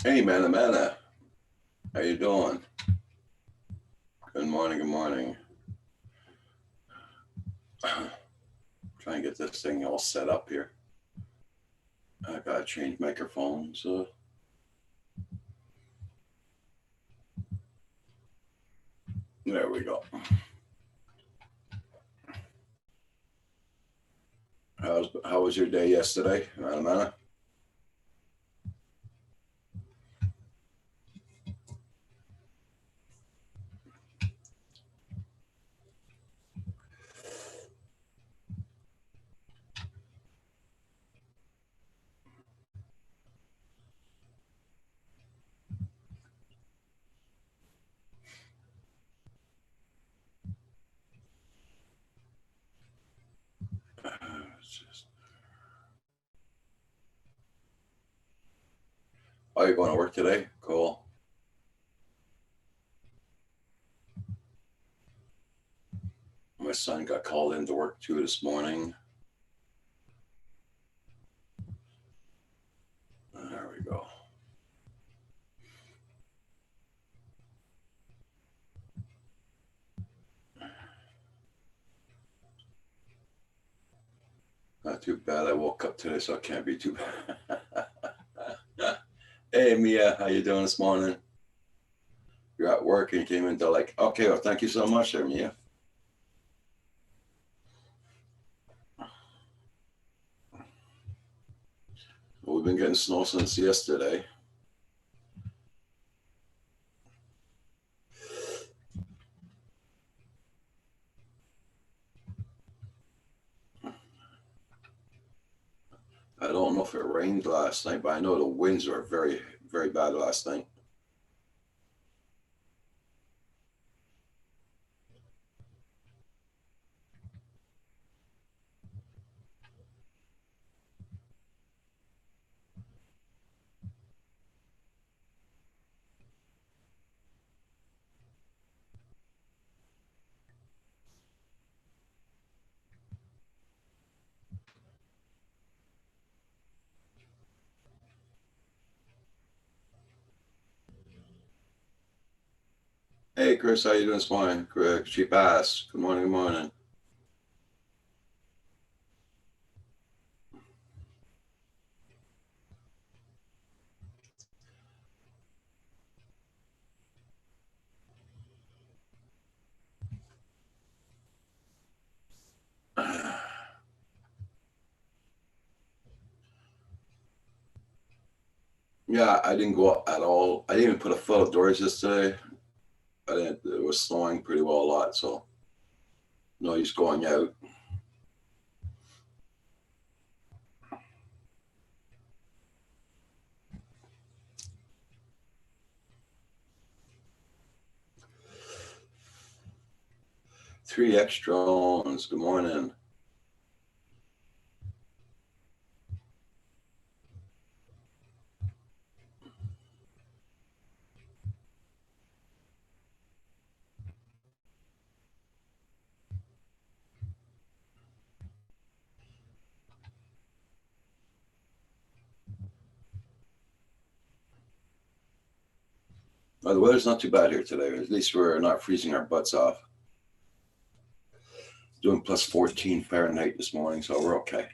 Hey, Manna, how you doing? Good morning, good morning. Trying to get this thing all set up here. I gotta change microphones. There we go. How was your day yesterday, Manna? Oh, you're going to work today? Cool. My son got called into work too this morning. There we go. Not too bad. I woke up today, so it can't be too bad. Hey, Mia, how you doing this morning? You're at work and you came in to like, okay, well, thank you so much there, Mia. Well, we've been getting snow since yesterday. I don't know if it rained last night, but I know the winds were very, very bad last night. Hey, Chris, how you doing this morning? Cheap ass. Good morning, good morning. Yeah, I didn't go out at all. I didn't even put a foot outdoors yesterday. I didn't. It was snowing pretty well a lot, so no use going out. Three extra drones. Good morning. The weather's not too bad here today. At least we're not freezing our butts off. Doing plus 14 Fahrenheit this morning, so we're okay.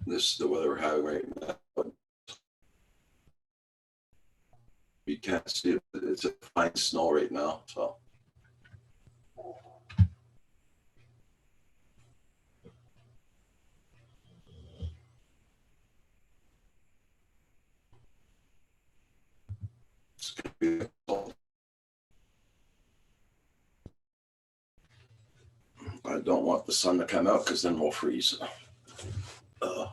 This is the weather we're having right now. You can't see it. It's a fine snow right now, so. It's gonna be cold. I don't want the sun to come out because then we'll freeze. Uh,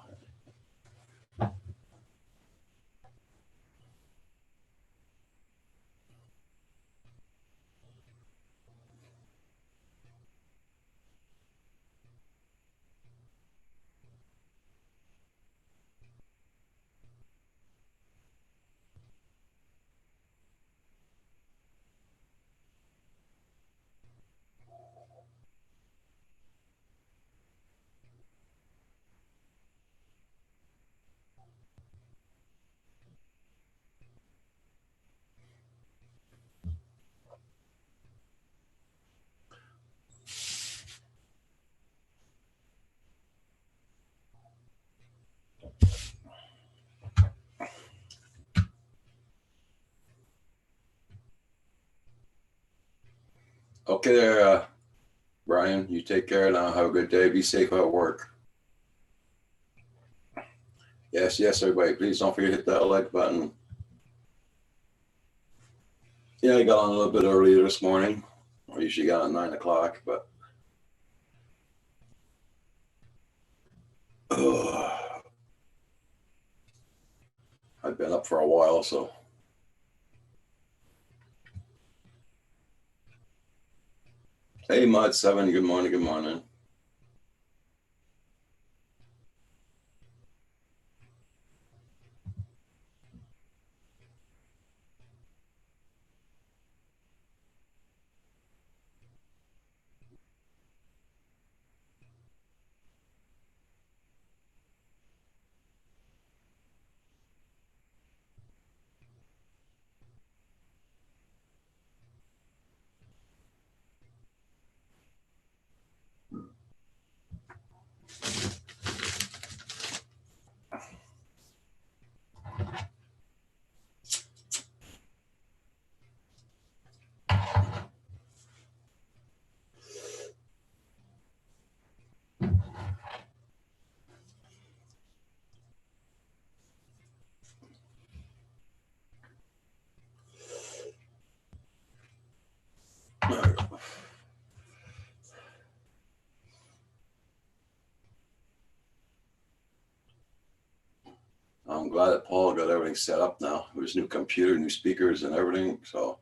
Okay there, Brian. You take care now. Have a good day. Be safe at work. Yes, everybody. Please don't forget to hit that like button. Yeah, I got on a little bit earlier this morning. I usually got on 9 o'clock, but I've been up for a while, so. Hey, Mod 7, good morning, good morning. I'm glad that Paul got everything set up now. There's new computer, new speakers, and everything. So,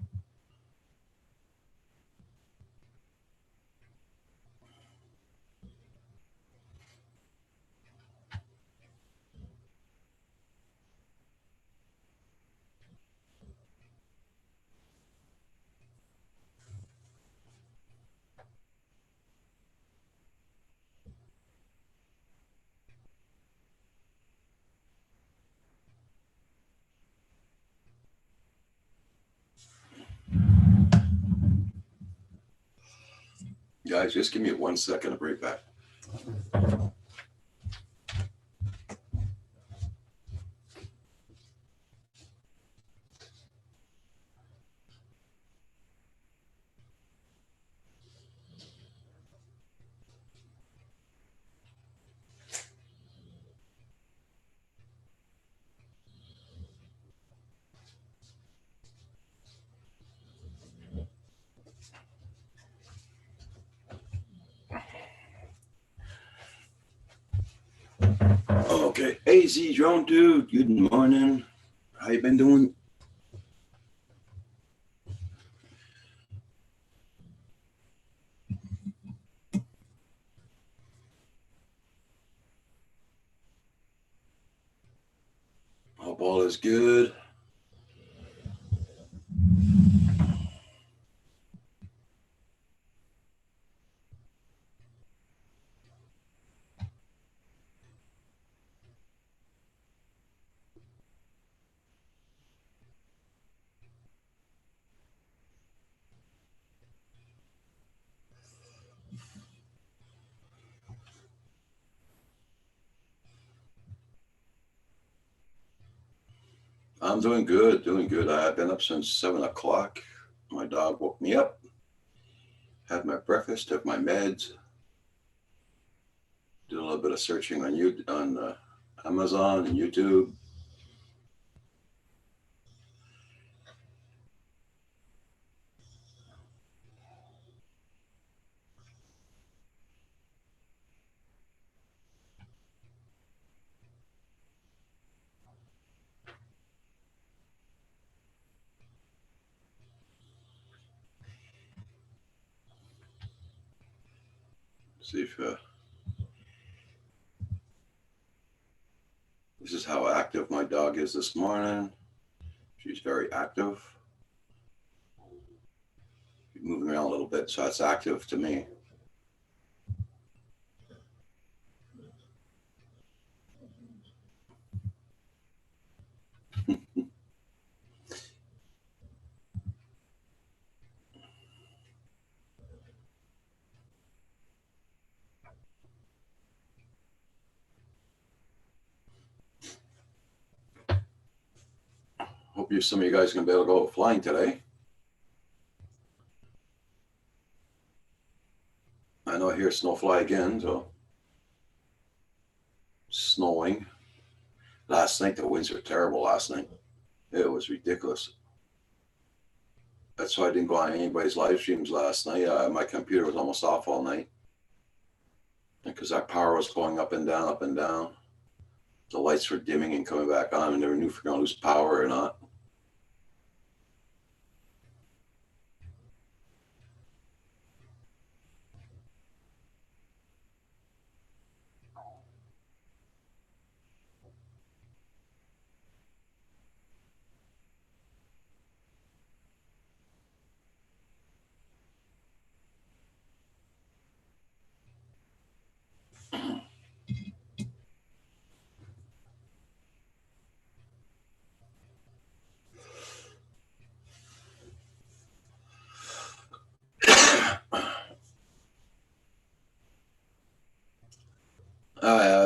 guys, just give me 1 second. I'll be right back. Okay, AZ Drone Dude, good morning. How you been doing? Hope all is good. I'm doing good, doing good. I've been up since 7 o'clock. My dog woke me up, had my breakfast, took my meds, did a little bit of searching on Amazon and YouTube. See if this is how active my dog is this morning. She's very active. Moving around a little bit, so that's active to me. Hope some of you guys are going to be able to go flying today. snowfly again, so snowing. Last night, the winds were terrible last night. It was ridiculous. That's why I didn't go on anybody's live streams last night. My computer was almost off all night because our power was going up and down, up and down. The lights were dimming and coming back on. I never knew if we were going to lose power or not.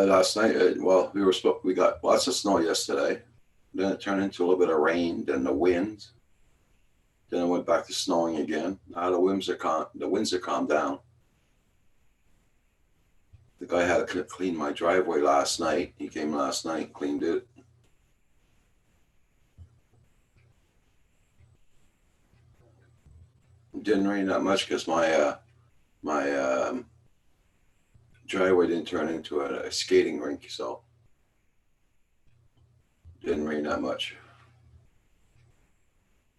Last night, we got lots of snow yesterday. Then it turned into a little bit of rain, then the wind. Then it went back to snowing again. Now the winds are calmed down. The guy had to clean my driveway last night. He came last night, cleaned it. It didn't rain that much because my driveway didn't turn into a skating rink, so it didn't rain that much.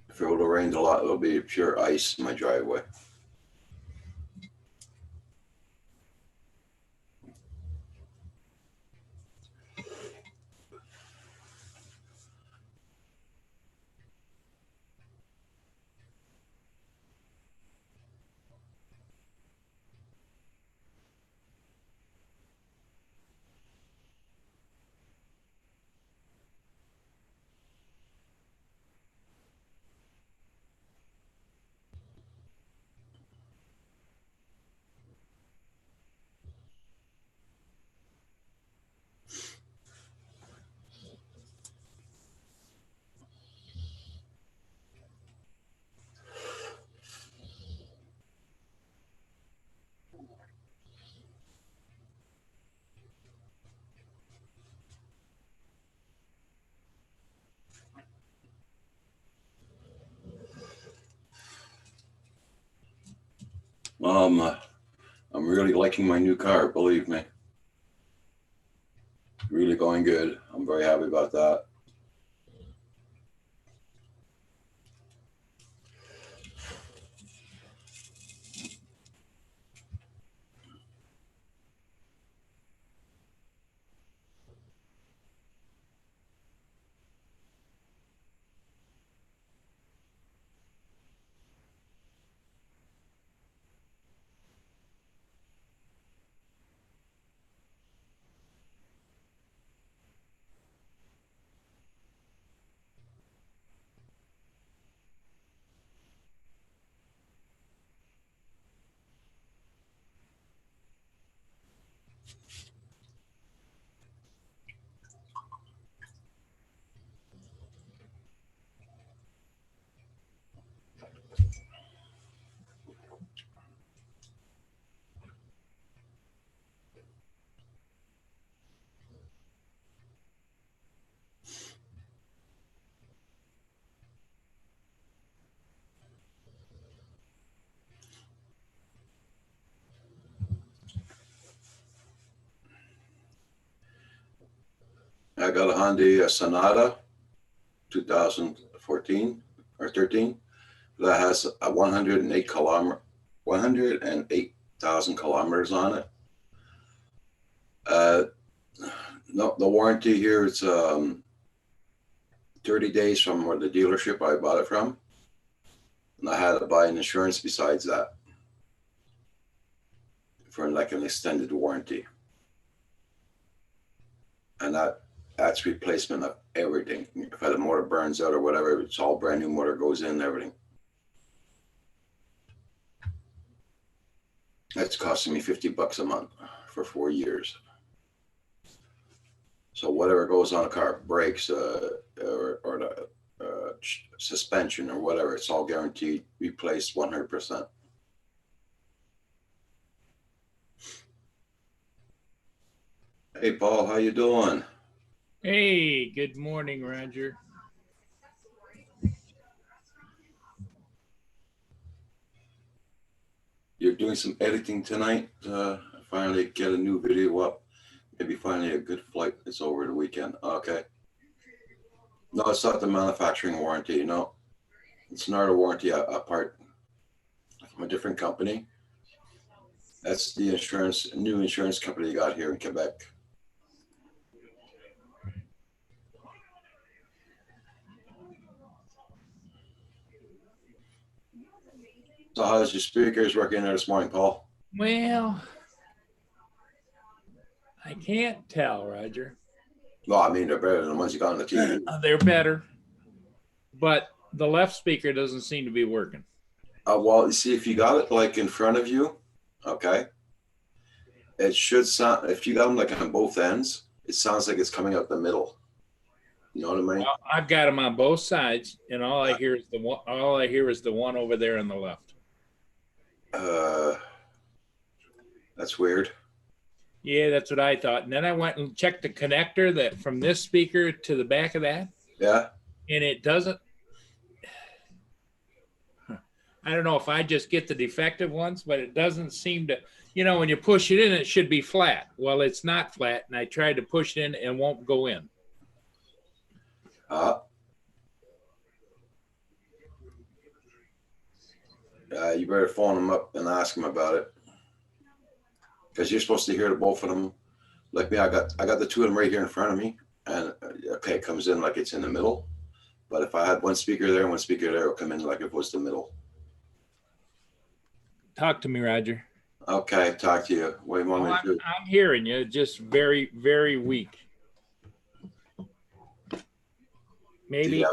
If it would have rained a lot, it'll be pure ice in my driveway. I'm really liking my new car, believe me. Really going good. I'm very happy about that. I got a Hyundai Sonata 2014 or 13 that has a 108,000 kilometers on it. No, the warranty here is 30 days from where the dealership I bought it from. And I had to buy an insurance besides that for like an extended warranty. And that's replacement of everything. If the motor burns out or whatever, it's all brand new motor goes in, everything. That's costing me $50 a month for 4 years. So whatever goes on a car, brakes or the suspension or whatever, it's all guaranteed replaced 100%. Hey, Paul, how you doing? Hey, good morning, Roger. You're doing some editing tonight. Finally get a new video up. Maybe finally a good flight. It's over the weekend. Okay. No, it's not the manufacturing warranty. No, it's not a warranty apart from a different company. That's the new insurance company you got here in Quebec. So how's your speakers working there this morning, Paul? Well, I can't tell, Roger. No, I mean they're better than the ones you got on the TV. They're better, but the left speaker doesn't seem to be working. Well, you see, if you got it like in front of you, okay, it should sound. If you got them like on both ends, it sounds like it's coming out the middle. You know what I mean? Well, I've got them on both sides, and all I hear is the one. All I hear is the one over there on the left. That's weird. Yeah, that's what I thought. And then I went and checked the connector that from this speaker to the back of that, Yeah. and it doesn't. I don't know if I just get the defective ones, but it doesn't seem to. When you push it in, it should be flat. Well, it's not flat, and I tried to push it in and won't go in. You better phone them up and ask them about it, because you're supposed to hear the both of them. Like me, I got the two of them right here in front of me, and okay, it comes in like it's in the middle. But if I had one speaker there and one speaker there, it would come in like it was the middle. Talk to me, Roger. Okay, talk to you. What do you want me to do? I'm hearing you, just very, very weak. Maybe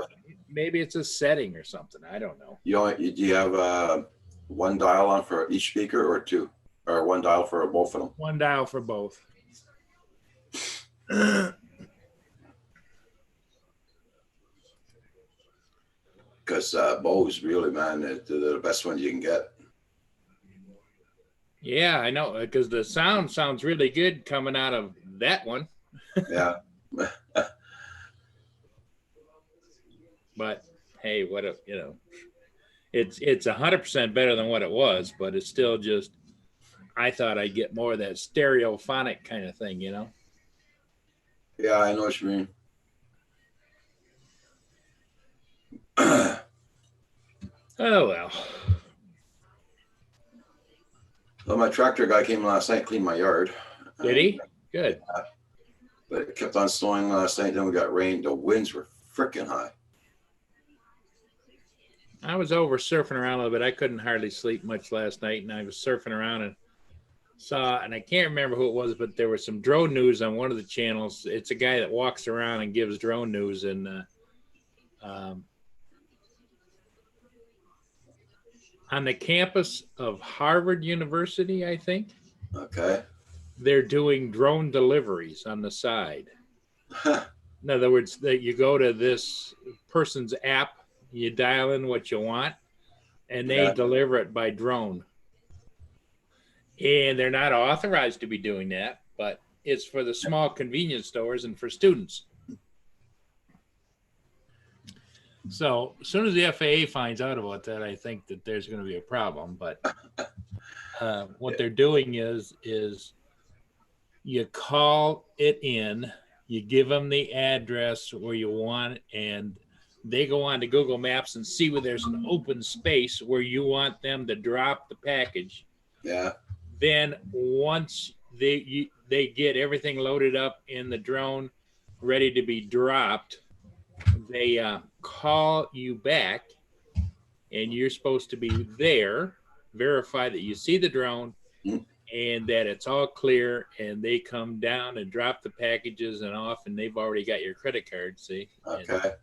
it's a setting or something. I don't know. Do you have one dial on for each speaker or two, or one dial for both of them? One dial for both. Because Bose, really, man, they're the best ones you can get. Yeah, I know, because the sound sounds really good coming out of that one. Yeah. But hey, it's 100% better than what it was, but it's still just. I thought I'd get more of that stereophonic kind of thing, Yeah, I know what you mean. Oh well. Well, my tractor guy came last night, cleaned my yard. Did he? Good. But it kept on snowing last night. Then we got rain. The winds were freaking high. I was over surfing around a little bit. I couldn't hardly sleep much last night, and I was surfing around and saw, and I can't remember who it was, but there was some drone news on one of the channels. It's a guy that walks around and gives drone news, and on the campus of Harvard University, I think. Okay. They're doing drone deliveries on the side. In other words, that you go to this person's app, you dial in what you want, and they deliver it by drone. And they're not authorized to be doing that, but it's for the small convenience stores and for students. So as soon as the FAA finds out about that, I think that there's going to be a problem. But what they're doing is you call it in, you give them the address where you want it, and they go on to Google Maps and see where there's an open space where you want them to drop the package. Yeah. Then once they get everything loaded up in the drone, ready to be dropped, they call you back, and you're supposed to be there, verify that you see the drone and that it's all clear, and they come down and drop the packages and off, and they've already got your credit card, see? Okay. And,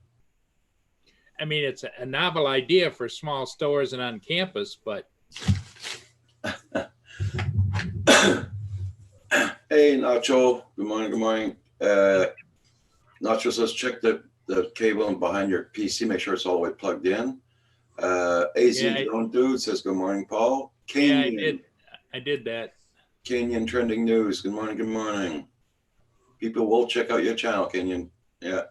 I mean, it's a novel idea for small stores and on campus, but. Hey, Nacho. Good morning. Good morning. Nacho says check the cable behind your PC. Make sure it's all the way plugged in. AZ Drone Dude says good morning, Paul. Canyon, yeah, I did that. Canyon Trending News. Good morning. Good morning. People will check out your channel, Kenyon. Yeah.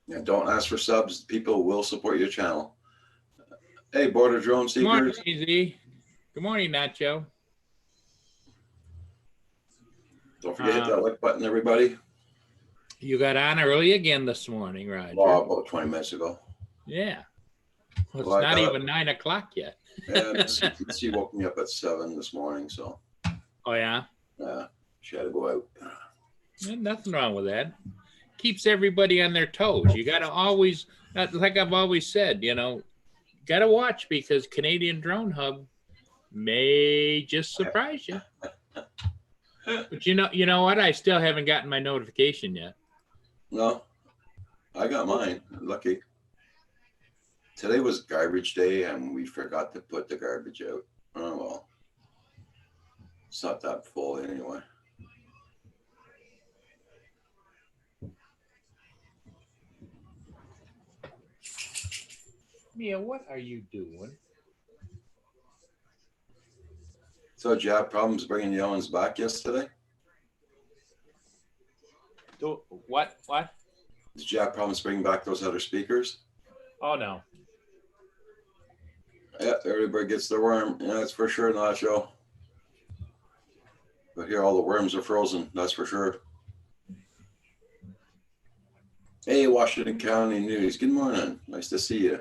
Yeah, don't ask for subs. People will support your channel. Hey, Border Drone Good morning, Seekers. Easy. Good morning, Nacho. Don't forget to hit that like button, everybody. You got on early again this morning, Roger. Well, about 20 minutes ago. Yeah. Well, it's Well, I not got even 9 o'clock yet. she woke me up at 7 this morning, so Oh, yeah? she had to go out. Nothing wrong with that. Keeps everybody on their toes. You got to always, like I've always said, got to watch because Canadian Drone Hub may just surprise you. But you know what? I still haven't gotten my notification yet. No, I got mine. Lucky. Today was garbage day and we forgot to put the garbage out. Oh, well. It's not that full anyway. Mia, what are you doing? So, did you have problems bringing the Owens back yesterday? What? Did you have problems bringing back those other speakers? Oh, no. Yeah, everybody gets their worm. Yeah, that's for sure, Nacho. But here, all the worms are frozen. That's for sure. Hey, Washington County News. Good morning. Nice to see you.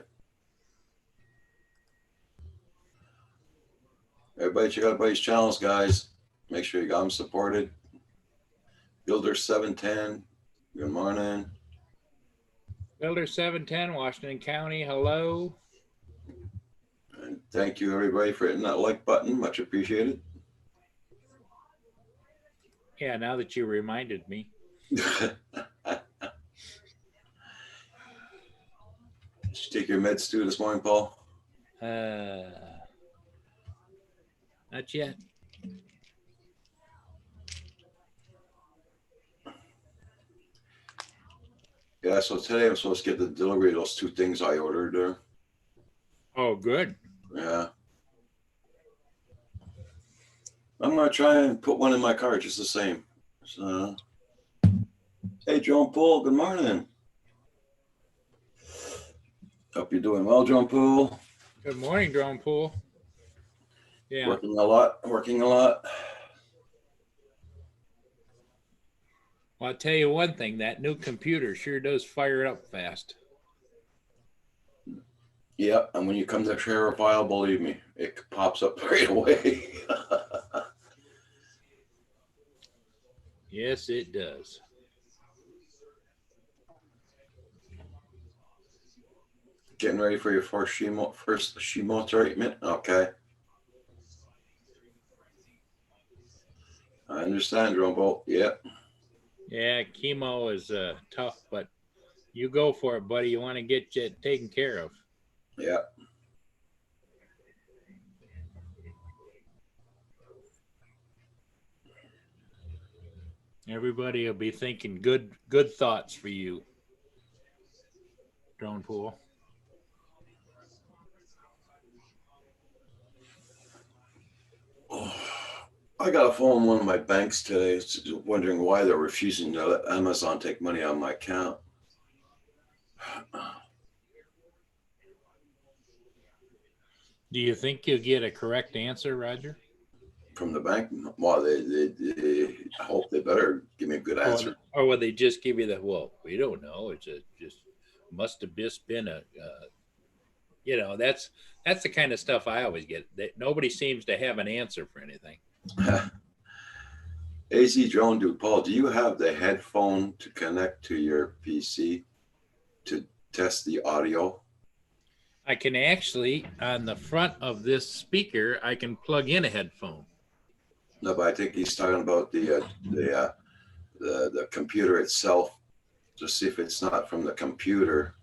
Everybody check out everybody's channels, guys. Make sure you got them supported. Builder 710. Good morning. Builder 710, Washington County. Hello. And thank you, everybody, for hitting that like button. Much appreciated. Yeah, now that you reminded me. Did you take your meds too this morning, Paul? Not yet. Yeah, so today I'm supposed to get the delivery of those 2 things I ordered there. Oh, good. Yeah. I'm going to try and put one in my car just the same. So, hey, John Poole, good morning. Hope you're doing well, John Poole. Good morning, Drone Pool. Yeah. Working a lot. Well, I'll tell you one thing, that new computer sure does fire up fast. Yeah, and when you come to share a file, believe me, it pops up right away. Yes, it does. Getting ready for your first chemo treatment? Okay. I understand, Drumbo. Yep. Yeah, chemo is tough, but you go for it, buddy. You want to get you taken care of. Yeah. Everybody will be thinking good thoughts for you, Drone Pool. Oh, I got a phone from one of my banks today wondering why they're refusing to let Amazon take money out of my account. Do you think you'll get a correct answer, Roger? From the bank? Well, they I hope they better give me a good answer. Or will they just give you the, well, we don't know. It's just must have just been that's the kind of stuff I always get. That nobody seems to have an answer for anything. AZ Drone Dude, Paul, do you have the headphone to connect to your PC to test the audio? I can actually, on the front of this speaker, I can plug in a headphone. No, but I think he's talking about the computer itself to see if it's not from the computer.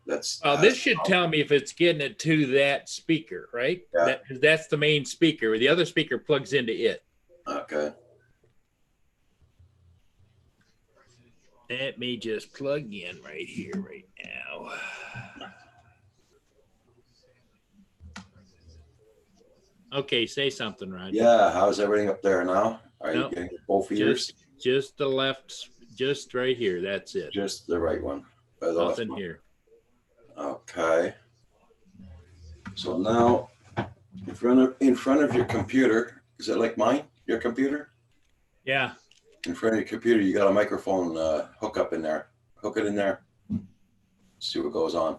This should tell me if it's getting it to that speaker, right? Yeah. That's the main speaker. The other speaker plugs into it. Okay. Let me just plug in right here, right now. Okay, say something, Roger. Yeah, how's everything up there now? Are No, you getting both ears? just the left, just right here. That's it. Just the right one. Or the left Nothing one? here. Okay. So now, in front of your computer, is it like mine? Your computer? Yeah. In front of your computer, you got a microphone hook up in there. Hook it in there. See what goes on.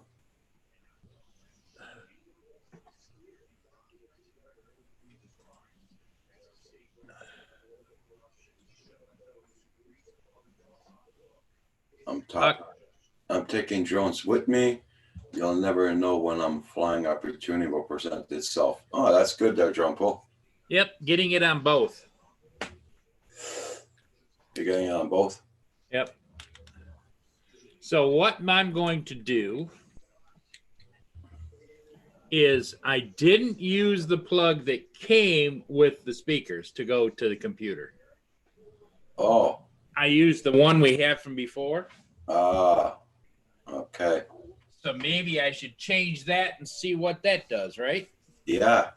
I'm taking drones with me. You'll never know when I'm flying. Opportunity will present itself. Oh, that's good there, Drone Pool. Yep. Getting it on both. You're getting it on both? Yep. So what I'm going to do is I didn't use the plug that came with the speakers to go to the computer. Oh. I used the one we had from before. Okay. So maybe I should change that and see what that does, right? Yeah.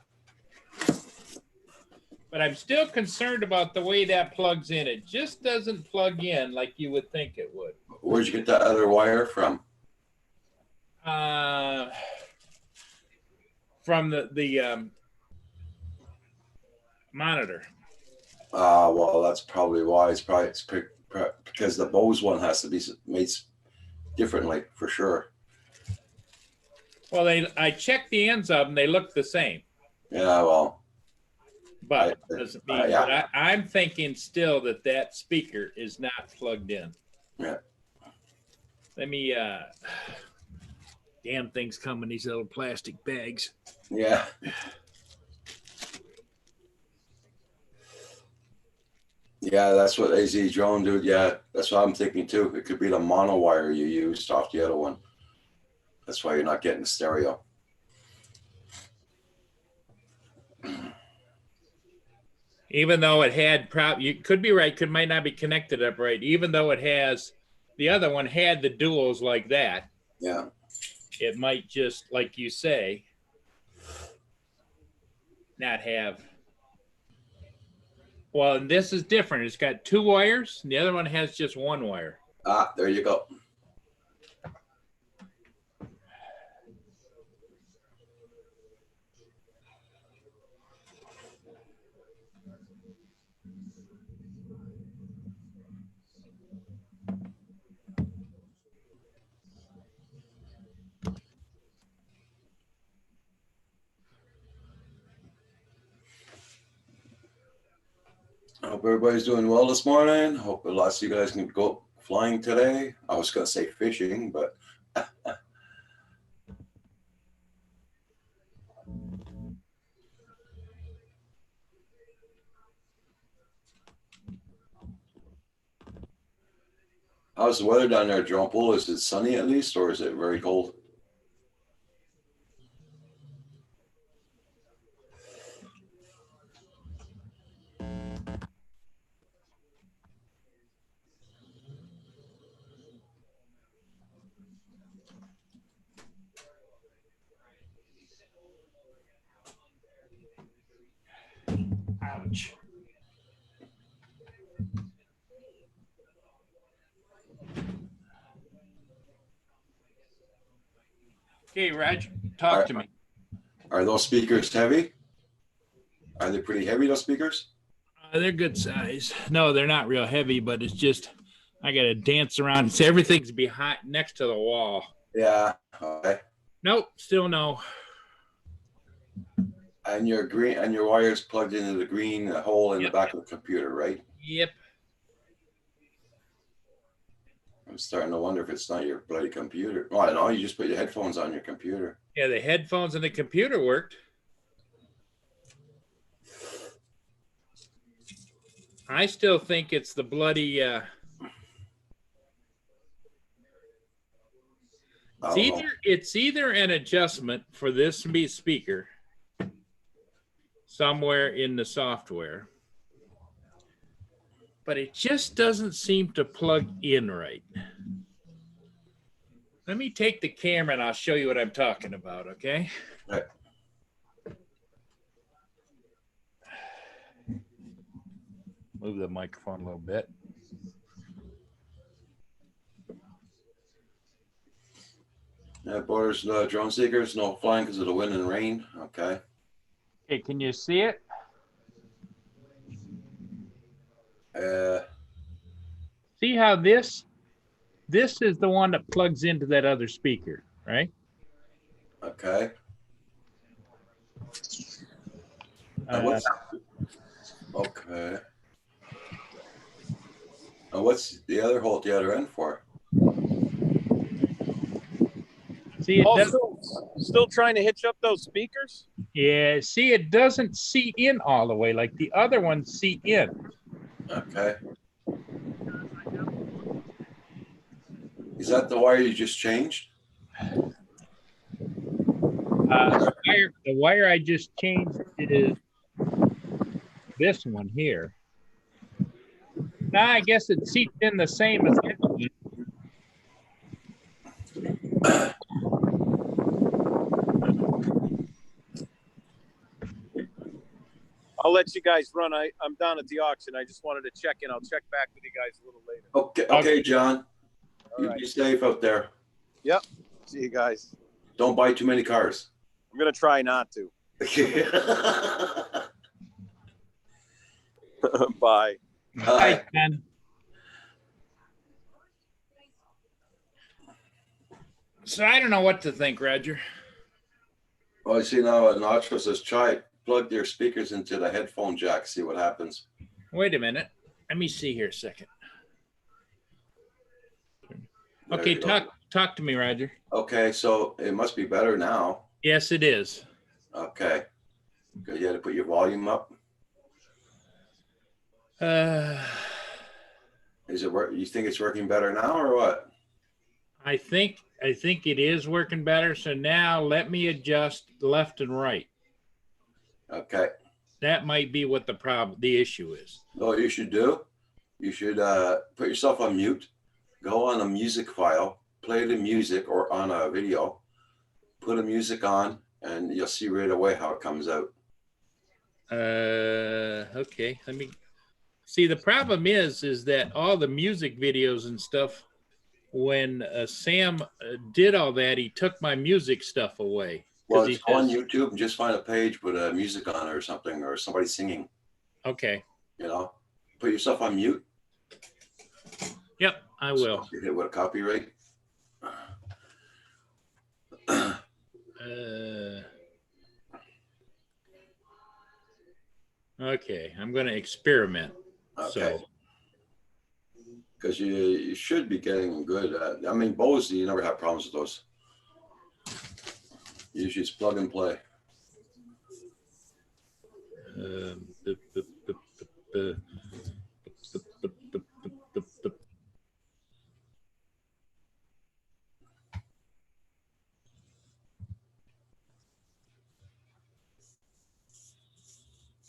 But I'm still concerned about the way that plugs in. It just doesn't plug in like you would think it would. Where'd you get that other wire from? From the monitor. Well, that's probably why. It's because the Bose one has to be made differently for sure. Well, I checked the ends of them. They look the same. Yeah, well. But doesn't mean. Yeah. But I'm thinking still that speaker is not plugged in. Yeah. Let me. Damn things come in these little plastic bags. Yeah. Yeah, that's what AZ Drone do. Yeah, that's what I'm thinking too. It could be the mono wire you used off the other one. That's why you're not getting the stereo. Even though it had you could be right, might not be connected up right. Even though it has, the other one had the duals like that. Yeah. It might just, like you say, not have. Well, and this is different. It's got two wires, and the other one has just one wire. There you go. I hope everybody's doing well this morning. Hope lots of you guys can go flying today. I was going to say fishing, but how's the weather down there, Drone Pool? Is it sunny at least, or is it very cold? Ouch. Okay, Raj, talk to me. Are those speakers heavy? Are they pretty heavy, those speakers? They're good size. No, they're not real heavy, but it's just, I got to dance around. So everything's behind, next to the wall. Yeah. Okay. Nope, still no. And your wires plugged into the green hole in Yep. the back of the computer, right? Yep. I'm starting to wonder if it's not your bloody computer. Oh, I know. You just put your headphones on your computer. Yeah, the headphones and the computer worked. I still think it's the bloody. It's either an adjustment for this speaker somewhere in the software, but it just doesn't seem to plug in right. Let me take the camera and I'll show you what I'm talking about, okay? Move the microphone a little bit. Yeah, borders, drone seekers, no flying because of the wind and rain. Okay. Okay, can you see it? See how this is the one that plugs into that other speaker, right? Okay. And what's okay? And what's the other hole at the other end for? See, it does. Still trying to hitch up those speakers? Yeah, see, it doesn't seat in all the way like the other ones seat in. Okay. Is that the wire you just changed? The wire I just changed is this one here. Now I guess it seats in the same as that one. I'll let you guys run. I'm down at the auction. I just wanted to check in. I'll check back with you guys a little later. Okay, John. All right. Be safe out there. Yep. See you guys. Don't buy too many cars. I'm going to try not to. Bye. Hi, Ken. So I don't know what to think, Roger. Well, you see now, Nacho says try plug your speakers into the headphone jack. See what happens. Wait a minute. Let me see here a second. There Okay, you go. talk to me, Roger. Okay, so it must be better now. Yes, it is. Okay. Good. You had to put your volume up. Is it work? You think it's working better now or what? I think it is working better. So now let me adjust left and right. Okay. That might be what the issue is. What you should do, you should put yourself on mute, go on a music file, play the music or on a video, put a music on, and you'll see right away how it comes out. Okay. Let me see. The problem is that all the music videos and stuff, when Sam did all that, he took my music stuff away. Well, just go on YouTube and just find a page with music on it or something, or somebody singing. Okay. You know, put yourself on mute. Yep, I will. So you hit with a copyright. Okay, I'm going to experiment. Okay. So. Because you should be getting good. I mean, Bose, you never have problems with those. You just plug and play.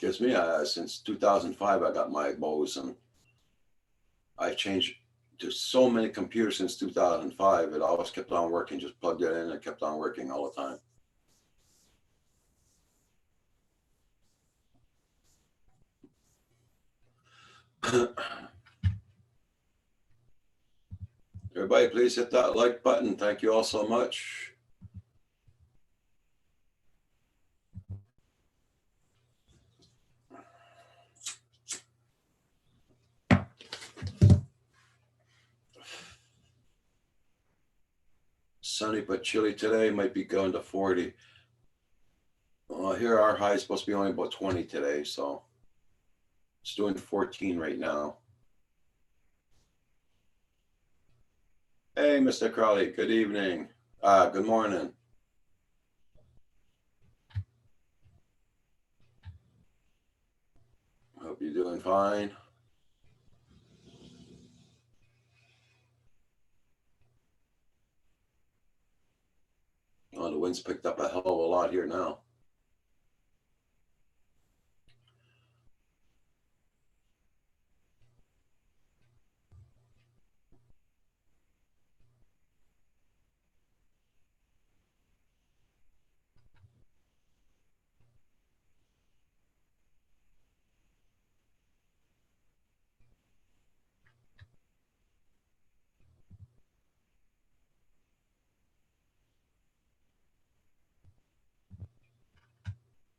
Gives me since 2005, I got my Bose, and I changed to so many computers since 2005. It always kept on working. Just plugged it in and it kept on working all the time. Everybody, please hit that like button. Thank you all so much. Sunny but chilly today. Might be going to 40. Here our high is supposed to be only about 20 today, so it's doing 14 right now. Hey, Mr. Crowley, good evening. Good morning. Hope you're doing fine. Oh, the wind's picked up a hell of a lot here now.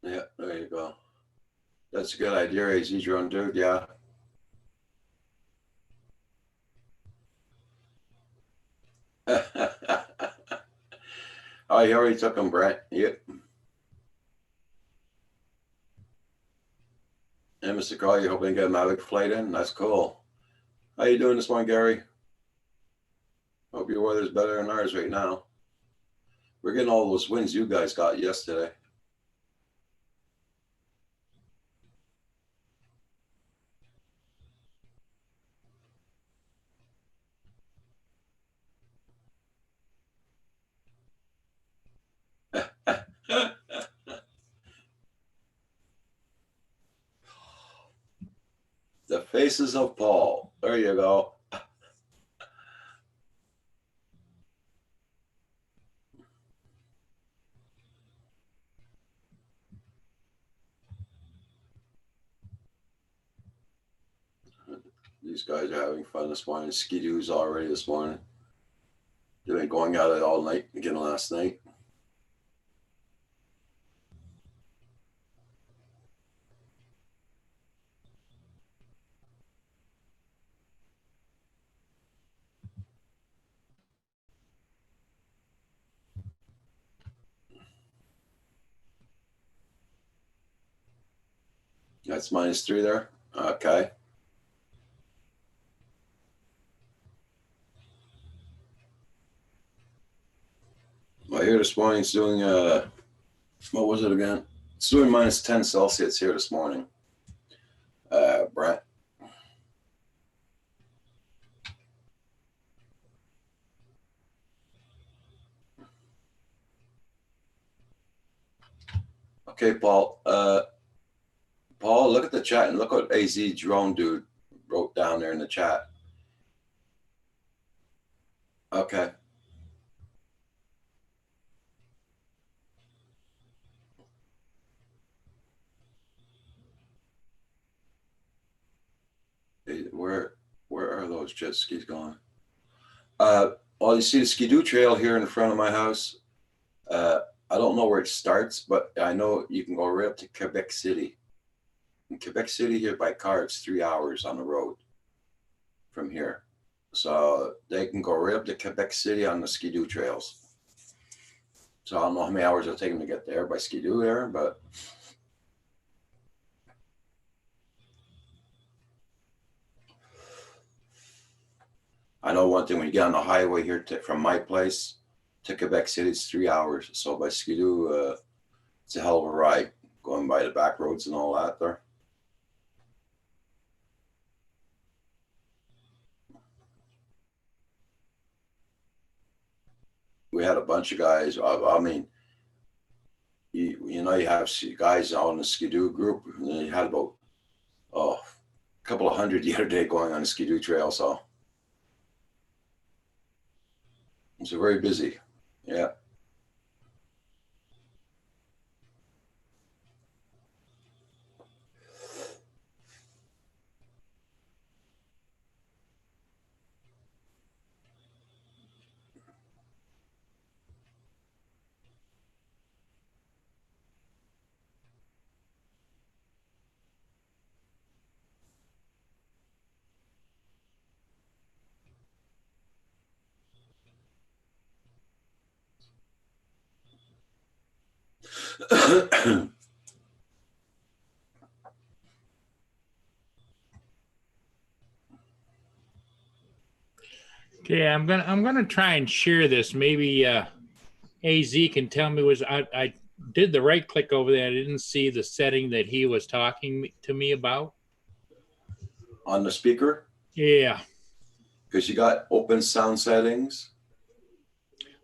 Yeah, there you go. That's a good idea, AZ drone dude. Yeah. Oh, you already took them, Brent. Yep. And Mr. Carl, you hoping to get a Mavic flight in? That's cool. How you doing this morning, Gary? Hope your weather's better than ours right now. We're getting all those winds you guys got yesterday. The faces of Paul. There you go. These guys are having fun this morning. Ski-Doo's already this morning. They've been going at it all night again last night. That's -3 there. Okay. Well, here this morning it's doing what was it again? It's doing -10 Celsius here this morning. Brent. Okay, Paul. Paul, look at the chat and look what AZ drone dude wrote down there in the chat. Okay. Where are those jet skis going? Well, you see the Ski-Doo trail here in front of my house. I don't know where it starts, but I know you can go right up to Quebec City. In Quebec City here by car, it's 3 hours on the road from here. So they can go right up to Quebec City on the Ski-Doo trails. So I don't know how many hours it'll take them to get there by Ski-Doo there, but I know one thing, when you get on the highway here from my place to Quebec City, it's 3 hours. So by Ski-Doo, it's a hell of a ride going by the back roads and all that there. We had a bunch of guys. I mean, you know, you have guys on the Ski-Doo group, and you had about a couple of hundred the other day going on the Ski-Doo trail. So it's very busy. Yeah. Okay, I'm gonna try and share this. Maybe AZ can tell me I did the right click over there. I didn't see the setting that he was talking to me about. On the speaker? Yeah. Because you got open sound settings.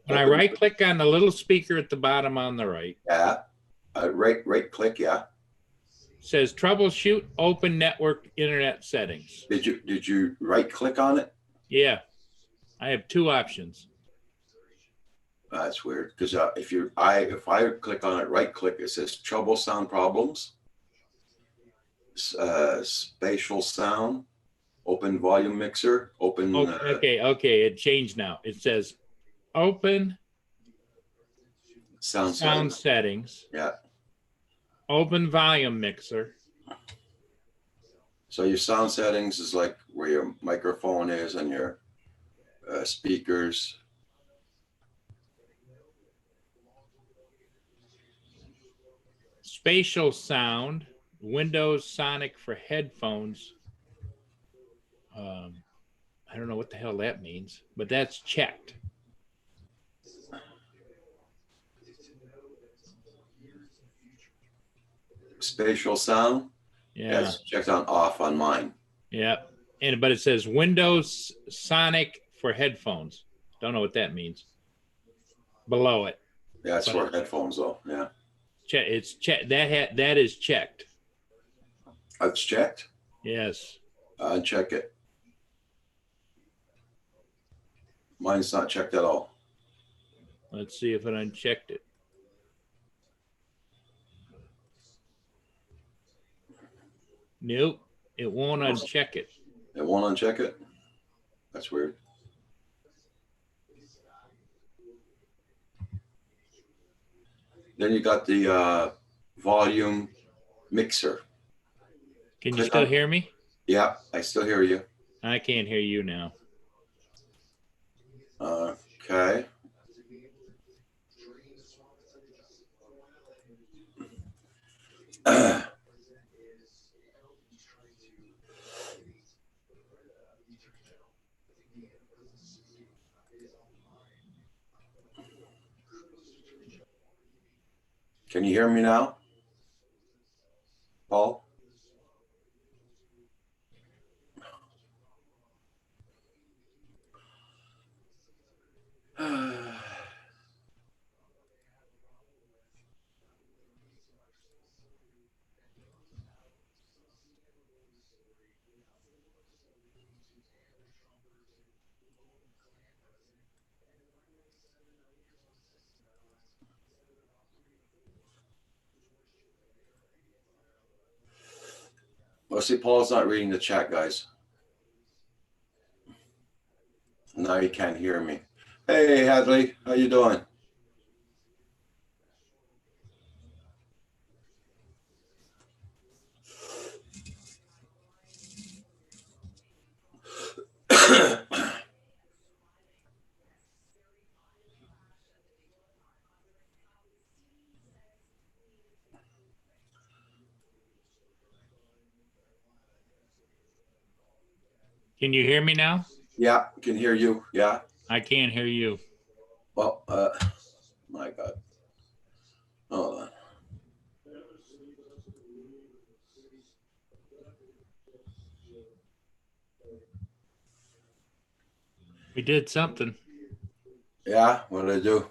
When I right click on the little speaker at the bottom on the right. Yeah. Right click, yeah. Says troubleshoot open network internet settings. Did you right click on it? Yeah. I have two options. That's weird, because if I click on it, right click, it says trouble sound problems, spatial sound, open volume mixer, open. Okay, it changed now. It says open sound settings. Yeah. Open volume mixer. So your sound settings is like where your microphone is and your speakers. Spatial sound. Windows Sonic for headphones. I don't know what the hell that means, but that's checked. Spatial sound. Yeah. That's checked on off on mine. Yeah. But it says Windows Sonic for headphones. Don't know what that means. Below it. Yeah, it's for headphones though. Yeah. It's checked. That is checked. It's checked. Yes. Uncheck it. Mine's not checked at all. Let's see if it unchecked it. Nope. It won't uncheck it. It won't uncheck it? That's weird. Then you got the volume mixer. Can you still hear me? Yeah, I still hear you. I can't hear you now. Okay. Can you hear me now, Paul? Well, see, Paul's not reading the chat, guys. Now you can't hear me. Hey, Hadley, how you doing? Can you hear me now? Yeah, can hear you. Yeah. I can't hear you. Well, my God. Hold on. We did something. Yeah, what did I do?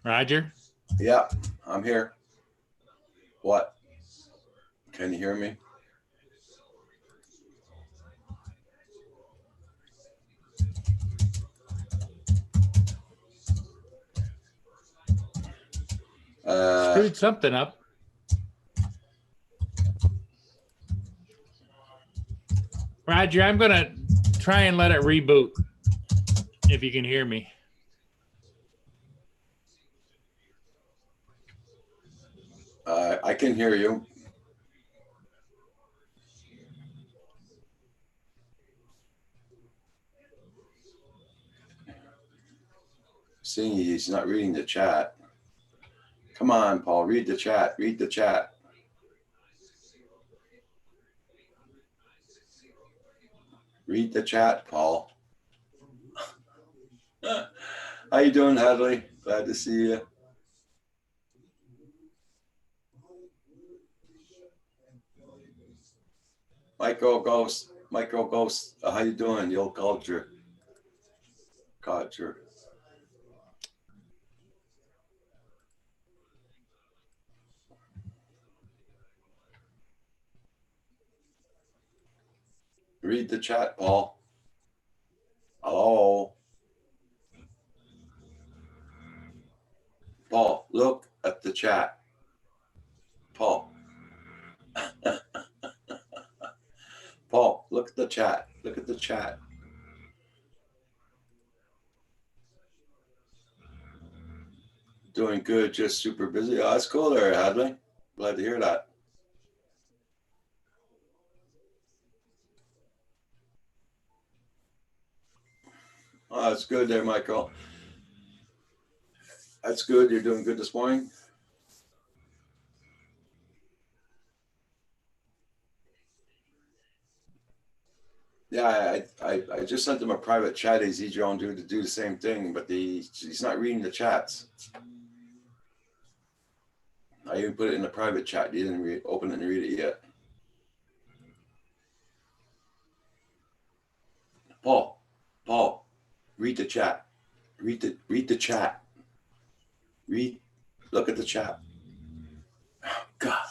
Roger? Yeah, I'm here. What? Can you hear me? Screwed something up. Roger, I'm going to try and let it reboot if you can hear me. I can hear you. Seeing he's not reading the chat. Come on, Paul, read the chat. Read the chat. Read the chat, Paul. How you doing, Hadley? Glad to see you. Micro Ghost, how you doing? The old culture. Read the chat, Paul. Hello. Paul, look at the chat. Paul. Paul, look at the chat. Look at the chat. Doing good, just super busy. Oh, that's cool there, Hadley. Glad to hear that. Oh, that's good there, Michael. That's good. You're doing good this morning. Yeah, I just sent him a private chat. He's John to do the same thing, but he's not reading the chats. I even put it in the private chat. He didn't open it and read it yet. Paul, read the chat. Read the chat. Look at the chat. Oh, God.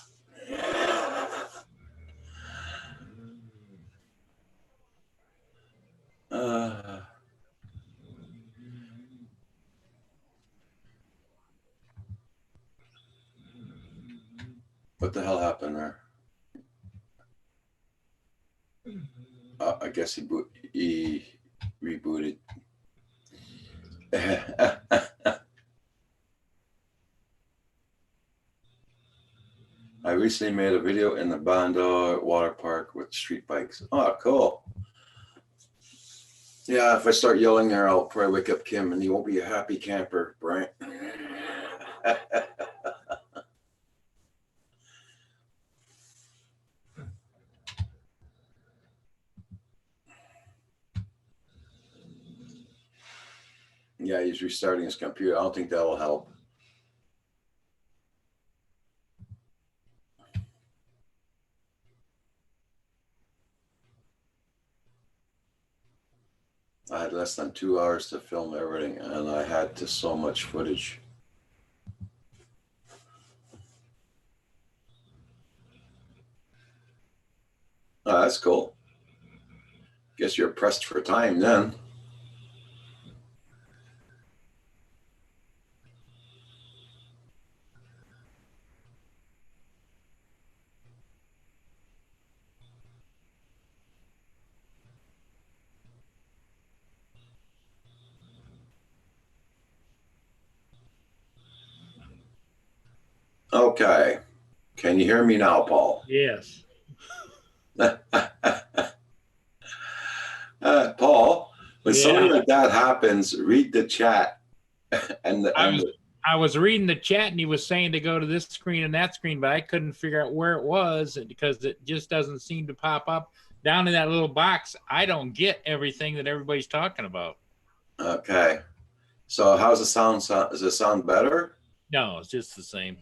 What the hell happened there? I guess he rebooted. I recently made a video in the Bandar water park with street bikes. Oh, cool. Yeah, if I start yelling there, I'll probably wake up Kim and he won't be a happy camper, Brian. Yeah, he's restarting his computer. I don't think that'll help. I had less than 2 hours to film everything, and I had so much footage. Oh, that's cool. Guess you're pressed for time then. Okay. Can you hear me now, Paul? Yes. Paul, when Yeah. something like that happens, read the chat. I was reading the chat and he was saying to go to this screen and that screen, but I couldn't figure out where it was because it just doesn't seem to pop up down in that little box. I don't get everything that everybody's talking about. Okay. So how's the sound? Does it sound better? No, it's just the same.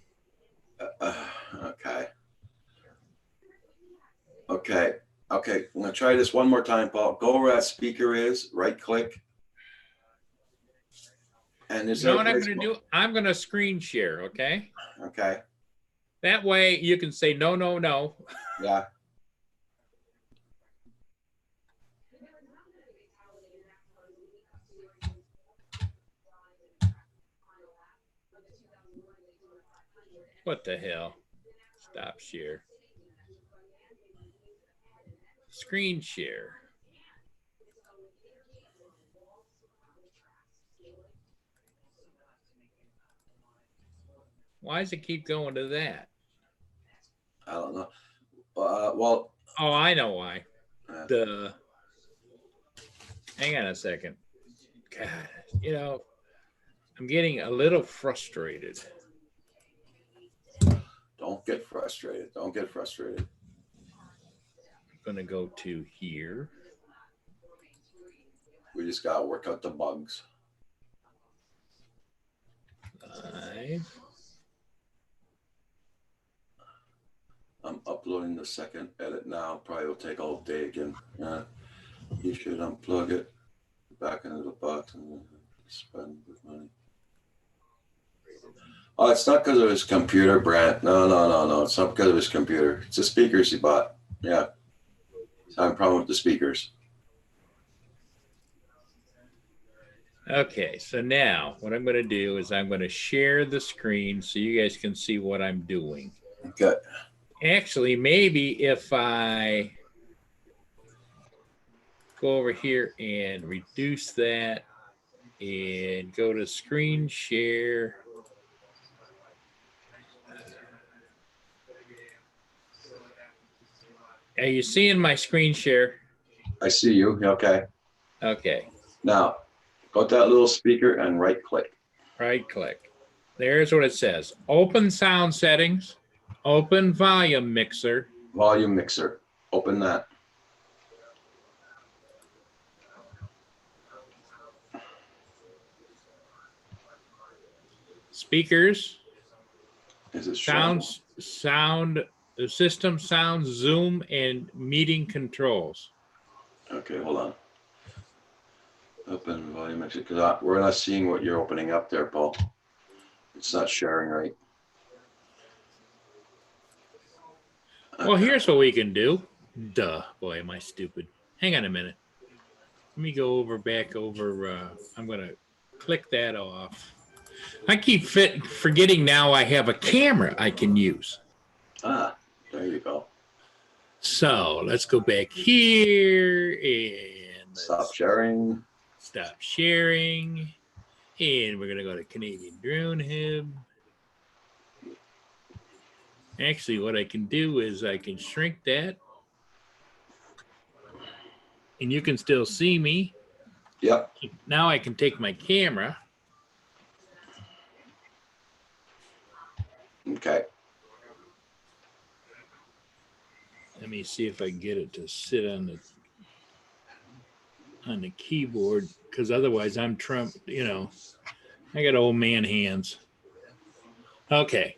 Okay. Okay. I'm gonna try this one more time, Paul. Go where that speaker is, right click. And You know what I'm going to do? I'm going to screen share, okay? Okay. That way you can say no, no, no. Yeah. What the hell? Stop share. Screen share. Why does it keep going to that? I don't know. Well. Oh, I know why. Hang on a second. God, you know, I'm getting a little frustrated. Don't get frustrated. Don't get frustrated. I'm going to go to here. We just got to work out the bugs. Live. I'm uploading the second edit now. Probably will take all day again. You should unplug it back into the box and spend with money. Oh, it's not because of his computer, Brant. No. It's not because of his computer. It's the speakers he bought. Yeah. He's having a problem with the speakers. Okay, so now what I'm going to do is I'm going to share the screen so you guys can see what I'm doing. Okay. Actually, maybe if I go over here and reduce that and go to screen share Are you seeing my screen share? I see you. Okay. Okay. Now, go to that little speaker and right click. Right click. There's what it says. Open sound settings. Open volume mixer. Volume mixer. Open that. Speakers. Is it showing? Sound, the system sounds, Zoom, and meeting controls. Okay, hold on. Open volume mixer, because we're not seeing what you're opening up there, Paul. It's not sharing right. Well, here's what we can do. Duh, boy, am I stupid. Hang on a minute. Let me go back over. I'm going to click that off. I keep forgetting now I have a camera I can use. Ah, there you go. So let's go back here and Stop sharing. Stop sharing. And we're going to go to Canadian Drone Hub. Actually, what I can do is I can shrink that. And you can still see me. Yep. Now I can take my camera. Okay. Let me see if I can get it to sit on the keyboard, because otherwise I'm Trump, I got old man hands. Okay.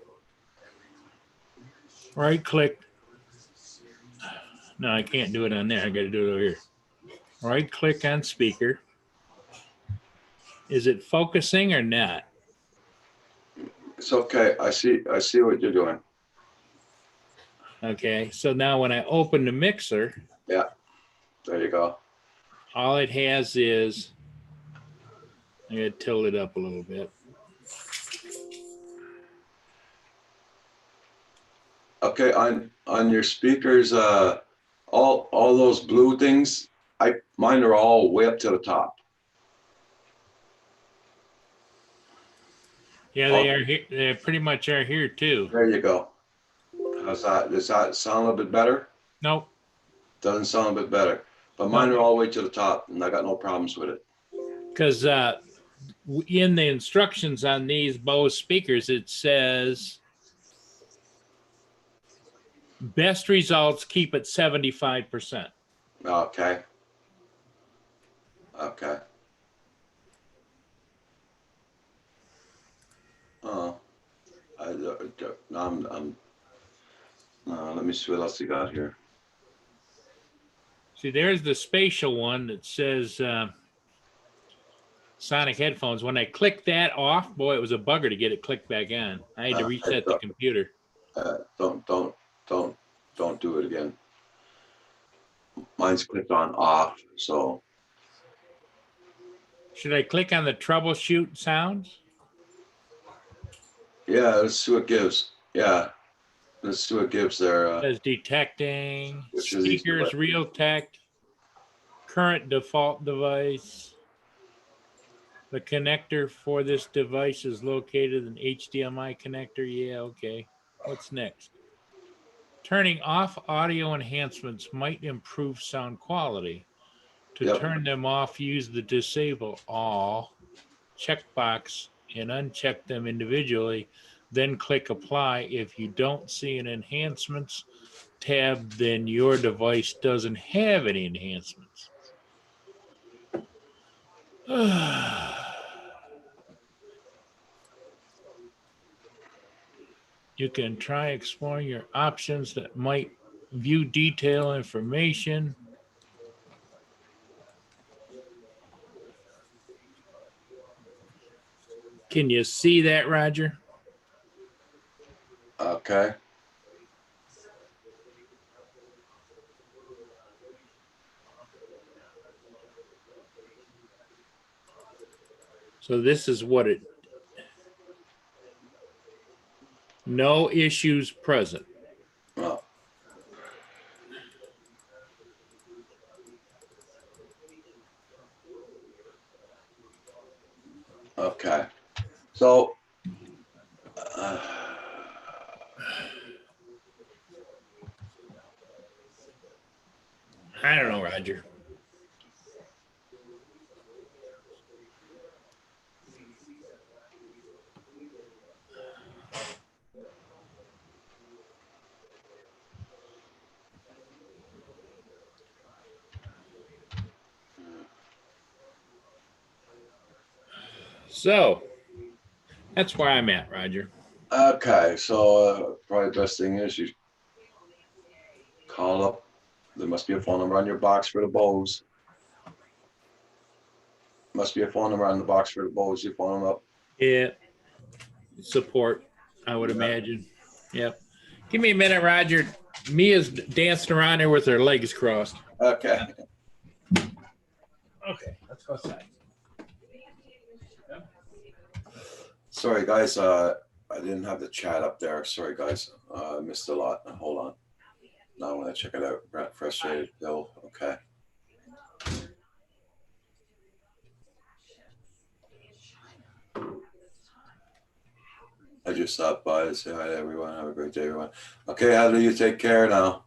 Right click. No, I can't do it on there. I got to do it over here. Right click on speaker. Is it focusing or not? It's okay. I see what you're doing. Okay. So now when I open the mixer, Yeah. There you go. all it has is, I got to tilt it up a little bit. Okay, on your speakers, all those blue things, mine are all way up to the top. Yeah, they are here. They pretty much are here too. There you go. How's that? Does that sound a little bit better? Nope. Doesn't sound a bit better. But mine are all the way to the top, and I got no problems with it. Because in the instructions on these Bose speakers, it says best results keep at 75%. Okay. Okay. Oh, let me see what else you got here. See, there's the spatial one that says Sonic headphones. When I clicked that off, boy, it was a bugger to get it clicked back on. I had to reset the computer. Don't do it again. Mine's clicked on off, so. Should I click on the troubleshoot sounds? Yeah, let's see what it gives. Yeah, let's see what it gives there. It says detecting, Which of these speakers, Realtek, current default device. The connector for this device is located in HDMI connector. Yeah, okay. What's next? Turning off audio enhancements might improve sound quality. To Yep. turn them off, use the disable all checkbox and uncheck them individually. Then click apply. If you don't see an enhancements tab, then your device doesn't have any enhancements. You can try exploring your options that might view detail information. Can you see that, Roger? Okay. So this is what it, no issues present. Well. Okay. So. I don't know, Roger. So that's where I'm at, Roger. Okay, so probably the best thing is you call up. There must be a phone number on your box for the Bose. Must be a phone number on the box for the Bose. You phone them up. Yeah. Support, I would imagine. Yep. Give me a minute, Roger. Mia's dancing around here with her legs crossed. Okay. Okay, let's go outside. Sorry, guys. I didn't have the chat up there. Sorry, guys. I missed a lot. Hold on. Now I want to check it out. Brent, frustrated. Bill. Okay. I just stopped by to say hi to everyone. Have a great day, everyone. Okay, Heather, you take care now.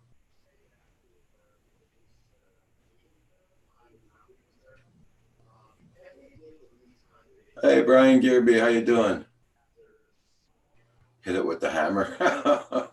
Hey, Brian Gearby, how you doing? Hit it with the hammer.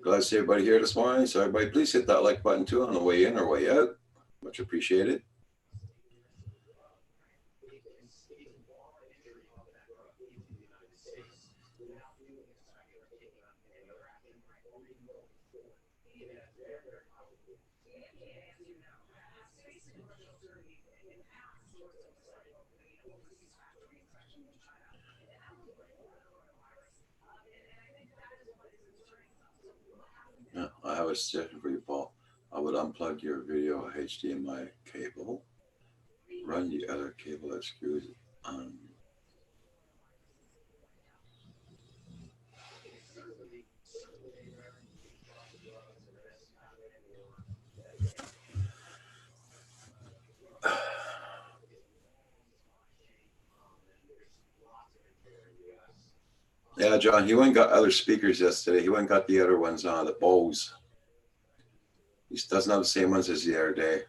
Glad to see everybody here this morning. So everybody, please hit that like button too on the way in or way out. Much appreciated. Yeah, I have a suggestion for you, Paul. I would unplug your video HDMI cable, run the other cable that screws on. Yeah, John, he went and got other speakers yesterday. He went and got the other ones on the Bose. He doesn't have the same ones as the other day.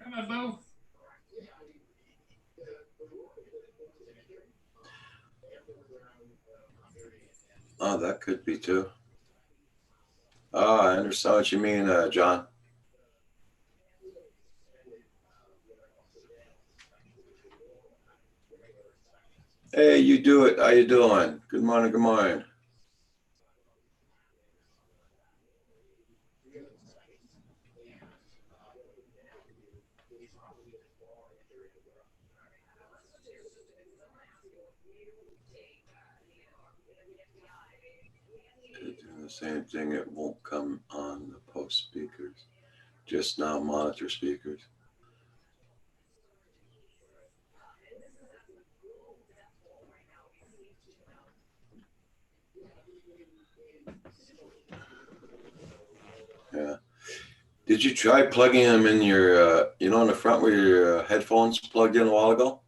Come on, Bo. Oh, that could be too. Oh, I understand what you mean, John. Hey, you do it. How you doing? Good morning. Good morning. Doing the same thing. It won't come on the post speakers. Just now monitor speakers. Yeah. Did you try plugging them in your, you know, in the front where your headphones plugged in a while ago?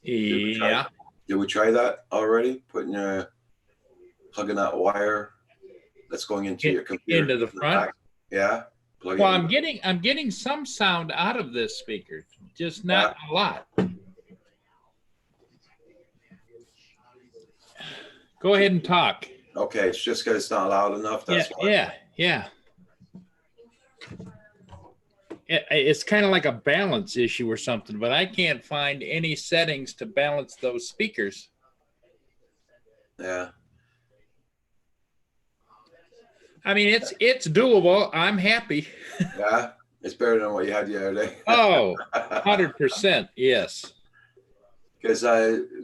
Yeah. Did we try that already? Plugging that wire that's going into your computer into the front. Yeah. Well, I'm getting some sound out of this speaker, just not a lot. Go ahead and talk. Okay, it's just because it's not loud enough. That's why. Yeah. It's kind of like a balance issue or something, but I can't find any settings to balance those speakers. Yeah. I mean, it's doable. I'm happy. Yeah, it's better than what you had the other day. Oh, 100%. Yes. Because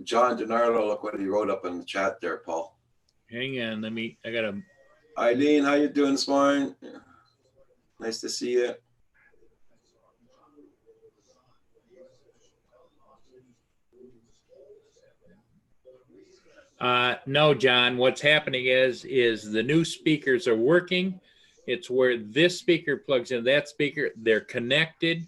John DiNardo, look what he wrote up in the chat there, Paul. Hang on, I gotta. Eileen, how you doing this morning? Nice to see you. No, John, what's happening is the new speakers are working. It's where this speaker plugs in that speaker. They're connected,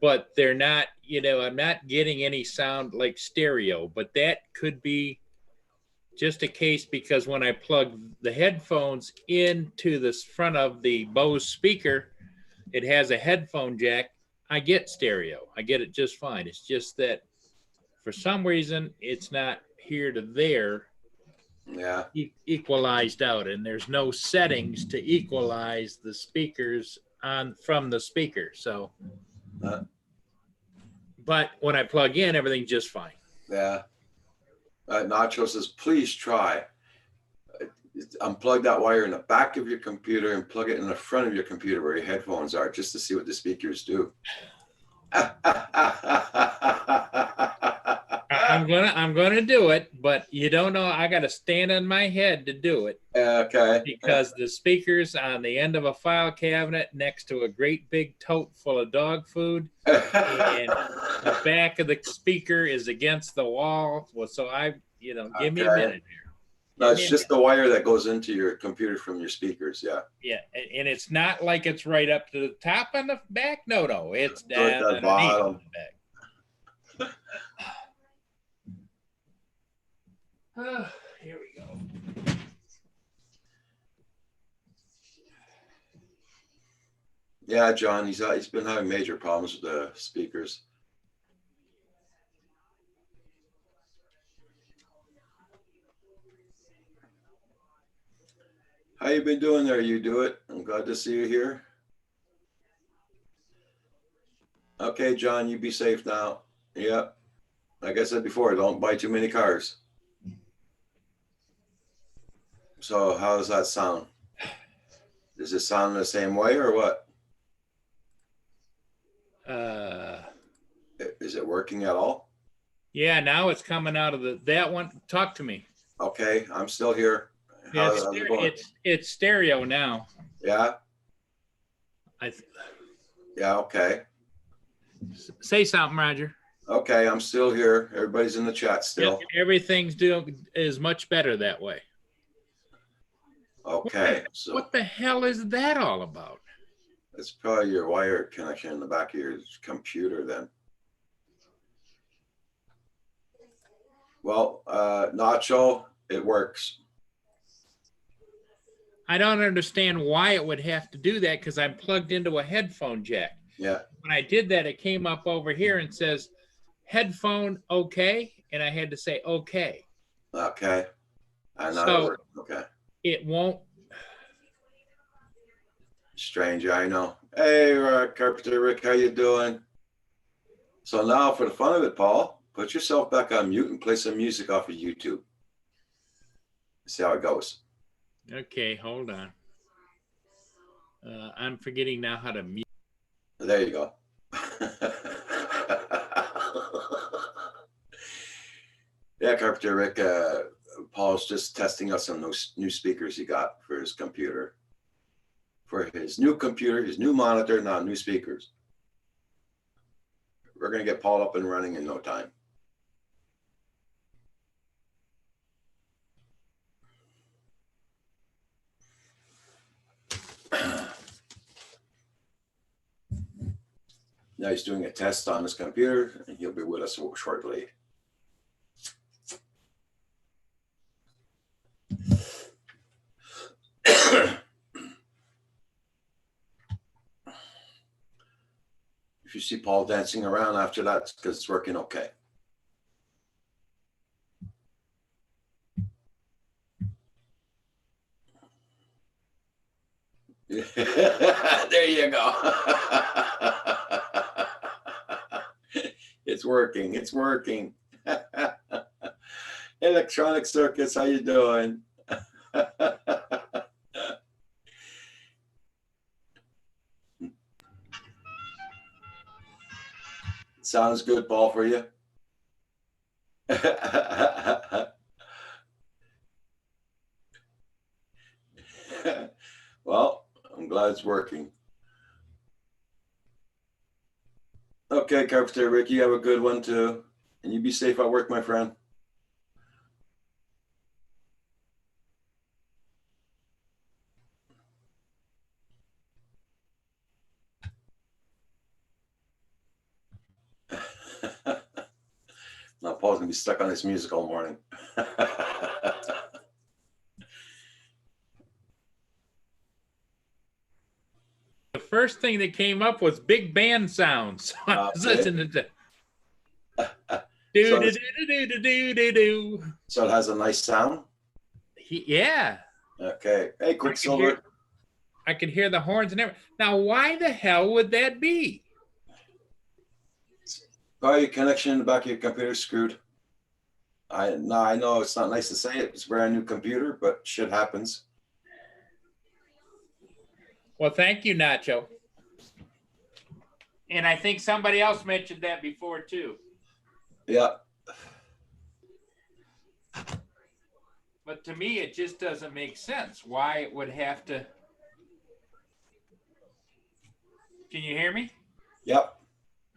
but they're not, I'm not getting any sound like stereo, but that could be just a case because when I plug the headphones into the front of the Bose speaker, it has a headphone jack. I get stereo. I get it just fine. It's just that for some reason, it's not here to there. Yeah. Equalized out, and there's no settings to equalize the speakers from the speaker. So, but when I plug in, everything's just fine. Yeah. Nacho says, please try. Unplug that wire in the back of your computer and plug it in the front of your computer where your headphones are, just to see what the speakers do. I'm gonna do it, but you don't know. I got to stand on my head to do it. Okay. Because the speaker's on the end of a file cabinet next to a great big tote full of dog food, and the back of the speaker is against the wall. Well, so give me a minute here. No, it's just the wire that goes into your computer from your speakers. Yeah. Yeah, and it's not like it's right up to the top on the back. No, it's down at the underneath bottom. on the back. Here we go. Yeah, John, he's been having major problems with the speakers. How you been doing there? You do it. I'm glad to see you here. Okay, John, you be safe now. Yep. Like I said before, don't buy too many cars. So how does that sound? Does it sound the same way or what? Is it working at all? Yeah, now it's coming out of that one. Talk to me. Okay, I'm still here. Yeah, it's stereo now. Yeah. Yeah. Okay. Say something, Roger. Okay, I'm still here. Everybody's in the chat still. Yeah, everything's is much better that way. Okay. What the hell is that all about? It's probably your wire connection in the back of your computer then. Well, Nacho, it works. I don't understand why it would have to do that because I'm plugged into a headphone jack. Yeah. When I did that, it came up over here and says, headphone okay, and I had to say okay. Okay. So okay. It won't. Strange, I know. Hey, Carpenter Rick, how you doing? So now, for the fun of it, Paul, put yourself back on mute and play some music off of YouTube. See how it goes. Okay, hold on. I'm forgetting now how to mute. There you go. Yeah, Carpenter Rick, Paul's just testing out some new speakers he got for his computer. For his new computer, his new monitor, now new speakers. We're going to get Paul up and running in no time. Now he's doing a test on his computer, and he'll be with us shortly. If you see Paul dancing around after that, it's because it's working okay. There you go. It's working. It's working. Electronic Circuits, how you doing? Sounds good, Paul, for you? Well, I'm glad it's working. Okay, Carpenter Rick, you have a good one too. And you be safe at work, my friend. Now Paul's gonna be stuck on this music all morning. The first thing that came up was big band sounds. I was Okay. listening to do do do do do do do do. So it has a nice sound. Yeah, Okay. Hey, Quicksilver. I could hear the horns and everything. Now, why the hell would that be? Probably your connection in the back of your computer screwed. I know it's not nice to say it. It's a brand new computer, but shit happens. Well, thank you, Nacho. And I think somebody else mentioned that before too. Yeah. But to me, it just doesn't make sense why it would have to. Can you hear me? Yep.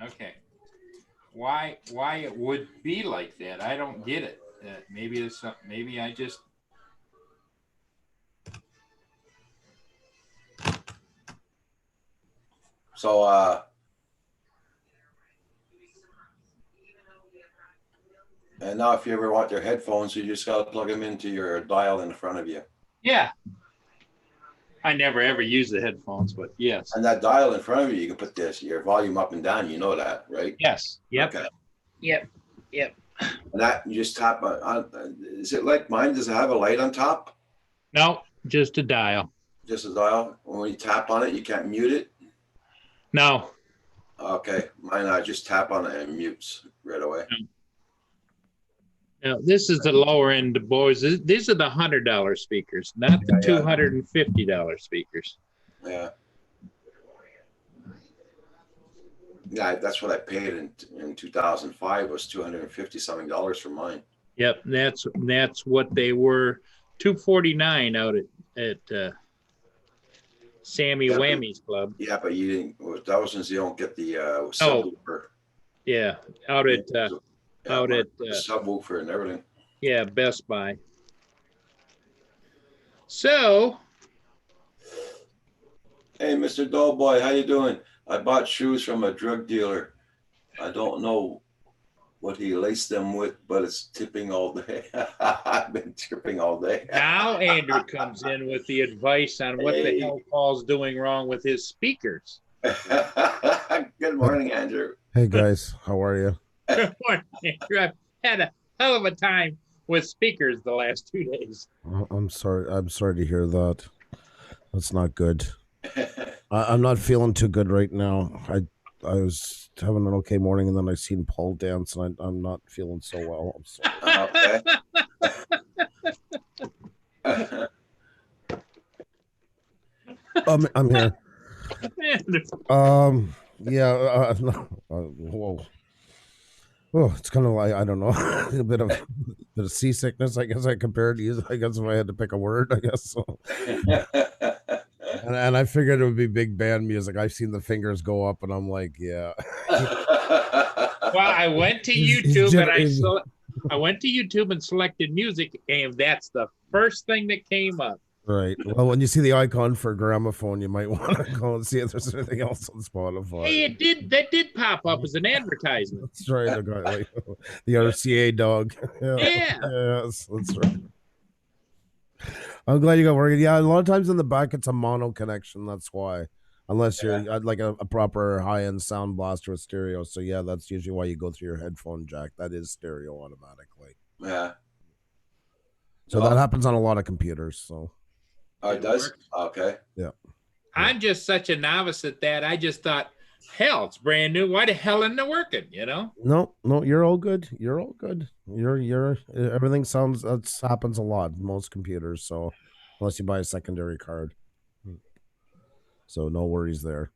Okay. Why it would be like that? I don't get it. Maybe it's something. Maybe I just. So and now if you ever want your headphones, you just gotta plug them into your dial in front of you. Yeah. I never ever use the headphones, but yes. And that dial in front of you, you can put your volume up and down. You know that, right? Yes. Yep. Okay. Yep. And that you just tap on. Is it like mine? Does it have a light on top? No, just a dial. Just a dial. When you tap on it, you can't mute it. No. Okay, mine. I just tap on it and mutes right away. No, this is the lower end, boys. These are the $100 speakers, not the $250 speakers. Yeah. Yeah, that's what I paid in 2005 was $250 something for mine. Yep, that's what they were. $249 out at Sammy Whammy's club. Yeah, but you didn't. With thousands, you don't get the subwoofer. Yeah, out at the subwoofer and everything. Yeah, Best Buy. So, hey, Mr. Doughboy, how you doing? I bought shoes from a drug dealer. I don't know what he laced them with, but it's tipping all day. I've been tripping all day. now Andrew comes in with the advice on what the hell Paul's doing wrong with his speakers. Good morning, Andrew. Hey guys, how are you? Good morning, Andrew. I've had a hell of a time with speakers the last 2 days. I'm sorry. I'm sorry to hear that. That's not good. I'm not feeling too good right now. I was having an okay morning, and then I seen Paul dance, and I'm not feeling so well. I'm sorry. Okay. I'm here. Yeah. Whoa. Oh, it's kind of like, I don't know, a bit of seasickness. I guess I compared to you. I guess if I had to pick a word, I guess so. And I figured it would be big band music. I've seen the fingers go up, and I'm like, yeah. Well, I went to YouTube and I went to YouTube and selected music, and that's the first thing that came up. Right. Well, when you see the icon for gramophone, you might want to go and see if there's anything else on Spotify. Hey, that did pop up as an advertisement. That's right. The guy, like, the RCA dog. Yeah. Yes, that's right. I'm glad you got working. Yeah, a lot of times in the back it's a mono connection. That's why, unless you're like a proper high-end sound blaster with stereo. So yeah, that's usually why you go through your headphone jack. That is stereo automatically. Yeah. So that happens on a lot of computers. So. Oh, it does? Okay. Yeah. I'm just such a novice at that. I just thought, hell, it's brand new. Why the hell isn't it working? You know? No, you're all good. You're all good. You're everything sounds. That happens a lot. Most computers. So unless you buy a secondary card, so no worries there.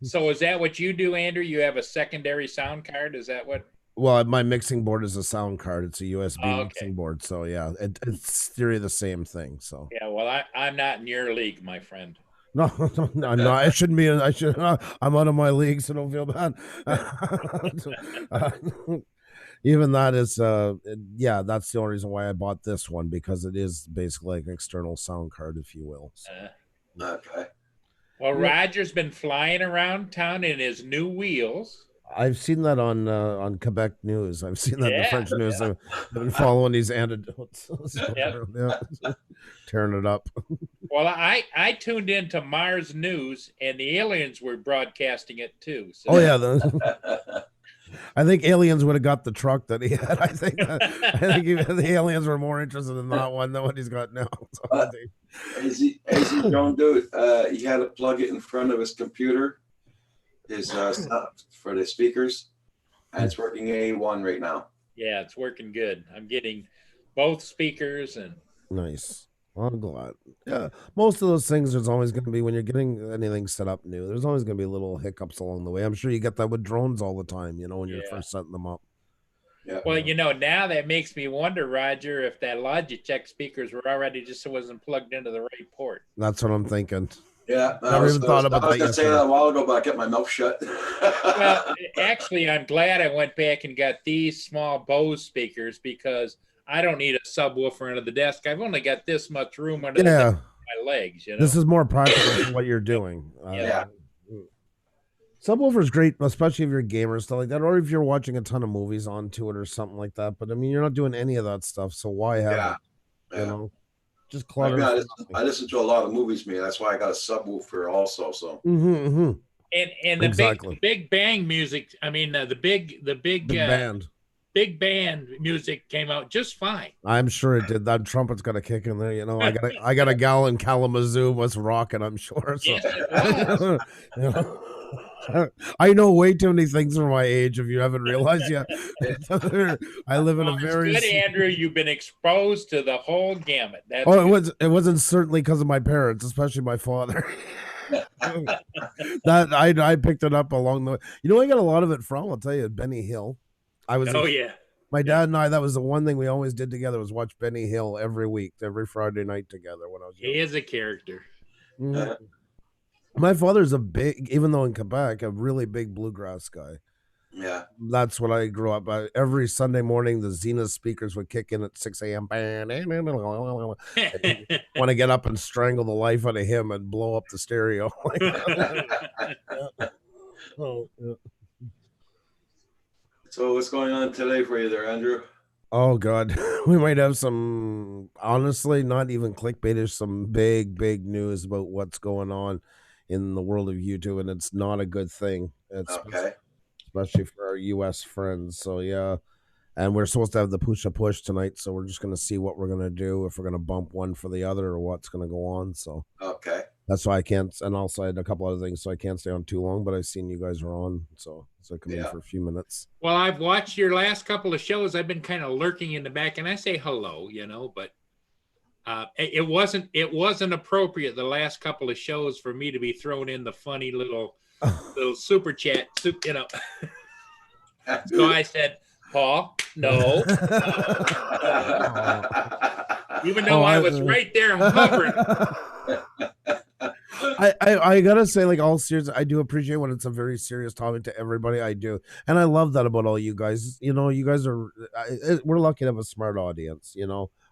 So is that what you do, Andrew? You have a secondary sound card? Is that what? Well, my mixing board is a sound card. It's a USB Oh, okay. mixing board. So yeah, it's theory the same thing. So Yeah, well, I'm not in your league, my friend. no, no, I'm not. I shouldn't be. I should. I'm out of my league, so don't feel bad. Even that is, yeah, that's the only reason why I bought this one, because it is basically like an external sound card, if you will. So. Okay. Well, Yeah. Roger's been flying around town in his new wheels. I've seen that on Quebec news. I've seen that in the Yeah. French news. I've been following these antidotes. So, Yep. yeah. Tearing it up. Well, I tuned into Mars News, and the aliens were broadcasting it too. So. Oh yeah, I think aliens would have got the truck that he had. I think the aliens were more interested in that one than what he's got now. So I think- As he don't do it, he had to plug it in front of his computer, his stuff for the speakers, and it's working A1 right now. Yeah, it's working good. I'm getting both speakers, and Nice. I'm glad. Yeah, most of those things, there's always going to be, when you're getting anything set up new, there's always going to be little hiccups along the way. I'm sure you get that with drones all the time, when you're Yeah. first setting them up. Yeah. well, now that makes me wonder, Roger, if that Logitech speakers were already just wasn't plugged into the right port. That's what I'm thinking. Yeah. Never even thought about I was that gonna say yesterday. that a while ago, but I kept my mouth shut. Well, actually, I'm glad I went back and got these small Bose speakers, because I don't need a subwoofer under the desk. I've only got this much room under the Yeah, desk for my legs. this is more practical for what you're doing. Yeah. Subwoofer is great, especially if you're a gamer and stuff like that, or if you're watching a ton of movies onto it or something like that. But I mean, you're not doing any of that stuff, so why have Yeah. it? Yeah. Just I, clutter. mean, I listen to a lot of movies, man. That's why I got a subwoofer also. So Mm-hmm. and the Exactly. big bang music. I mean, the big Big band. big band music came out just fine. I'm sure it did. That trumpet's got a kick in there. I got a gal in Kalamazoo was rocking, I'm sure. So. Yes, it was. You know, I know way too many things for my age, if you haven't realized yet. I live in Well, a it's very good, Andrew. You've been exposed to the whole gamut. That's Oh, good. it wasn't certainly because of my parents, especially my father. That I picked it up along the way. I got a lot of it from, I'll tell you, Benny Hill. Oh yeah. My dad and I, that was the one thing we always did together, was watch Benny Hill every week, every Friday night together when I was young. He is a character. Mhm. My father's even though in Quebec, a really big bluegrass guy. yeah. That's what I grew up by. Every Sunday morning, the Zenith speakers would kick in at 6 a.m. Want to get up and strangle the life out of him and blow up the stereo. Oh, yeah. So what's going on today for you there, Andrew? Oh God, we might have some, honestly, not even clickbaitish, some big news about what's going on in the world of YouTube, and it's not a good thing. It's Okay. especially for our US friends. So yeah. And we're supposed to have the push tonight, so we're just gonna see what we're gonna do, if we're gonna bump one for the other or what's gonna go on. So Okay. that's why I can't, and also I had a couple other things, so I can't stay on too long, but I've seen you guys are on, so I come in Yeah. for a few minutes. Well, I've watched your last couple of shows. I've been kind of lurking in the back, and I say hello, but it wasn't appropriate the last couple of shows for me to be thrown in the funny little super chat, So I said, Paul, no, even though I was right there hovering. I gotta say, like, all serious, I do appreciate when it's a very serious topic to everybody. I do, and I love that about all you guys. You guys are, we're lucky to have a smart audience.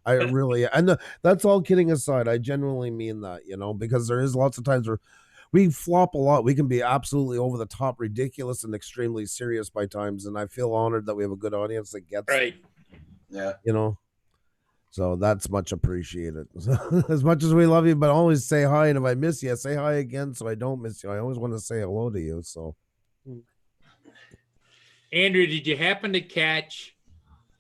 I really, and that's all kidding aside. I genuinely mean that. Because there is lots of times where we flop a lot. We can be absolutely over the top, ridiculous, and extremely serious by times. And I feel honored that we have a good audience that gets it, Right. Yeah. So that's much appreciated. As much as we love you, but always say hi. And if I miss you, say hi again, so I don't miss you. I always want to say hello to you. So Andrew, did you happen to catch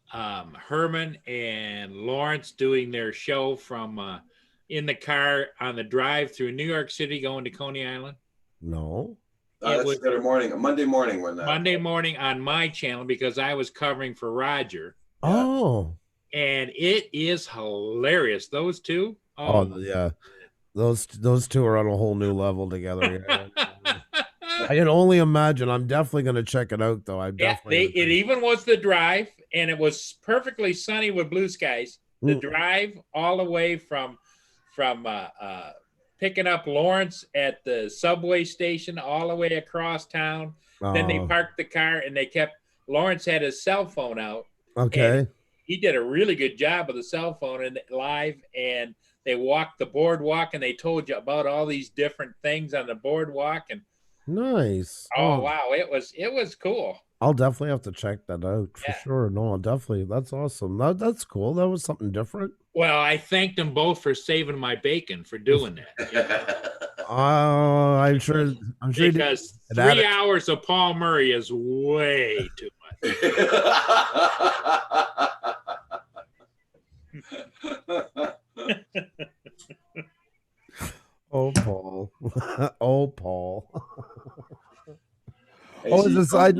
Herman and Lawrence doing their show from in the car on the drive through New York City going to Coney Island? no. It That's was- the other morning, Monday morning when that. Monday morning on my channel, because I was covering for Roger. Oh. And it is hilarious. Those two. Oh yeah. Those two are on a whole new level together. Yeah. I can only imagine. I'm definitely going to check it out, though. I'm Yeah, definitely. it even was the drive, and it was perfectly sunny with blue skies. The Mm. drive all the way from picking up Lawrence at the subway station all the way across town. Then they parked the car, and they kept Lawrence had his cell phone out. Okay. And he did a really good job of the cell phone and live, and they walked the boardwalk, and they told you about all these different things on the boardwalk. And Nice. oh wow, it was cool. I'll definitely have to check that out for sure. No, definitely. That's awesome. That's cool. That was something different. Well, I thanked them both for saving my bacon for doing that. I'm sure. Because 3 hours of Paul Murray is way too much. Oh, Paul. Oh, Paul. Oh, as a side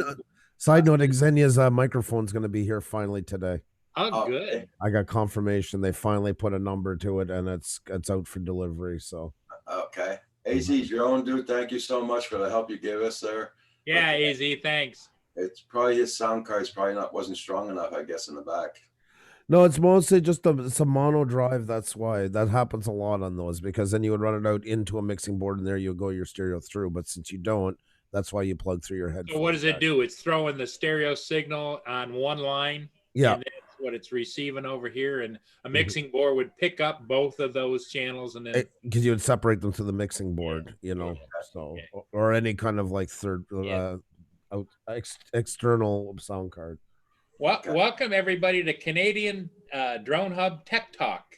note, Xenia's microphone's going to be here finally today. Oh, good. I got confirmation. They finally put a number to it, and it's out for delivery. So. Okay. AZ Jerome, dude, thank you so much for the help you gave us there. Yeah, AZ, thanks. It's probably his sound card's probably wasn't strong enough, I guess, in the back. No, it's mostly just it's a mono drive. That's why that happens a lot on those, because then you would run it out into a mixing board, and there you go your stereo through. But since you don't, that's why you plug through your headphones. So what does it do? It's throwing the stereo signal on one line. Yeah. And that's what it's receiving over here. And a mixing board would pick up both of those channels, and then because you would separate them to the mixing board, so or any kind of like third external sound card. Well, welcome everybody to Canadian Drone Hub Tech Talk.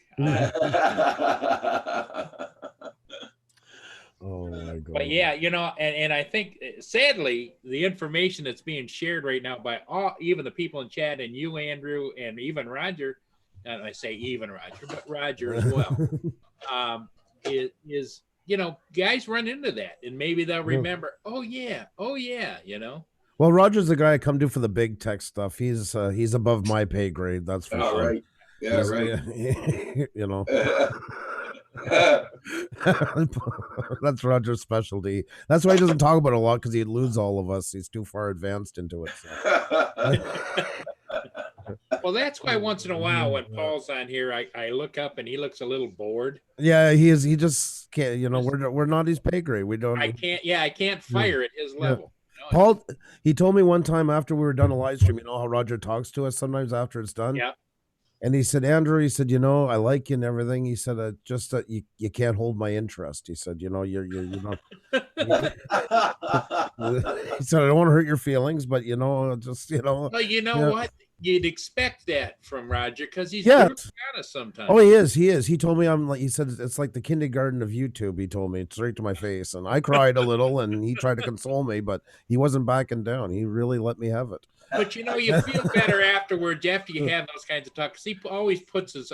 Oh my God. But yeah, and I think sadly the information that's being shared right now by even the people in chat, and you, Andrew, and even Roger, and I say even Roger, but Roger as well, is guys run into that, and maybe they'll remember. Oh yeah. Well, Roger's the guy I come to for the big tech stuff. He's above my pay grade. That's for sure. Right. Yeah, right. That's Roger's specialty. That's why he doesn't talk about it a lot, because he'd lose all of us. He's too far advanced into it. So. Well, that's why once in a while when Paul's on here, I look up and he looks a little bored. Yeah, he is. He just can't. We're not his pay grade. We don't. I can't fire at his level. Paul, he told me one time after we were done a live stream, how Roger talks to us sometimes after it's done. Yeah. And he said, Andrew, he said, I like you and everything. He said, just that you can't hold my interest. He said, you're not. He said, I don't want to hurt your feelings, but just. Well, what? You'd expect that from Roger, because he's honest sometimes. Oh, he is. He told me he said it's like the kindergarten of YouTube. He told me straight to my face, and I cried a little, and he tried to console me, but he wasn't backing down. He really let me have it. But you feel better afterwards after you have those kinds of talks. He always puts his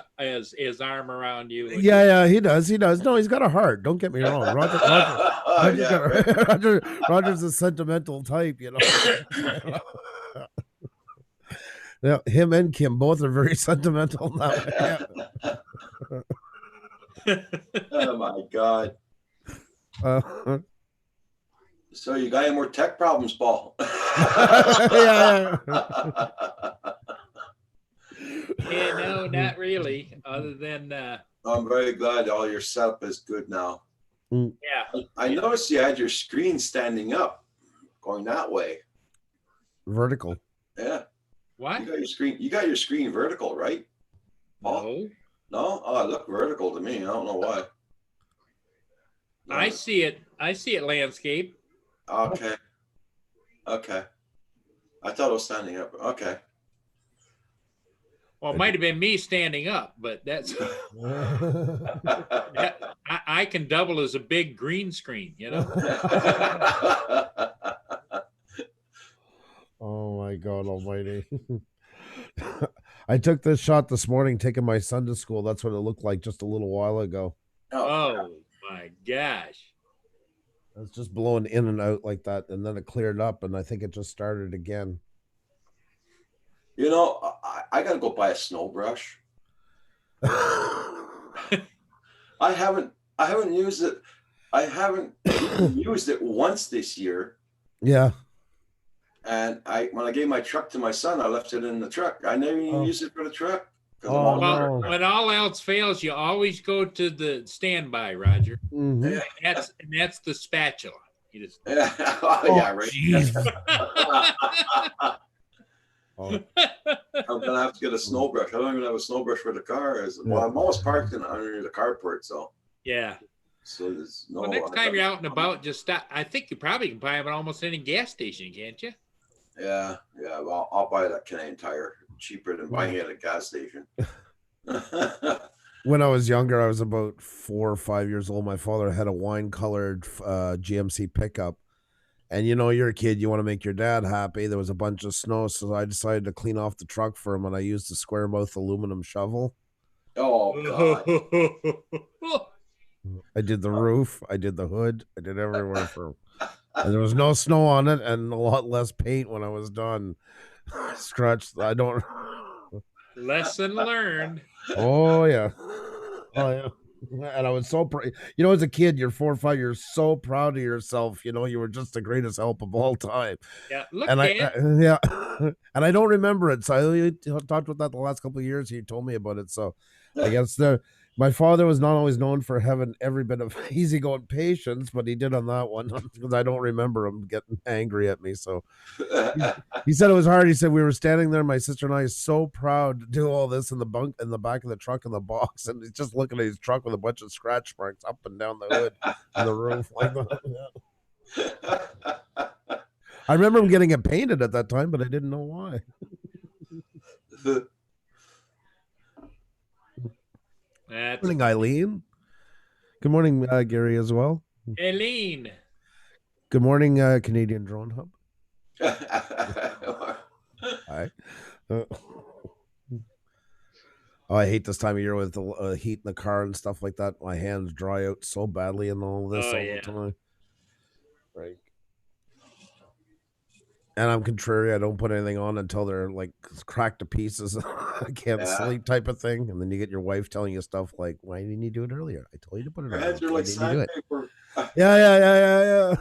arm around you. Yeah, he does. No, he's got a heart. Don't get me wrong. Roger's a sentimental type, Yeah, him and Kim both are very sentimental now. Oh my God. So you got any more tech problems, Paul? Yeah, no, not really. Other than I'm very glad all your setup is good now. Yeah. I noticed you had your screen standing up, going that way. Vertical. Yeah. What? You got your screen vertical, right? No. No? Oh, it looked vertical to me. I don't know why. No. I see it landscape. Okay. I thought it was standing up. Okay. Well, it might have been me standing up, but that's I can double as a big green screen, Oh my God almighty. I took this shot this morning taking my son to school. That's what it looked like just a little while ago. Oh my gosh. It's just blowing in and out like that, and then it cleared up, and I think it just started again. I gotta go buy a snow brush. I haven't used it. I haven't used it once this year. Yeah. And when I gave my truck to my son, I left it in the truck. I never even used it for the truck. 'Cause I'm Oh, all- Well, no. when all else fails, you always go to the standby, Roger. Mhm. Yeah. And that's the spatula. You just Oh, yeah, right. Jeez. Oh, I'm gonna have to get a snow brush. I don't even have a snow brush for the car. Well, I'm almost parked under the carport, so yeah. there's no. Well, next time you're out and about, just stop. I think you probably can buy them at almost any gas station, can't you? Yeah. Well, I'll buy that Canadian Tire. Cheaper than buying it at a gas station. when I was younger, I was about 4 or 5 years old. My father had a wine-colored GMC pickup, and you're a kid, you want to make your dad happy. There was a bunch of snow, so I decided to clean off the truck for him, and I used a square mouth aluminum shovel. Oh God. I did the roof, I did the hood, I did everywhere for him. And there was no snow on it, and a lot less paint when I was done. Scratched. I don't. Lesson learned. Oh yeah. Oh yeah. And I was so proud. As a kid, you're 4 or 5. You're so proud of yourself. You were just the greatest help of all time. Yeah. Look, And Dan. yeah, and I don't remember it. So I talked about that the last couple of years. He told me about it. So I guess my father was not always known for having every bit of easygoing patience, but he did on that one because I don't remember him getting angry at me. So he said it was hard. He said we were standing there, my sister and I, so proud to do all this in the back of the truck in the box, and he's just looking at his truck with a bunch of scratch marks up and down the hood and the roof like that. Yeah. I remember him getting it painted at that time, but I didn't know why. That's Good morning, Eileen. Good morning, Gary, as well. Eileen. Good morning, Canadian Drone Hub. Hi. Oh, I hate this time of year with the heat in the car and stuff like that. My hands dry out so badly and all this all yeah. the time. Right. And I'm contrary. I don't put anything on until they're like cracked to pieces. I can't sleep type of thing. And then you get your wife telling you stuff like, why didn't you do it earlier? I told you to put it on. Hands are Why like didn't you do it? sandpaper. Yeah.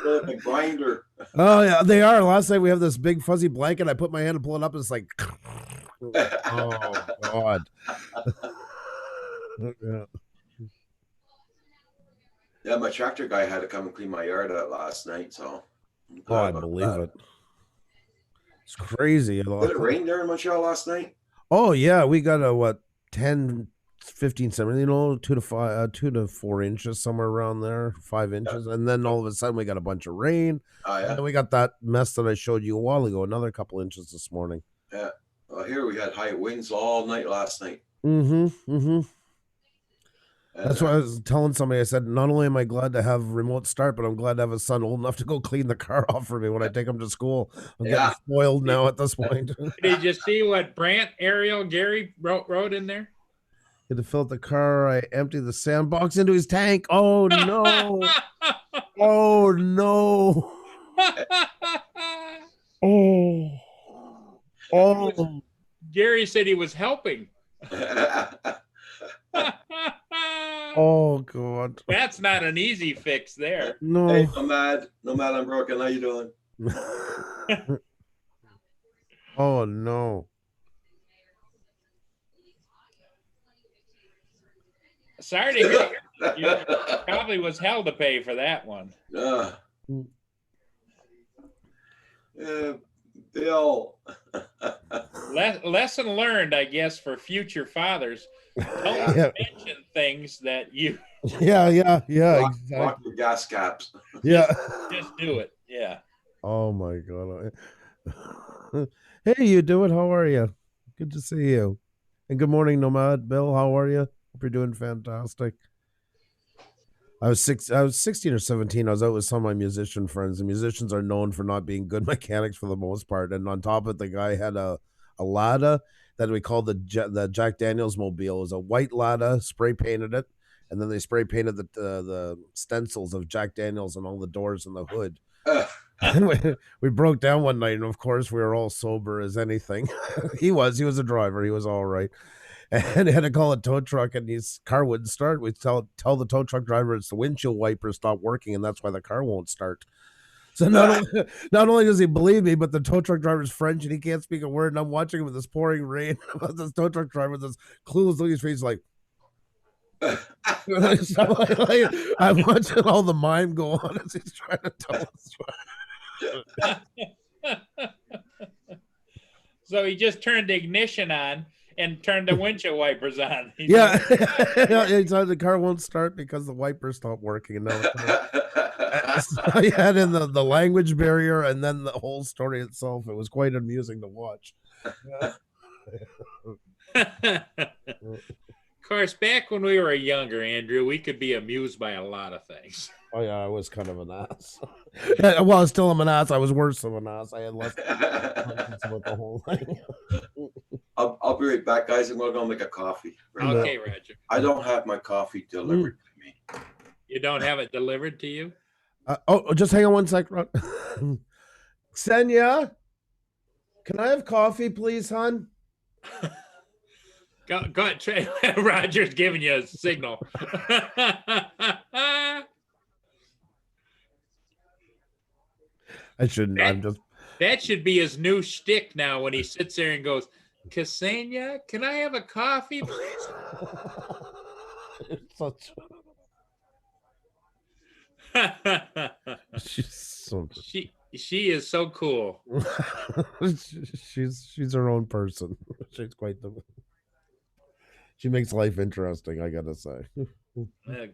Like a grinder. Oh yeah, they are. Last night we have this big fuzzy blanket. I put my hand to pull it up. And it's like, oh God. Yeah. Yeah, my tractor guy had to come and clean my yard out last night. So. Oh, I believe it. It's crazy. Did it rain there in Montreal last night? Oh yeah, we got a 10, 15, 17, 2 to 4 inches, somewhere around there, 5 inches, and then all of a sudden we got a bunch of rain. Oh yeah. And we got that mess that I showed you a while ago, another couple inches this morning. Yeah. Well, here we had high winds all night last night. And that's why I was telling somebody. I said, not only am I glad to have remote start, but I'm glad to have a son old enough to go clean the car off for me when I take him to school. I'm getting spoiled now at this point. Did you see what Brant, Ariel, Gary wrote in there? Had to fill up the car. I emptied the sandbox into his tank. Oh no! Oh no! Oh! Gary said he was helping. Oh God! That's not an easy fix there. No. Hey, Nomad, I'm broken. How you doing? Oh no! Sorry to hear. You probably was hell to pay for that one. Bill. Lesson learned, I guess, for future fathers. Don't mention things that you. Yeah. Lock Exactly. your gas caps. Yeah. Just do it. Yeah. Oh my God. Hey, you do it. How are you? Good to see you. And good morning, Nomad. Bill, how are you? Hope you're doing fantastic. I was 16 or 17. I was out with some of my musician friends. The musicians are known for not being good mechanics for the most part. And on top of it, the guy had a Lada that we called the Jack Daniels mobile. It was a white Lada, spray painted it, and then they spray painted the stencils of Jack Daniels on all the doors and the hood. And we broke down one night, and of course we were all sober as anything. He was a driver. He was all right. and he had to call a tow truck, and his car wouldn't start. We tell the tow truck driver it's the windshield wiper stopped working, and that's why the car won't start. So not only does he believe me, but the tow truck driver's French and he can't speak a word. And I'm watching him with this pouring rain. This tow truck driver with this clueless look at his face, like. I'm watching all the mime go on as he's trying to tell us. So he just turned the ignition on and turned the windshield wipers on. Yeah, the car won't start because the wipers stopped working. And now so he had in the language barrier and then the whole story itself. It was quite amusing to watch. Of course, back when we were younger, Andrew, we could be amused by a lot of things. Oh yeah, I was kind of an ass. Well, I still am an ass. I was worse than an ass. I had less about the whole thing. I'll be right back, guys. I'm gonna go make a coffee. Right Okay, now. Roger. I don't have my coffee delivered to me. You don't have it delivered to you? Just hang on one sec. Ksenia, can I have coffee, please, hon? Go, Roger's giving you a signal. I shouldn't. I'm just. That should be his new shtick now when he sits there and goes, Ksenia, can I have a coffee, please? Such. She's so. She is so cool. she's her own person. She's quite the. She makes life interesting, I gotta say.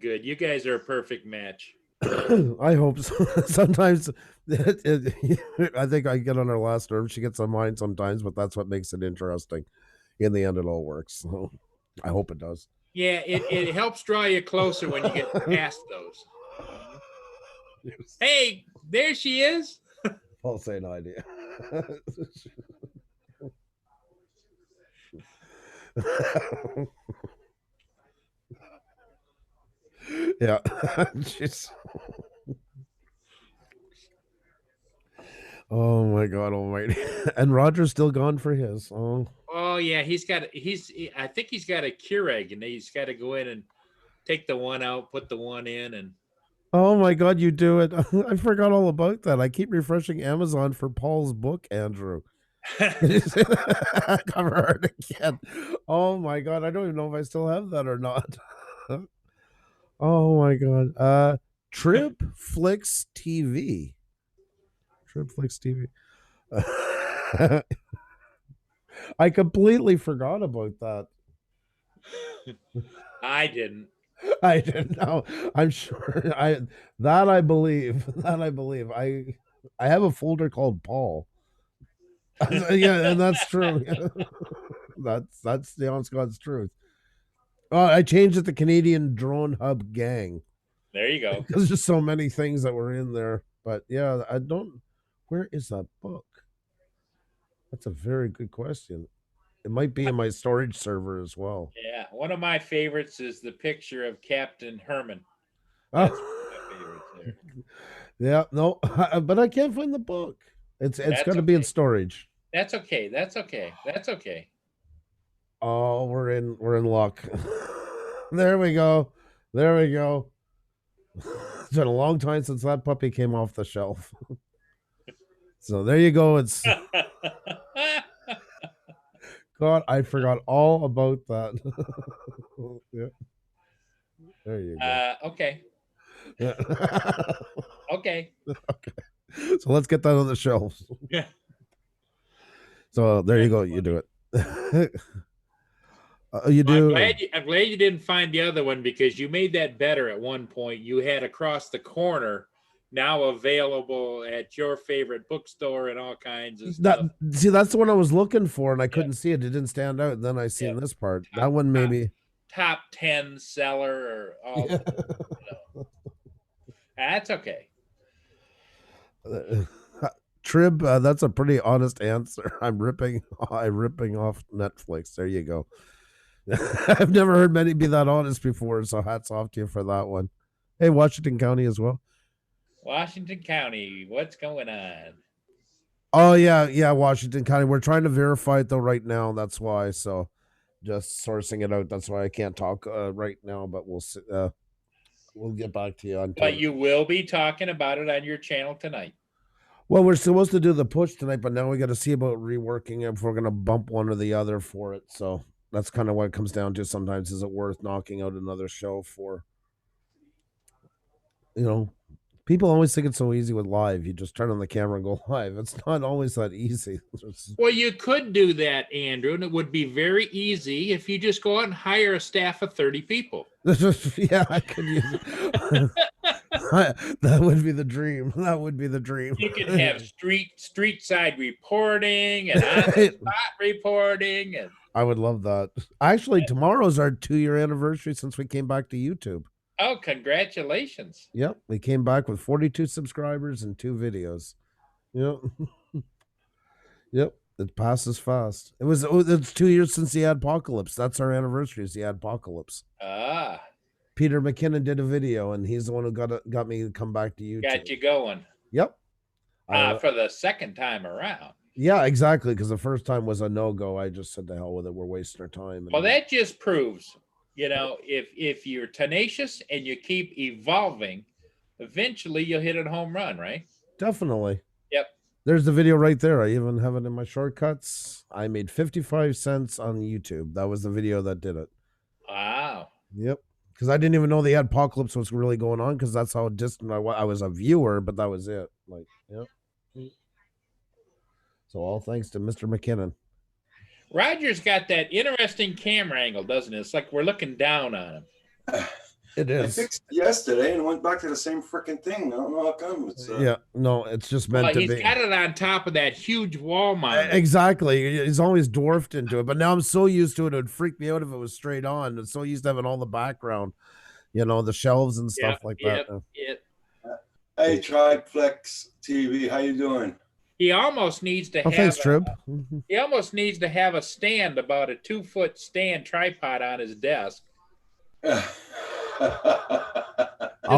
Good. You guys are a perfect match. I hope so. Sometimes I think I get on her last nerve. She gets on mine sometimes, but that's what makes it interesting. In the end, it all works. So I hope it does. Yeah, it helps draw you closer when you get past those. Hey, there she is. I'll say no idea. Yeah. Jeez. Oh my God almighty. And Roger's still gone for his. Oh yeah, I think he's got a Keurig and he's got to go in and take the one out, put the one in, and oh my God, you do it. I forgot all about that. I keep refreshing Amazon for Paul's book, Andrew. Cover art again. Oh my God, I don't even know if I still have that or not. Oh my God. Trip Flix TV. Trip Flix TV. I completely forgot about that. I didn't. I didn't know. I'm sure I believe. That I believe. I have a folder called Paul. Yeah, and that's true. That's the honest God's truth. I changed it to Canadian Drone Hub Gang. There you go. There's just so many things that were in there. But yeah, I don't. Where is that book? That's a very good question. It might be in my storage server as well. Yeah, one of my favorites is the picture of Captain Herman. That's one of my favorites there. Yeah, no, but I can't find the book. It's got to be in storage. That's okay. That's okay. That's okay. Oh, we're in luck. There we go. There we go. It's been a long time since that puppy came off the shelf. So there you go. It's God, I forgot all about that. Yeah. There you go. Okay. Yeah. Okay. Okay. So let's get that on the shelves. Yeah. So there you go. You do it. You do. I'm glad you didn't find the other one because you made that better at one point. You had Across the Corner now available at your favorite bookstore and all kinds of stuff. See, that's the one I was looking for, and I couldn't see it. It didn't stand out. And then I seen this part. That one maybe top 10 seller or all. That's okay. Trib, that's a pretty honest answer. I'm ripping off Netflix. There you go. I've never heard many be that honest before, so hats off to you for that one. Hey, Washington County as well. Washington County, what's going on? Oh yeah, Washington County. We're trying to verify it though right now. That's why. So just sourcing it out. That's why I can't talk right now, but we'll get back to you on But Twitter. you will be talking about it on your channel tonight. Well, we're supposed to do the push tonight, but now we got to see about reworking it if we're going to bump one or the other for it. So that's kind of what it comes down to sometimes. Is it worth knocking out another show for? People always think it's so easy with live. You just turn on the camera and go live. It's not always that easy. Well, you could do that, Andrew, and it would be very easy if you just go out and hire a staff of 30 people. Yeah, I could use it. That would be the dream. That would be the dream. You could have street side reporting and on-the-spot reporting. And I would love that. Actually, tomorrow's our 2-year anniversary since we came back to YouTube. oh, congratulations. Yep, we came back with 42 subscribers and 2 videos. Yep. Yep, it passes fast. It's 2 years since the Adpocalypse. That's our anniversary, is the Adpocalypse. Ah, Peter McKinnon did a video, and he's the one who got me to come back to YouTube. got you going. Yep. For the second time around. Yeah, exactly. Because the first time was a no-go. I just said, "To hell with it. We're wasting our time." Well, that just proves, if you're tenacious and you keep evolving, eventually you'll hit a home run, right? Definitely. Yep. There's the video right there. I even have it in my shortcuts. I made 55 cents on YouTube. That was the video that did it. Wow. Yep. Because I didn't even know the Adpocalypse was really going on, because that's how distant I was a viewer, but that was it. Yep. So all thanks to Mr. McKinnon. Roger's got that interesting camera angle, doesn't it? It's like we're looking down on him. It I is. fixed it yesterday and went back to the same freaking thing. I don't know how come. It's, Yeah, no, it's just meant Well, to he's be. got it on top of that huge wall monitor. Exactly. He's always dwarfed into it. But now I'm so used to it, it would freak me out if it was straight on. I'm so used to having all the background, the shelves and stuff like that. Yep. hey, Triplex TV, how you doing? He almost needs to Oh, have thanks, Trib. he almost needs to have a stand, about a 2-foot stand tripod on his desk. I'll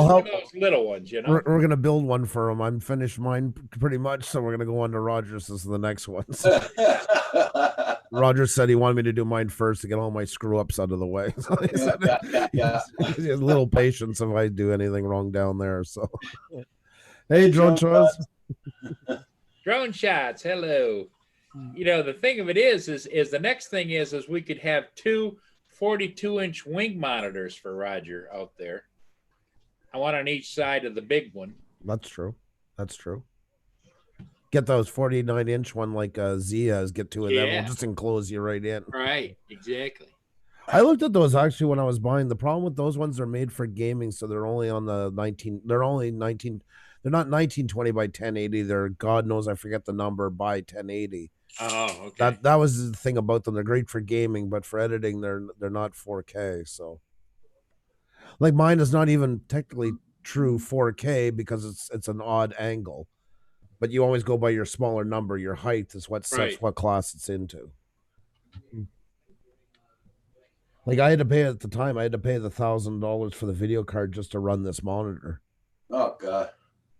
help. One of those little ones, We're going to build one for him. I'm finished mine pretty much, so we're going to go on to Rogers as the next one. So Roger said he wanted me to do mine first to get all my screw-ups out of the way. So he has little patience if I do anything wrong down there. So, hey, Drone Charles. Drone shots, hello. The thing of it is the next thing is we could have 2 42-inch wing monitors for Roger out there. I want on each side of the big one. That's true. Get those 49-inch one like Zia's. Get 2 of them. We'll just enclose you right in. Right, exactly. I looked at those actually when I was buying. The problem with those ones, they're made for gaming, so they're only on the 19. They're only 19. They're not 1920 by 1080. They're, God knows, I forget the number, by 1080. Oh, okay. That was the thing about them. They're great for gaming, but for editing, they're not 4K. So, like, mine is not even technically true 4K because it's an odd angle. But you always go by your smaller number. Your height is what sets what class it's into. Like, I had to pay at the time. I had to pay the $1,000 for the video card just to run this monitor. Oh God.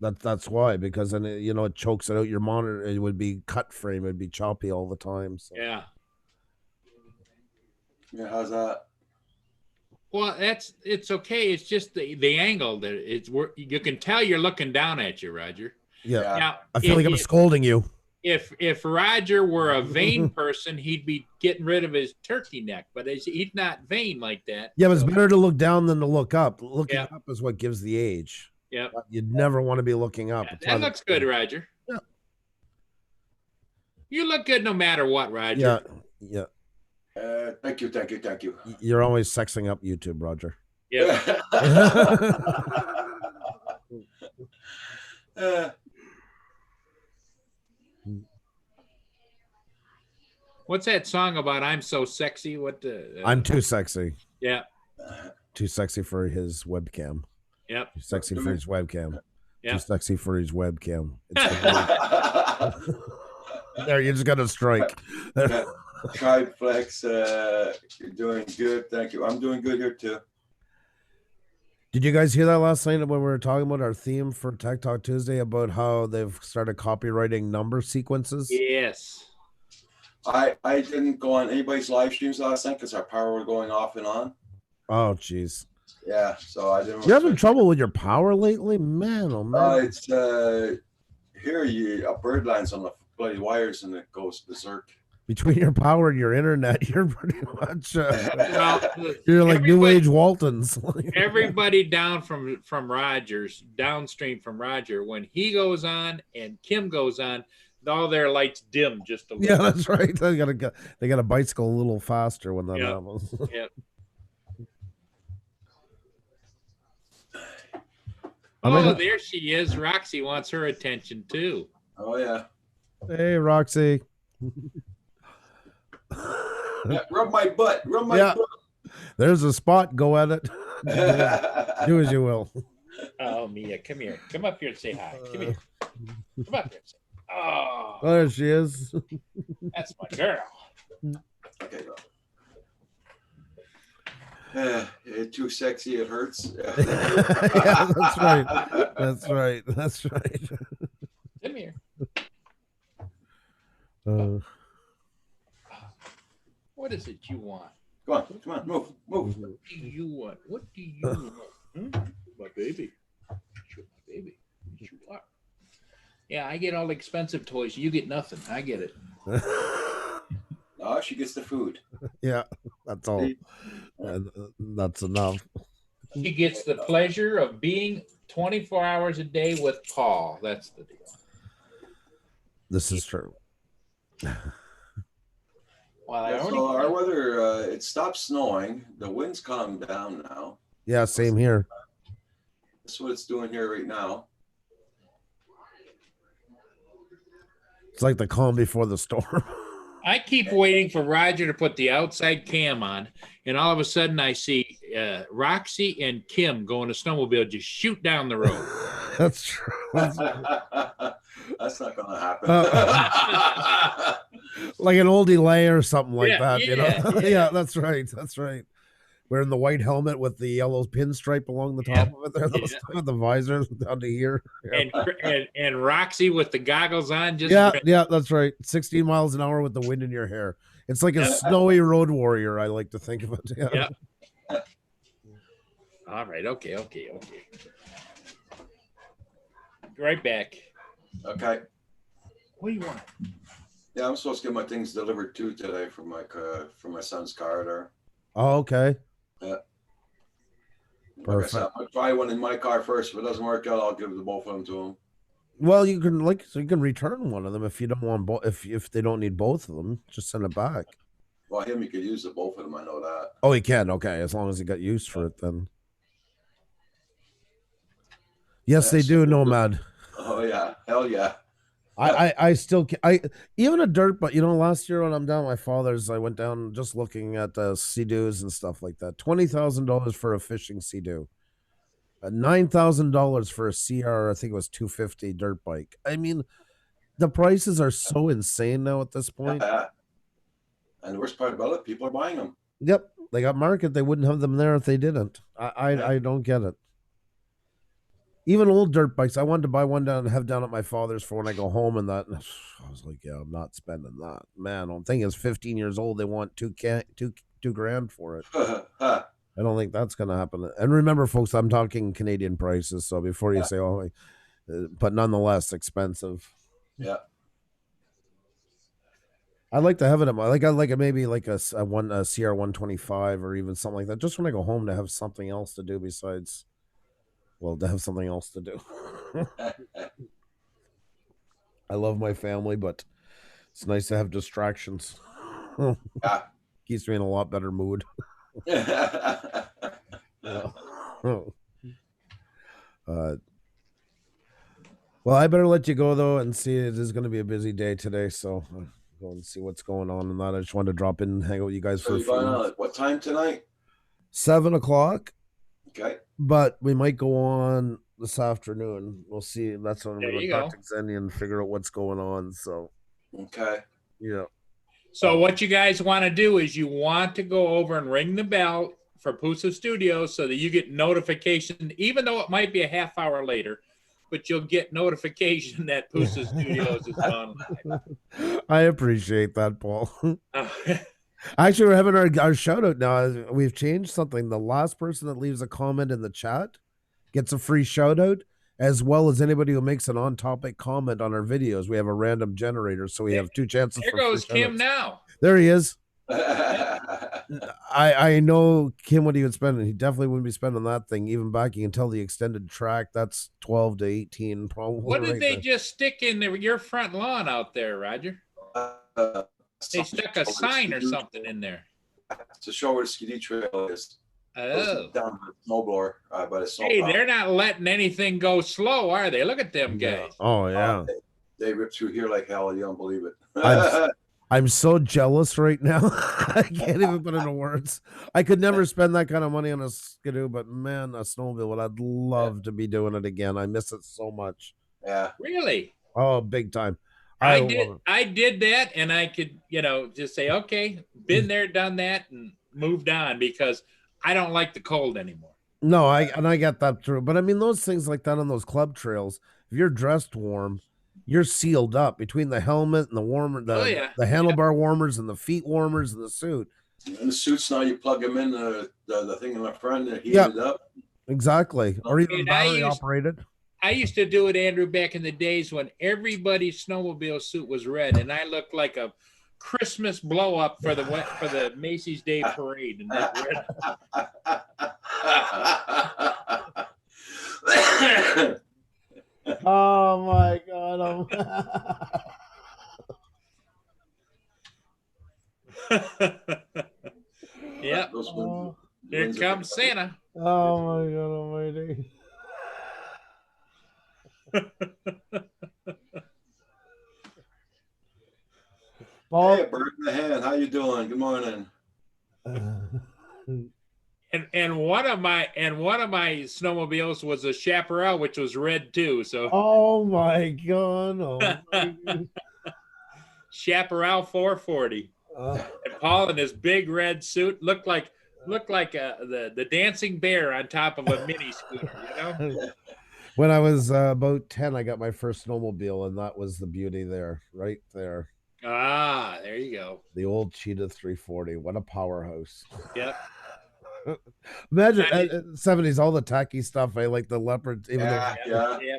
That's why, because then it chokes it out. Your monitor, it would be cut frame, it'd be choppy all the time. So. Yeah. Yeah, how's that? Well, it's okay. It's just the angle that you can tell you're looking down at you, Roger. Yeah. Now, I feel like I'm scolding you. If Roger were a vain person, he'd be getting rid of his turkey neck, but he's not vain like that. Yeah, but it's better to look down than to look up. Looking up is what gives the age. Yeah. You'd never want to be looking up. That looks good, Roger. Yeah. You look good no matter what, Roger. Yeah. Thank you. You're always sexing up YouTube, Roger. Yeah. What's that song about? I'm so sexy. I'm too sexy. Yeah. Too sexy for his webcam. Yep. Too sexy for his webcam. Yep. Too sexy for his webcam. There, you just got a strike. Triplex, you're doing good. Thank you. I'm doing good here too. Did you guys hear that last night when we were talking about our theme for Tech Talk Tuesday about how they've started copywriting number sequences? Yes. I didn't go on anybody's live streams last night because our power was going off and on. Oh, jeez. Yeah, so I didn't. You having trouble with your power lately, man? Oh man. It's here a bird lands on the bloody wires and it goes berserk. Between your power and your internet, you're pretty much Well, you're like New everybody- Age Waltons. Everybody down from Rogers, downstream from Roger, when he goes on and Kim goes on, all their lights dim just a little. Yeah, that's right. They got a bicycle a little faster when that Yep. happens. Yep. I'm Oh, gonna- there she is. Roxy wants her attention too. Oh yeah. Hey, Roxy. Yeah, rub my butt. Rub my Yeah. There's a spot. Go at it. butt. Do as you will. Oh, Mia, come here. Come up here and say hi. Come here. Come up here and say, oh, There she is. that's my girl. Okay, go. It's too sexy, it hurts. Yeah, that's right. That's right. That's right. Come here. Uh, What is it you want? Come on, move. What do you want? What do you want? My baby. You're my baby. You are. Yeah, I get all the expensive toys. You get nothing. I get it. Oh, she gets the food. yeah, that's all. That's enough. She gets the pleasure of being 24 hours a day with Paul. That's the deal. This is true. Well, I Yeah, already so our weather, it stopped snowing. The wind's calmed down now. Yeah, same here. That's what it's doing here right now. It's like the calm before the storm. I keep waiting for Roger to put the outside cam on, and all of a sudden I see Roxy and Kim going to snowmobile just shoot down the road. That's true. That's not going to happen. Like an old delay or something like Yeah, that, you know? yeah, Yeah, that's right. That's right. Wearing the white helmet with the yellow pinstripe along the top of it there, those, with the visor down to here. Yeah. And Roxy with the goggles on, just Yeah, that's right. 16 miles an hour with the wind in your hair. It's like a snowy road warrior, I like to think of it. Yeah. Yeah. All right, okay. Right back. Okay. What do you want? Yeah, I'm supposed to get my things delivered too today from my son's car there. Oh, okay. Like Perfect. I said, I'll try one in my car first. If it doesn't work out, I'll give the both of them to him. Well, you can you can return one of them if you don't want both. If they don't need both of them, just send it back. Well, he could use the both of them. I know that. Oh, he can. Okay, as long as he got used for it, then. Yes, they do, Nomad. Oh yeah, hell yeah. I still even a dirt, but last year when I'm down at my father's, I went down just looking at Sea-Doos and stuff like that. $20,000 for a fishing Sea-Doo, $9,000 for a CR. I think it was $250 dirt bike. I mean, the prices are so insane now at this point. Yeah. And the worst part about it, people are buying them. Yep, they got market. They wouldn't have them there if they didn't. I don't get it. Even old dirt bikes. I wanted to buy one down at my father's for when I go home, and that I was like, yeah, I'm not spending that. Man, I'm thinking it's 15 years old. They want $2 grand for it. I don't think that's gonna happen. And remember, folks, I'm talking Canadian prices. So before you say, oh, but nonetheless expensive. Yeah. I'd like to have it. I like maybe like a CR 125 or even something like that. Just when I go home to have something else to do besides. Well, to have something else to do. I love my family, but it's nice to have distractions. Yeah. Keeps me in a lot better mood. Yeah. Well, I better let you go, though, and see. It is going to be a busy day today, so I'll go and see what's going on and that. I just wanted to drop in and hang out with you guys So for a you few going minutes. on at what time tonight? 7 o'clock, Okay. but we might go on this afternoon. We'll see. That's when There we're going you to talk go. to Xenia and figure out what's going on. So, Okay. yeah. So what you guys want to do is you want to go over and ring the bell for Pusa Studios so that you get notification, even though it might be a half hour later, but you'll get notification that Pusa Studios is on live. I appreciate that, Paul. Uh, Actually, we're having our shout out now. We've changed something. The last person that leaves a comment in the chat gets a free shout out, as well as anybody who makes an on topic comment on our videos. We have a random generator, so we have 2 chances. There for goes free Kim shout-outs. now. There he is. I know Kim what he would spend. He definitely wouldn't be spending that thing. Even back, you can tell the extended track. That's 12 to 18 probably. What did right they there. just stick in your front lawn out there, Roger? They stuck a sign or something in there. To show where the Skidoo Trail is. Oh. Down the snowblower by the snow. Hey, they're not letting anything go slow, are they? Look at them guys. Oh yeah. They rip through here like hell. You don't believe it. I'm so jealous right now. I can't even put into words. I could never spend that kind of money on a skidoo, but man, a snowmobile, what I'd love to be doing it again. I miss it so much. Yeah. Really? Oh, big time. I love did. it. I did that, and I could, just say, okay, been there, done that, and moved on because I don't like the cold anymore. No, I get that through. But I mean, those things like that on those club trails, if you're dressed warm, you're sealed up between the helmet and the warmer, the handlebar warmers and the feet warmers and the suit. And the suits now, you plug them in the thing in the front and heat it up. Exactly. Or even battery operated. I used to do it, Andrew, back in the days when everybody's snowmobile suit was red, and I looked like a Christmas blow up for the Macy's Day Parade. And that red. Oh my God! Yep. Here comes Santa. Oh my God Almighty! Paul, hey, bird in the hand. How you doing? Good morning. And one of my snowmobiles was a Chaparral, which was red too. So. Oh my God! Oh my God. Chaparral 440. And Paul in his big red suit looked like the dancing bear on top of a mini scooter. When I was about 10, I got my first snowmobile, and that was the beauty there, right there. Ah, there you go. The old Cheetah 340. What a powerhouse. Yep. Imagine 70s, all the tacky stuff. I like the leopard, even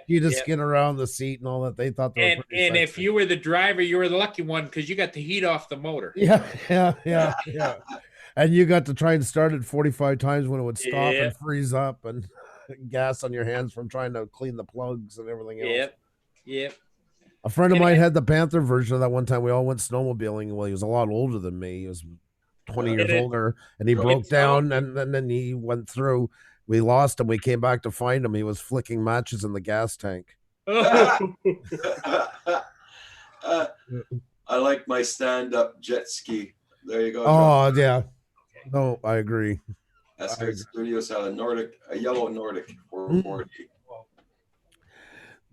Cheetah skin around the seat and all that. They thought they were pretty and sexy. if you were the driver, you were the lucky one because you got the heat off the motor. Yeah. And you got to try and start it 45 times when it would stop and freeze up and gas on your hands from trying to clean the plugs and everything else. Yep. A friend of mine had the Panther version of that one time. We all went snowmobiling. Well, he was a lot older than me. He was 20 years older, and he broke down, and then he went through. We lost him. We came back to find him. He was flicking matches in the gas tank. I like my stand-up jet ski. There you go. Oh, yeah. No, I agree. SK Studios had a yellow Nordic 440.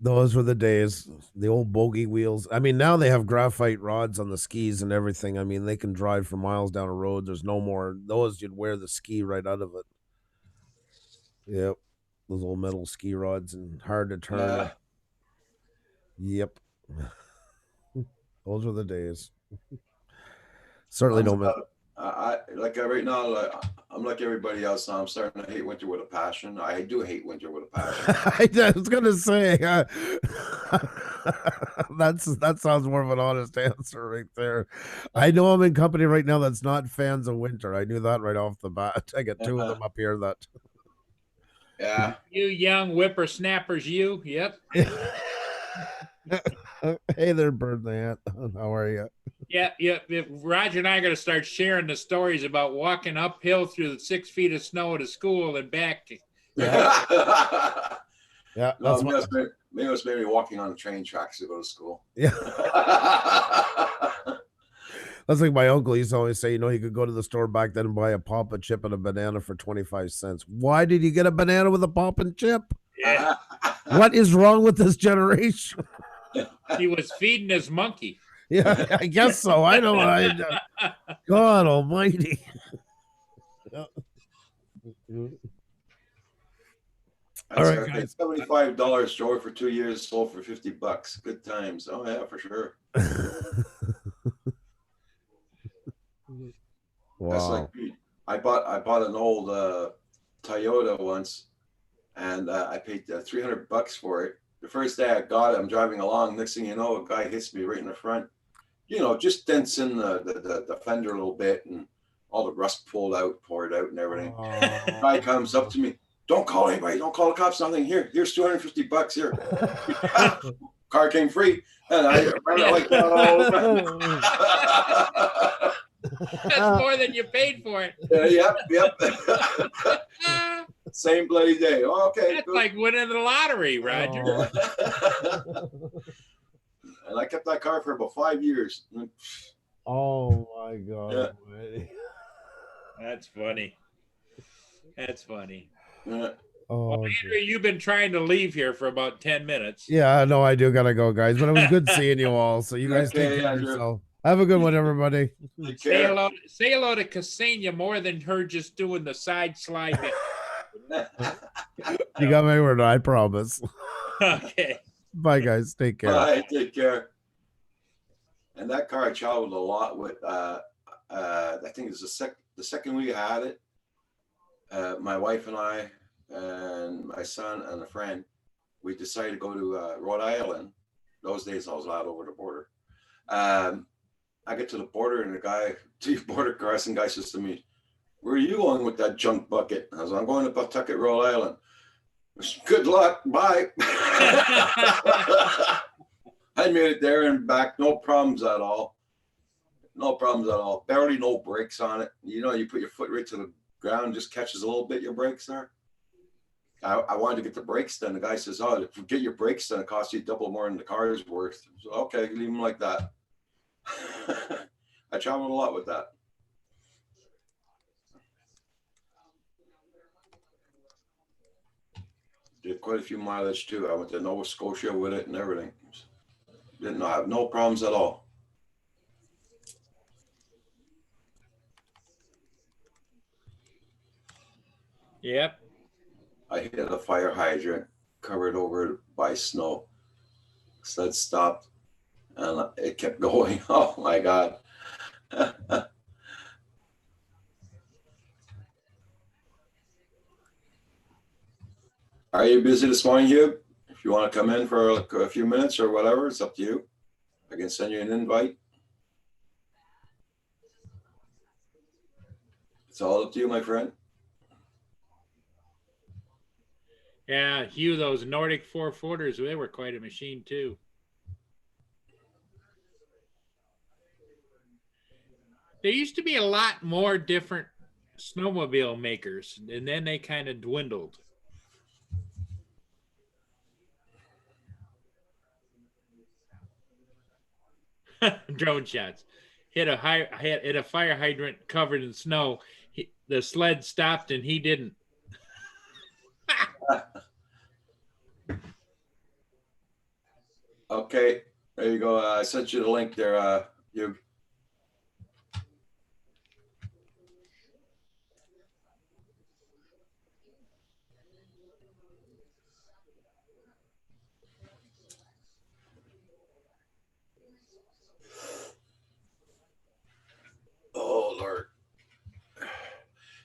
Those were the days, the old bogey wheels. I mean, now they have graphite rods on the skis and everything. I mean, they can drive for miles down a road. There's no more. Those, you'd wear the ski right out of it. Yep. Those old metal ski rods and hard to turn. Yep. Those were the days. Certainly don't matter. Right now, I'm like everybody else now. I'm starting to hate winter with a passion. I do hate winter with a passion. I was gonna say that sounds more of an honest answer right there. I know I'm in company right now that's not fans of winter. I knew that right off the bat. I got 2 of them up here that. Yeah. You young whippersnappers, you. Yep. Hey there, Birdman. How are you? Yeah. Roger and I are going to start sharing the stories about walking uphill through the 6 feet of snow to school and back. Yeah. No, maybe it was maybe walking on the train tracks to go to school. Yeah. That's like my uncle used to always say, he could go to the store back then and buy a pop and chip and a banana for 25 cents. Why did you get a banana with a pop and chip? Yeah. What is wrong with this generation? He was feeding his monkey. Yeah, I guess so. I know. God almighty. All right, guys. $75 store for 2 years, sold for $50. Good times. Oh yeah, for sure. That's like Wow. I bought an old Toyota once, and I paid $300 for it. The first day I got it, I'm driving along. Next thing you know, a guy hits me right in the front. You know, just dents in the fender a little bit, and all the rust poured out, and everything. The guy comes up to me. Don't call anybody. Don't call the cops. Nothing. Here's $250 here. Car came free, and I ran it like that all the time. That's more than you paid for it. Yep. Same bloody day. Oh, okay. That's good. like winning the lottery, Roger. And I kept that car for about 5 years. Oh my God. Yeah. That's funny. That's funny. Yeah. Oh, Well, Andrew, you've been trying to leave here for about 10 minutes. yeah, no, I do gotta go, guys. But it was good seeing you all. So you guys Okay, take care of Andrew. yourself. Have a good one, everybody. Take Say care. hello to Ksenia more than her just doing the side slide. You got my word, I promise. Okay. Bye, guys. Take care. Bye. Take care. And that car I traveled a lot with. I think it was the second we had it. My wife and I and my son and a friend, we decided to go to Rhode Island. Those days I was allowed over the border. I get to the border and the guy, border crossing guy says to me, "Where are you going with that junk bucket?" I was like, "I'm going to Pawtucket, Rhode Island." Good luck. Bye. I made it there and back. No problems at all. No problems at all. Barely no brakes on it. You know, you put your foot right to the ground, just catches a little bit, your brakes there. I wanted to get the brakes done. The guy says, "Oh, if you get your brakes done, it costs you double more than the car is worth." So, okay, leave them like that. I traveled a lot with that. Did quite a few mileage too. I went to Nova Scotia with it and everything. Didn't have no problems at all. Yep. I hit a fire hydrant covered over by snow. Sled stopped and it kept going. Oh my God. Are you busy this morning, Hugh? If you want to come in for a few minutes or whatever, it's up to you. I can send you an invite. It's all up to you, my friend. Yeah, Hugh, those Nordic 4-footers, they were quite a machine too. There used to be a lot more different snowmobile makers, and then they kind of dwindled. Drone shots. Hit a fire hydrant covered in snow. The sled stopped and he didn't. Okay, there you go. I sent you the link there, Hugh. Oh, Lord.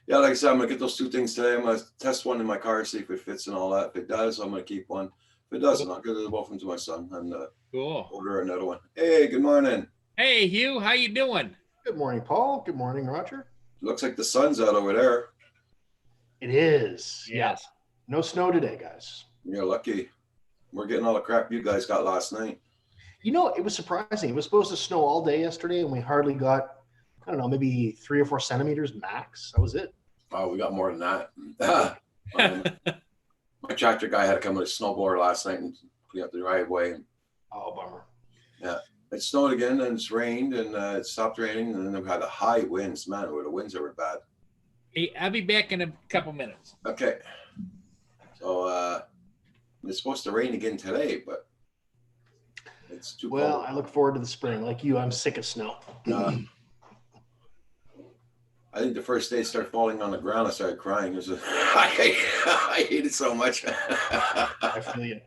Yeah, like I said, I'm going to get those two things today. I'm going to test one in my car, see if it fits and all that. If it does, I'm going to keep one. If it doesn't, I'll give both of them to my son and Cool. order another one. Hey, good morning. Hey, Hugh, how you doing? Good morning, Paul. Good morning, Roger. Looks like the sun's out over there. It is. Yes. Yeah. No snow today, guys. You're lucky. We're getting all the crap you guys got last night. You know, it was surprising. It was supposed to snow all day yesterday, and we hardly got, I don't know, maybe 3 or 4 centimeters max. That was it. Oh, we got more than that. My tractor guy had to come with a snowblower last night and clean up the driveway. Oh, bummer. Yeah, it snowed again, and it's rained, and it stopped raining, and then we had the high winds. Man, where the winds were bad. Hey, I'll be back in a couple minutes. Okay. So it's supposed to rain again today, but it's too Well, cold. I look forward to the spring. Like you, I'm sick of snow. I think the first day it started falling on the ground, I started crying. It was I hate it so much. I feel you.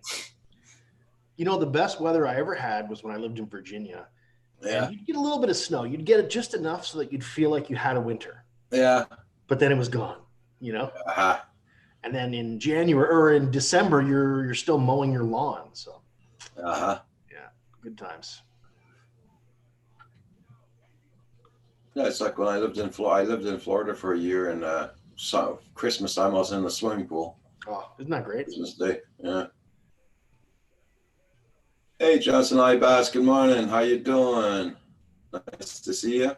You know, the best weather I ever had was when I lived in Virginia. Yeah, And you'd get a little bit of snow. You'd get it just enough so that you'd feel like you had a winter, yeah. but then it was gone, you know? Uh-huh. And then in January or in December, you're still mowing your lawn. So Uh-huh. good times. Yeah, it's like when I lived in Florida. I lived in Florida for a year, and so Christmas time I was in the swimming pool. Oh, isn't that great? Christmas Day. Yeah. Hey, Johnson Ibas. Good morning. How you doing? Nice to see you.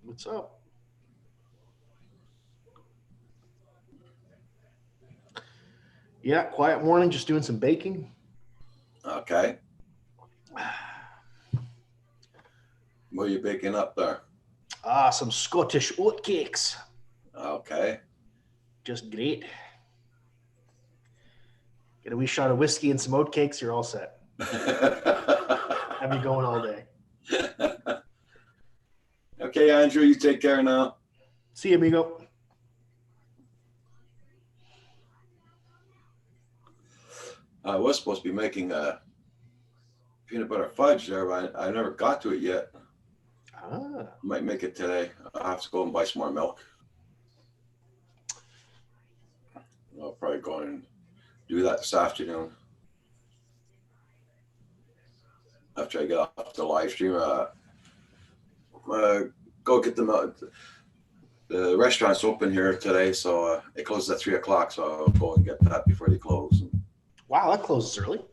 What's up? Yeah, quiet morning, just doing some baking. Okay. What are you baking up there? Some Scottish oat cakes. Okay. Just great. Get a wee shot of whiskey and some oat cakes, you're all set. Have you going all day. Okay, Andrew, you take care now. See you, amigo. I was supposed to be making a peanut butter fudge there, but I never got to it yet. Ah, Might make it today. I'll have to go and buy some more milk. I'll probably go and do that this afternoon. After I get off the live stream, go get the milk. The restaurant's open here today, so it closes at 3:00. So I'll go and get that before they close. wow, that closes early.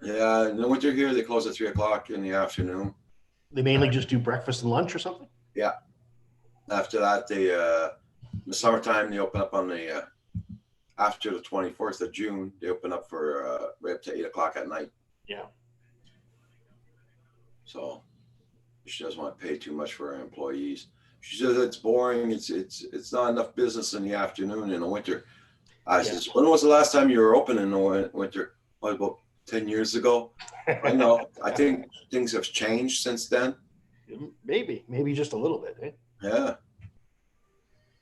Yeah, in the winter here, they close at 3:00 in the afternoon. They mainly just do breakfast and lunch or something? After that, they in the summertime they open up on the after the 24th of June. They open up for right up to 8:00 at night. Yeah. So she doesn't want to pay too much for her employees. She says it's boring. It's not enough business in the afternoon in the winter. I says, when was the last time you were open in the winter? What, about 10 years ago? I know. I think things have changed since then. Maybe just a little bit. Eh? Yeah.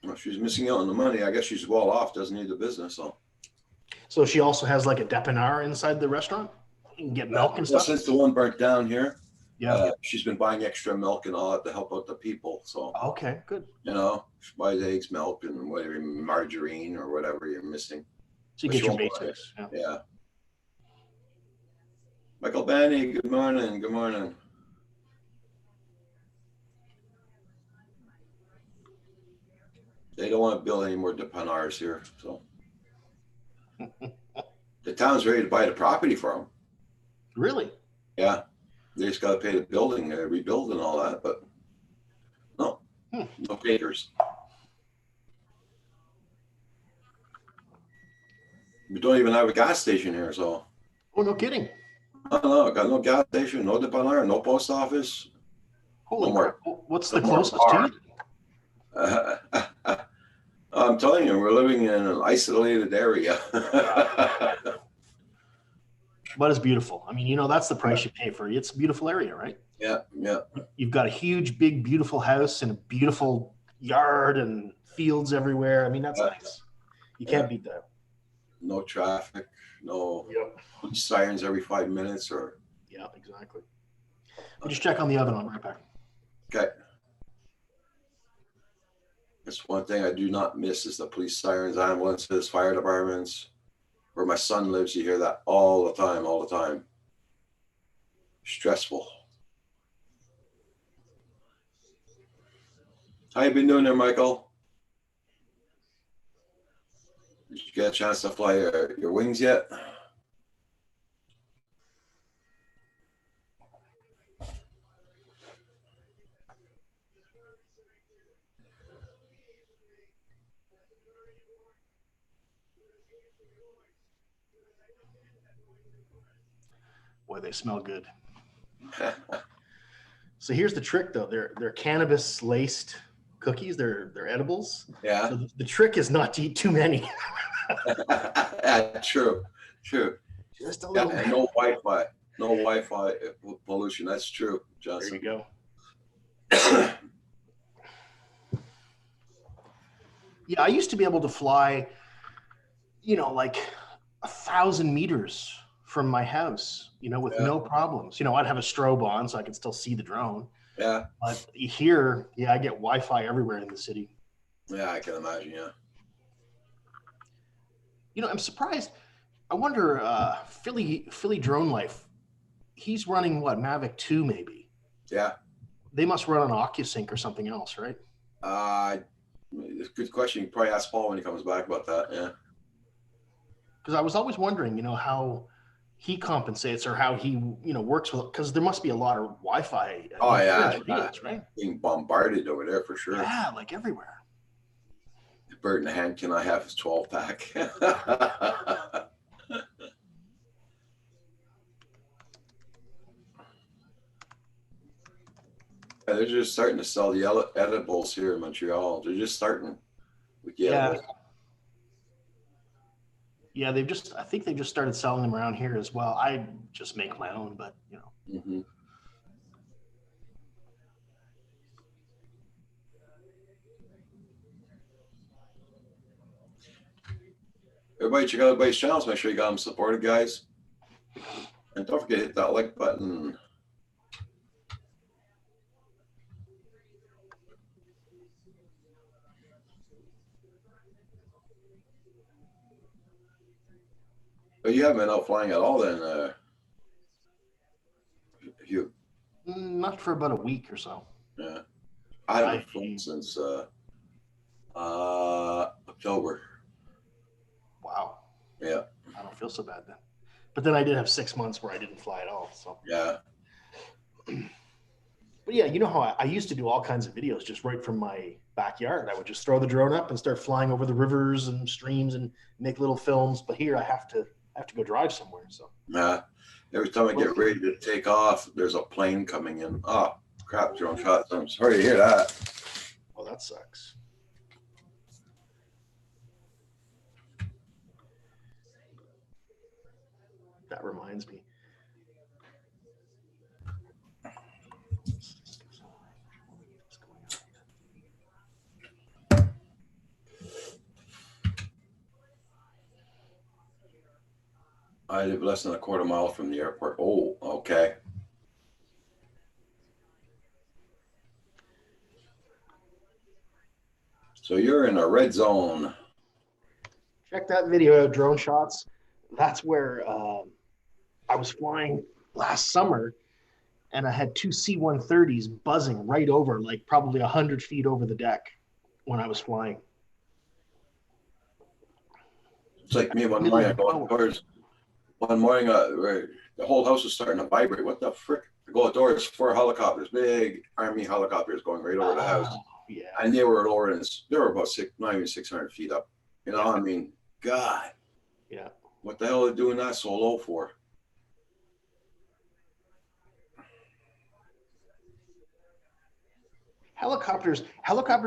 Well, she's missing out on the money. I guess she's well off. Doesn't need the business. So she also has like a depanneur inside the restaurant. You can get milk and Well, stuff. since the one burnt down here, Yeah. she's been buying extra milk and all that to help out the people. So, Okay, good. she buys eggs, milk, and whatever, margarine or whatever you're missing. So you But get she your won't buy basics. Yeah. Yeah. Michael Banny, good morning. Good morning. They don't want to build any more depanneurs here, so the town's ready to buy the property for them. Really? Yeah, they just got to pay the building, rebuild and all that, but no, no takers. We don't even have a gas station here, so Oh, no kidding. I don't know. Got no gas station, no depanneur, no post office. Holy No more. crap. What's the No more closest to you? I'm telling you, we're living in an isolated area. But it's beautiful. I mean, that's the price you pay for it. It's a beautiful area, right? Yeah. You've got a huge, big, beautiful house and a beautiful yard and fields everywhere. I mean, that's nice. You can't beat that. No traffic, no Yep. police sirens every 5 minutes or. Yeah, exactly. I'll just check on the oven. I'll be right back. Okay. That's one thing I do not miss is the police sirens, ambulances, fire departments. Where my son lives, you hear that all the time. Stressful. How you been doing there, Michael? Did you get a chance to fly your wings yet? Boy, they smell good. So here's the trick, though. They're cannabis laced cookies. They're edibles. Yeah. So the trick is not to eat too many. True. Just a Yeah, little. and no Wi-Fi pollution. That's true, There Johnson. you go. Yeah, I used to be able to fly, like 1,000 meters from my house, with Yeah. no problems. I'd have a strobe on so I could still see the drone. Yeah. But here, yeah, I get Wi-Fi everywhere in the city. Yeah, I can imagine. Yeah. I'm surprised. I wonder, Philly Drone Life, he's running what, Mavic 2 maybe? Yeah. They must run on OcuSync or something else, right? It's a good question. You can probably ask Paul when he comes back about that. Yeah. Because I was always wondering, how he compensates or how he, works with, because there must be a lot of Wi-Fi. Oh, yeah. Fields, right? Being bombarded over there for sure. Yeah, like everywhere. Bird in the hand, can I have his 12-pack? They're just starting to sell the edibles here in Montreal. They're just starting with Yeah. Yeah, I think they've just started selling them around here as well. I just make my own, but Mm-hmm. Everybody check out everybody's channels. Make sure you got them supported, guys. And don't forget to hit that like button. But you haven't been out flying at all then, you. not for about a week or so. Yeah. I haven't flown since October. Wow. Yeah. I don't feel so bad then. But then I did have 6 months where I didn't fly at all. So Yeah. But yeah, you know how I used to do all kinds of videos just right from my backyard. I would just throw the drone up and start flying over the rivers and streams and make little films. But here I have to go drive somewhere. So Yeah. Every time I get ready to take off, there's a plane coming in. Oh, crap, drone shots. I'm sorry to hear that. well, that sucks. That reminds me. I live less than a quarter mile from the airport. Oh, okay. So you're in a red zone. Check that video out, drone shots. That's where I was flying last summer, and I had two C-130s buzzing right over, like probably 100 feet over the deck when I was flying. It's like me one morning. I go outdoors. One morning, the whole house is starting to vibrate. What the frick? I go outdoors, 4 helicopters, big Army helicopters going right over the house. Yeah. And they were lower, and they were about not even 600 feet up. I mean, God. Yeah. What the hell are they doing that so low for? Helicopters,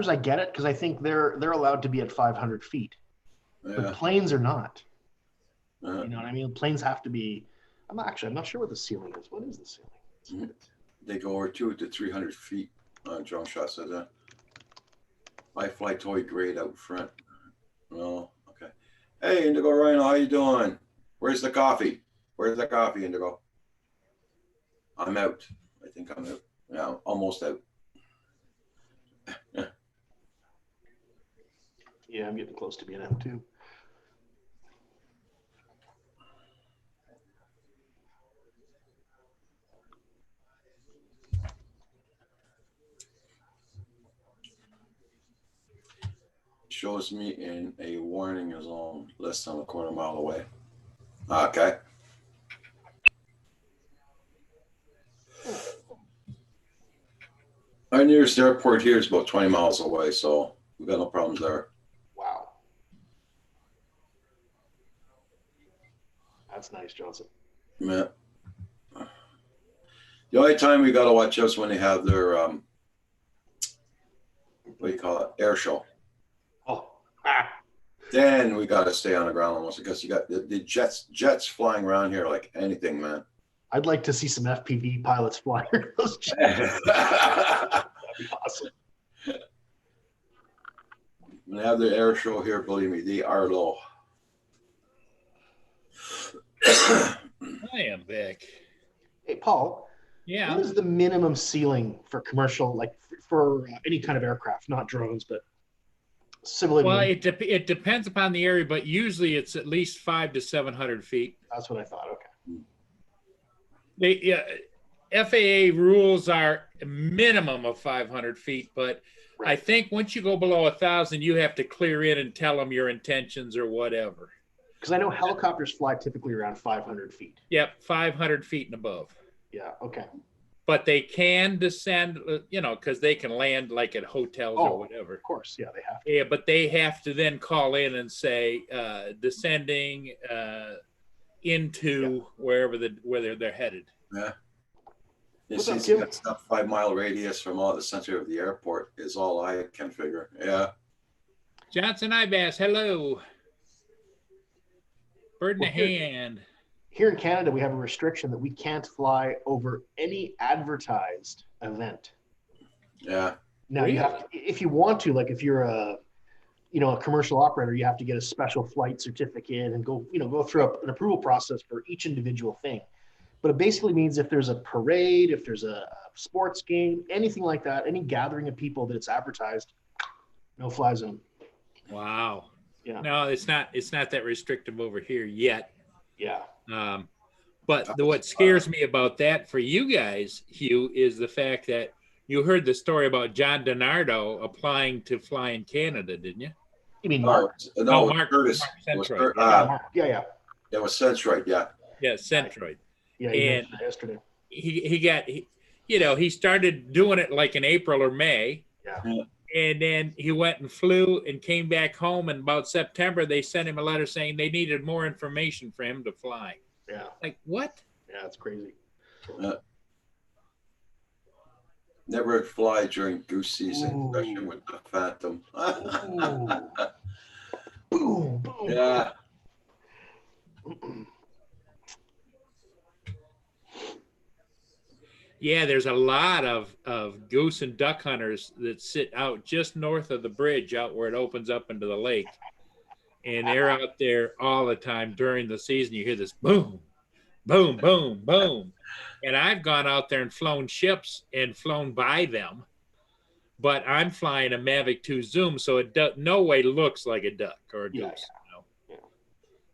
I get it because I think they're allowed to be at 500 feet, but Yeah. planes are not. Uh, You know what I mean? Planes have to be. I'm not sure what the ceiling is. What is the ceiling? they go over 200 to 300 feet on drone shots. Says that. I fly toy grade out front. No, okay. Hey, Indigo Rhino, how you doing? Where's the coffee? Where's the coffee, Indigo? I'm out. I think I'm out. Yeah, almost out. Yeah, I'm getting close to being out too. Shows me in a warning zone less than a quarter mile away. Okay. Our nearest airport here is about 20 miles away, so we've got no problems there. Wow. That's nice, Johnson. Yeah. The only time we got to watch us when they have their, what do you call it, air show. Oh. Then we got to stay on the ground almost because you got the jets flying around here like anything, man. I'd like to see some FPV pilots fly those jets. That'd be awesome. When they have the air show here, believe me, they are low. I am back. Hey, Paul, Yeah. what is the minimum ceiling for commercial, like for any kind of aircraft, not drones, but civilian? Well, it depends upon the area, but usually it's at least 500 to 700 feet. That's what I thought. Okay. FAA rules are a minimum of 500 feet, but I Right. think once you go below 1,000, you have to clear in and tell them your intentions or whatever. Because I know helicopters fly typically around 500 feet. Yep, 500 feet and above. Yeah. Okay. But they can descend, because they can land like at hotels Oh. or whatever. Of course. Yeah, they have to. Yeah, but they have to then call in and say descending into wherever they're headed. Yeah. You What's see, up, Kim? that stuff 5 mile radius from all the center of the airport is all I can figure. Yeah. Johnson Ibass, hello. Bird in the Well, here- hand. Here in Canada, we have a restriction that we can't fly over any advertised event. Yeah. Now you have to, if you want to, like if you're a commercial operator, you have to get a special flight certificate and go through an approval process for each individual thing. But it basically means if there's a parade, if there's a sports game, anything like that, any gathering of people that's advertised, no fly zone. Wow. Yeah. No, it's not that restrictive over here yet. Yeah. But what scares me about that for you guys, Hugh, is the fact that you heard the story about John DiNardo applying to fly in Canada, didn't you? You mean Mark? No, Mark Curtis. Centroid. Was Cur- Yeah, Mark. Yeah. it was Centroid, yeah. Yeah, Centroid. Yeah. You And- mentioned that yesterday. He started doing it like in April or May. Yeah. And then he went and flew and came back home. And about September, they sent him a letter saying they needed more information for him to fly. Yeah. Like, what? Yeah. It's crazy. Never fly during goose season, Ooh. especially with the Phantom. Boom. Boom. Yeah. Yeah, there's a lot of goose and duck hunters that sit out just north of the bridge out where it opens up into the lake. And they're out there all the time during the season. You hear this boom, boom, boom, boom. And I've gone out there and flown ships and flown by them. But I'm flying a Mavic 2 Zoom, so it no way looks like a duck or a goose. Yeah. You know?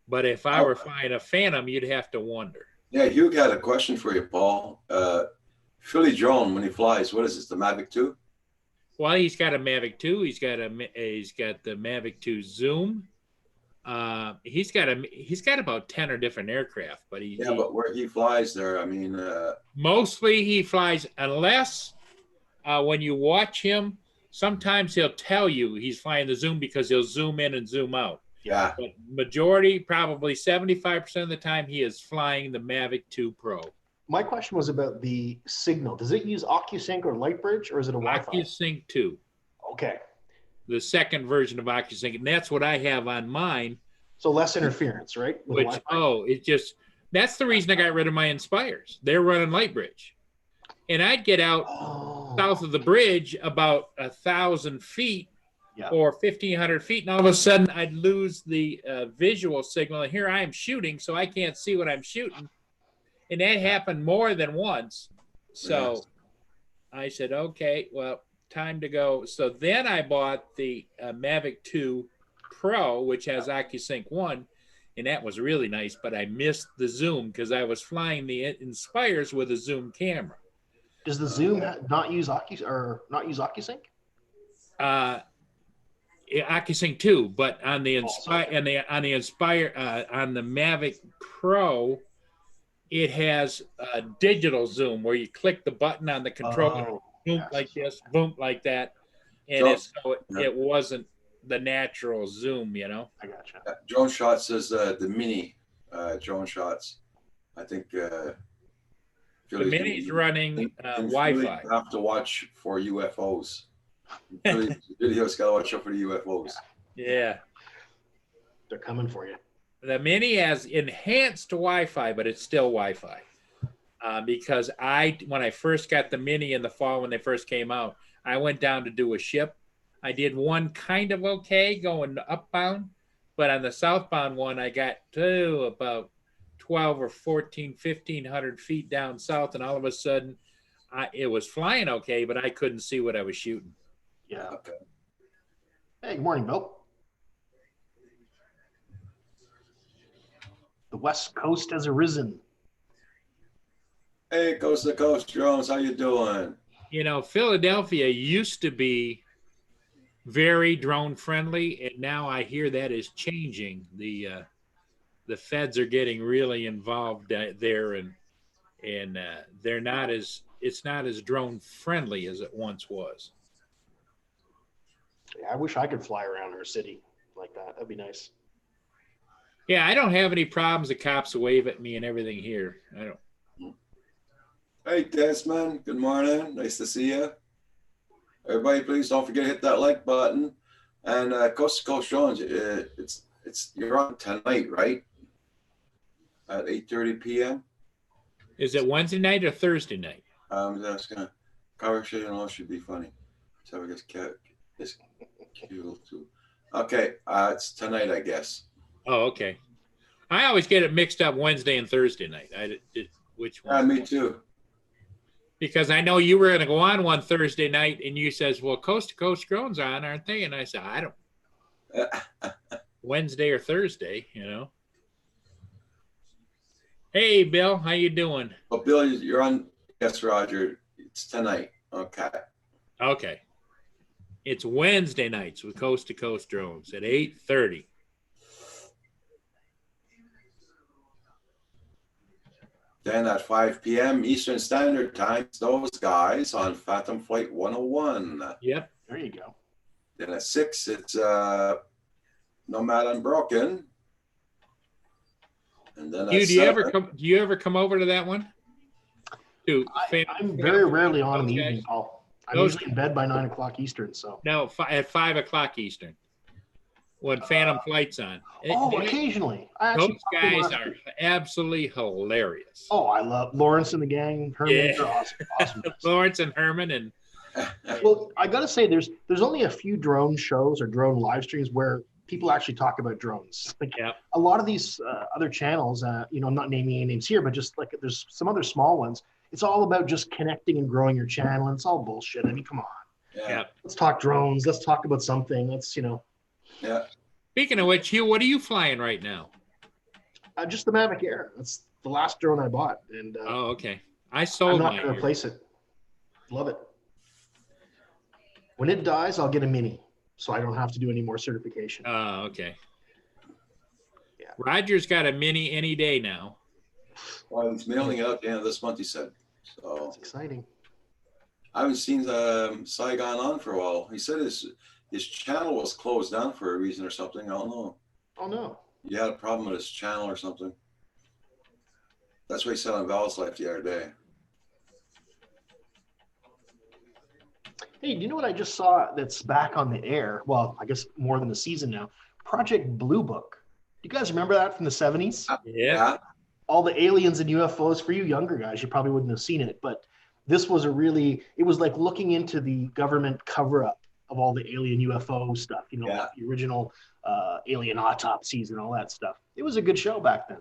But if I were flying a Phantom, you'd have to wonder. Yeah, Hugh got a question for you, Paul. Philly Drone, when he flies, what is this, the Mavic 2? Well, he's got a Mavic 2. He's got the Mavic 2 Zoom. He's got about 10 or different aircraft, but But where he flies there, I mean, mostly he flies unless when you watch him, sometimes he'll tell you he's flying the Zoom because he'll zoom in and zoom out. yeah. But majority, probably 75% of the time, he is flying the Mavic 2 Pro. My question was about the signal. Does it use OcuSync or Lightbridge, or is it a Wi-Fi? OcuSync 2, Okay. the second version of OcuSync, and that's what I have on mine. So less interference, right? With Wi-Fi? That's the reason I got rid of my Inspires. They're running Lightbridge. And I'd get out Oh. south of the bridge about 1,000 feet Yeah. or 1,500 feet, and all of a sudden I'd lose the visual signal. And here I am shooting, so I can't see what I'm shooting. And that happened more than once. So Yes. I said, okay, well, time to go. So then I bought the Mavic 2 Pro, which has OcuSync 1, and that was really nice, but I missed the zoom because I was flying the Inspires with a zoom camera. Does the Zoom not use OcuSync? OcuSync 2, but on the Inspire on the Mavic Pro, it has a digital zoom where you click the button on the controller, Oh, boom yes. like this, boom like that, and So- it wasn't the natural zoom, I gotcha. Drone Shots says the mini drone shots. I think The Philly's Mini's doing- running in Philly, Wi-Fi. you have to watch for UFOs. Philly videos got to watch out for the UFOs. Yeah. They're coming for you. The Mini has enhanced Wi-Fi, but it's still Wi-Fi. Because when I first got the Mini in the fall when they first came out, I went down to do a ship. I did one kind of okay going upbound, but on the southbound one, I got to about 12 or 14, 1,500 feet down south, and all of a sudden, it was flying okay, but I couldn't see what I was shooting. Yeah. Okay. Hey, good morning, Bill. The West Coast has arisen. Hey, Coast to Coast Drones, how you doing? You know, Philadelphia used to be very drone friendly, and now I hear that is changing. The feds are getting really involved there, and they're not as it's not as drone friendly as it once was. Yeah, I wish I could fly around our city like that. That'd be nice. Yeah, I don't have any problems. The cops wave at me and everything here. I don't. Hey, Desmond, good morning. Nice to see you. Everybody, please don't forget to hit that like button. And Coast to Coast Drones, you're on tonight, right? At 8:30 p.m. Is it Wednesday night or Thursday night? That's gonna conversation all should be funny. So I guess it's cute too. Okay, it's tonight, I guess. Oh, okay. I always get it mixed up Wednesday and Thursday night. Which one? Me too. Because I know you were going to go on one Thursday night, and you says, "Well, Coast to Coast Drones on, aren't they?" And I said, "I don't." Wednesday or Thursday, you know. Hey, Bill, how you doing? Oh, Bill, you're on. Yes, Roger. It's tonight. Okay. Okay. It's Wednesday nights with Coast to Coast Drones at 8:30. Then at 5 p.m. Eastern Standard Time, it's those guys on Phantom Flight 101. Yep. There you go. Then at 6, it's Nomad Unbroken. And then Do you ever come over to that one? I'm very rarely on in the guys? evening, Paul. I'm Those- usually in bed by 9 o'clock Eastern. So. No, at 5 o'clock Eastern. When Phantom Flight's on. Oh, occasionally. I Those actually guys are absolutely hilarious. Oh, I love Lawrence and the gang. Herman, Yeah. they're awesome. Awesome. Lawrence and Herman and Well, I gotta say, there's only a few drone shows or drone live streams where people actually talk about drones. Like Yep. a lot of these other channels, I'm not naming any names here, but just like there's some other small ones. It's all about just connecting and growing your channel, and it's all bullshit. I mean, come on. yeah. Let's talk drones. Let's talk about something. Let's Yeah. Speaking of which, Hugh, what are you flying right now? just the Mavic Air. That's the last drone I bought, and Oh, okay. I I'm sold not mine. going to replace it. Love it. When it dies, I'll get a mini, so I don't have to do any more certification. Oh, okay. Yeah. Roger's got a mini any day now. Well, he's mailing it out at the end of this month, he said. So That's exciting. I haven't seen Saigon on for a while. He said his channel was closed down for a reason or something. I don't know. Oh no. He had a problem with his channel or something. That's what he said on Val's Life the other day. Hey, do you know what I just saw that's back on the air? Well, I guess more than a season now. Project Blue Book. Do you guys remember that from the 70s? Yeah. All the aliens and UFOs. For you younger guys, you probably wouldn't have seen it, but this was it was like looking into the government cover-up of all the alien UFO stuff, Yeah. the original alien autopsies and all that stuff. It was a good show back then.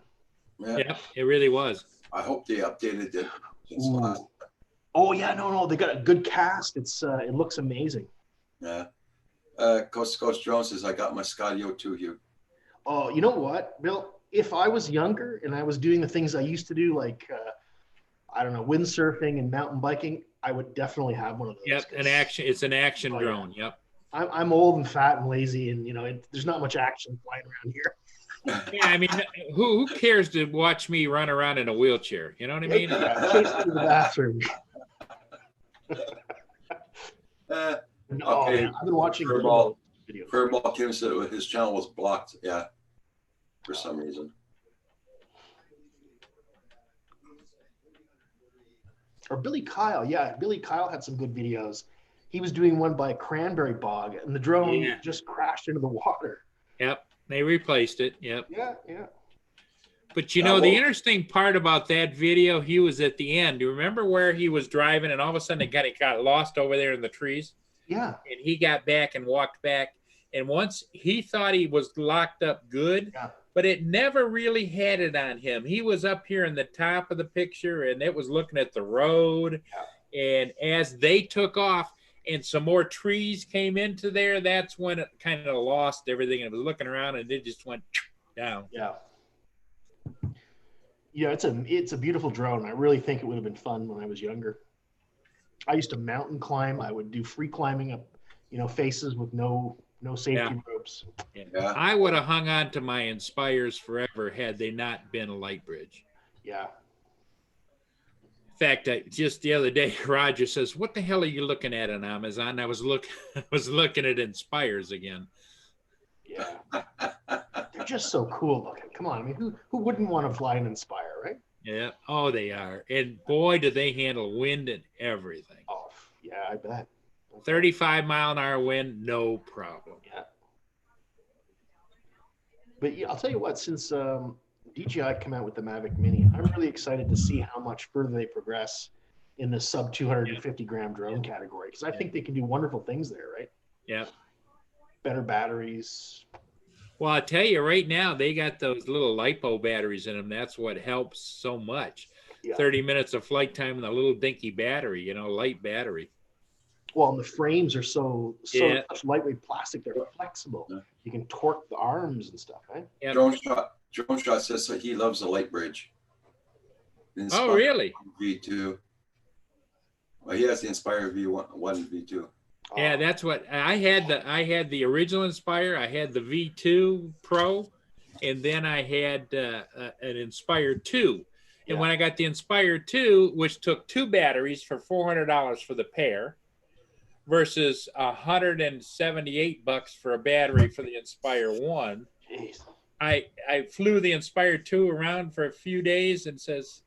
Yeah. Yep, it really was. I hope they updated it since Ooh. last. Oh yeah, no, they got a good cast. It looks amazing. Yeah. Coast to Coast Drone says, I got my Skydio too, Hugh. Oh, you know what, Bill? If I was younger and I was doing the things I used to do, like I don't know, windsurfing and mountain biking, I would definitely have one of those. Yep, 'cause it's an action Oh, yeah. drone. Yep. I'm old and fat and lazy, and there's not much action flying around here. Yeah, I mean, who cares to watch me run around in a wheelchair? You know what I mean? Chase me to the bathroom. Uh, No, Okay. man, I've been watching Furball. videos. Furball Kim said his channel was blocked. Yeah. For some reason. Or Billy Kyle, yeah, Billy Kyle had some good videos. He was doing one by Cranberry Bog, and the drone Yeah. just crashed into the water. Yep. They replaced it. Yep. Yeah. But you Yeah, know, the well- interesting part about that video, he was at the end. Do you remember where he was driving and all of a sudden it got lost over there in the trees? Yeah. And he got back and walked back. And once he thought he was locked up good, Yeah. but it never really had it on him. He was up here in the top of the picture and it was looking at the road. Yeah. And as they took off and some more trees came into there, that's when it kind of lost everything. And it was looking around and it just went down. Yeah. Yeah, it's a beautiful drone. I really think it would have been fun when I was younger. I used to mountain climb. I would do free climbing up, faces with no safety ropes. Yeah. I would have hung on to my Inspires forever had they not been a light bridge. Yeah. In fact, just the other day, Roger says, "What the hell are you looking at on Amazon?" I was looking at Inspires again. Yeah. They're just so cool looking. Come on, I mean, who wouldn't want to fly an Inspire, right? Yeah. Oh, they are. And boy, do they handle wind and everything. Oh, yeah, I bet. 35-mile-an-hour wind, no problem. Yeah. But yeah, I'll tell you what, since DJI come out with the Mavic Mini, I'm really excited to see how much further they progress in the sub 250 gram drone category, because I think they can do wonderful things there, right? Yeah. Better batteries. Well, I tell you right now, they got those little LiPo batteries in them. That's what helps so much. Yeah. 30 minutes of flight time and a little dinky battery, light battery. Well, and the frames are so Yeah. such lightweight plastic, they're flexible. Yeah. You can torque the arms and stuff, right? Yeah. Drone shot says that he loves the light bridge. The Oh, Inspire really? V2. Well, he has the Inspire V1 V2. Yeah, Oh, that's what I had. I had the original Inspire. I had the V2 Pro, and then I had an Inspire 2. And Yeah. when I got the Inspire 2, which took 2 batteries for $400 for the pair, versus $178 for a battery for the Inspire 1, jeez. I flew the Inspire 2 around for a few days and says,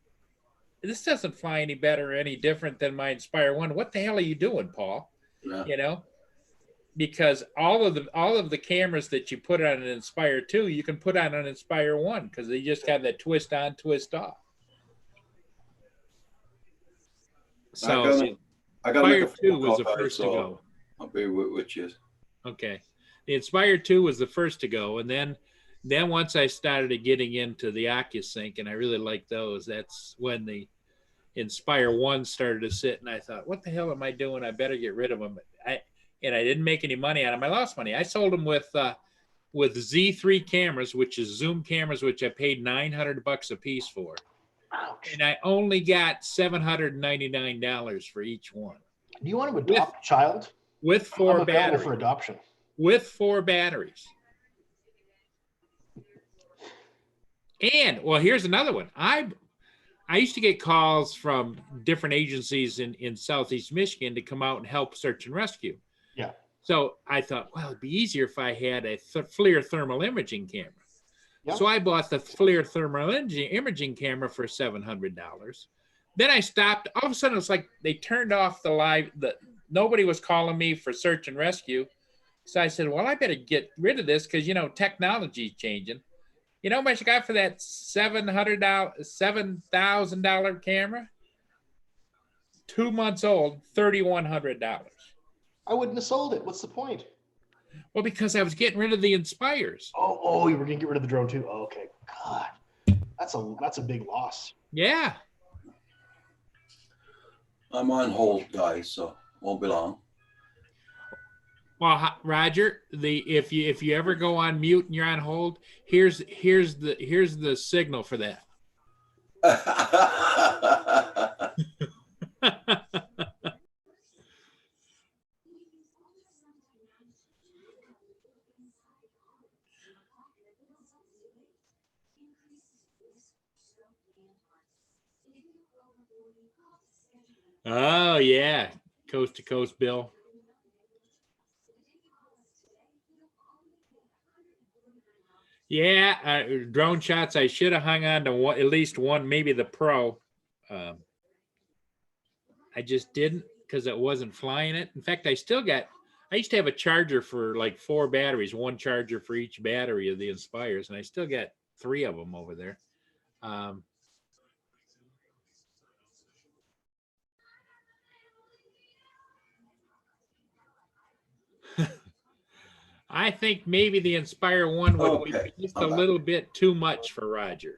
"This doesn't fly any better or any different than my Inspire 1. What the hell are you doing, Paul?" Yeah. Because all of the cameras that you put on an Inspire 2, you can put on an Inspire 1 because they just have that twist on, twist off. So I gotta make a Inspire 2 phone was call, the guys, first to so go. I'll be with you. Okay. The Inspire 2 was the first to go. And then once I started getting into the OcuSync, and I really liked those, that's when the Inspire 1 started to sit, and I thought, what the hell am I doing? I better get rid of them. I didn't make any money on them. I lost money. I sold them with Z3 cameras, which is zoom cameras, which I paid $900 a piece for. Ouch. And I only got $799 for each one. Do you want to adopt a child? With I'm 4 available batteries. for adoption. With 4 batteries. And well, here's another one. I used to get calls from different agencies in Southeast Michigan to come out and help search and rescue. Yeah. So I thought, well, it'd be easier if I had a FLIR thermal imaging camera. Yeah. So I bought the FLIR thermal imaging camera for $700. Then I stopped. All of a sudden, it's like they turned off nobody was calling me for search and rescue. So I said, well, I better get rid of this because, technology's changing. You know how much I got for that $7,000 camera? 2 months old, $3,100. I wouldn't have sold it. What's the point? Well, because I was getting rid of the Inspires. Oh, you were gonna get rid of the drone too. Oh, okay. God, that's a big loss. Yeah. I'm on hold, guys, so won't be long. Well, Roger, if you ever go on mute and you're on hold, here's the signal for that. Oh yeah, coast to coast, Bill. Yeah, drone shots. I should have hung on to one, at least one, maybe the Pro. I just didn't because it wasn't flying it. In fact, I used to have a charger for like 4 batteries, one charger for each battery of the Inspires, and I still got 3 of them over there. I think maybe the Inspire 1 would Okay, be just I'm a back. little bit too much for Roger.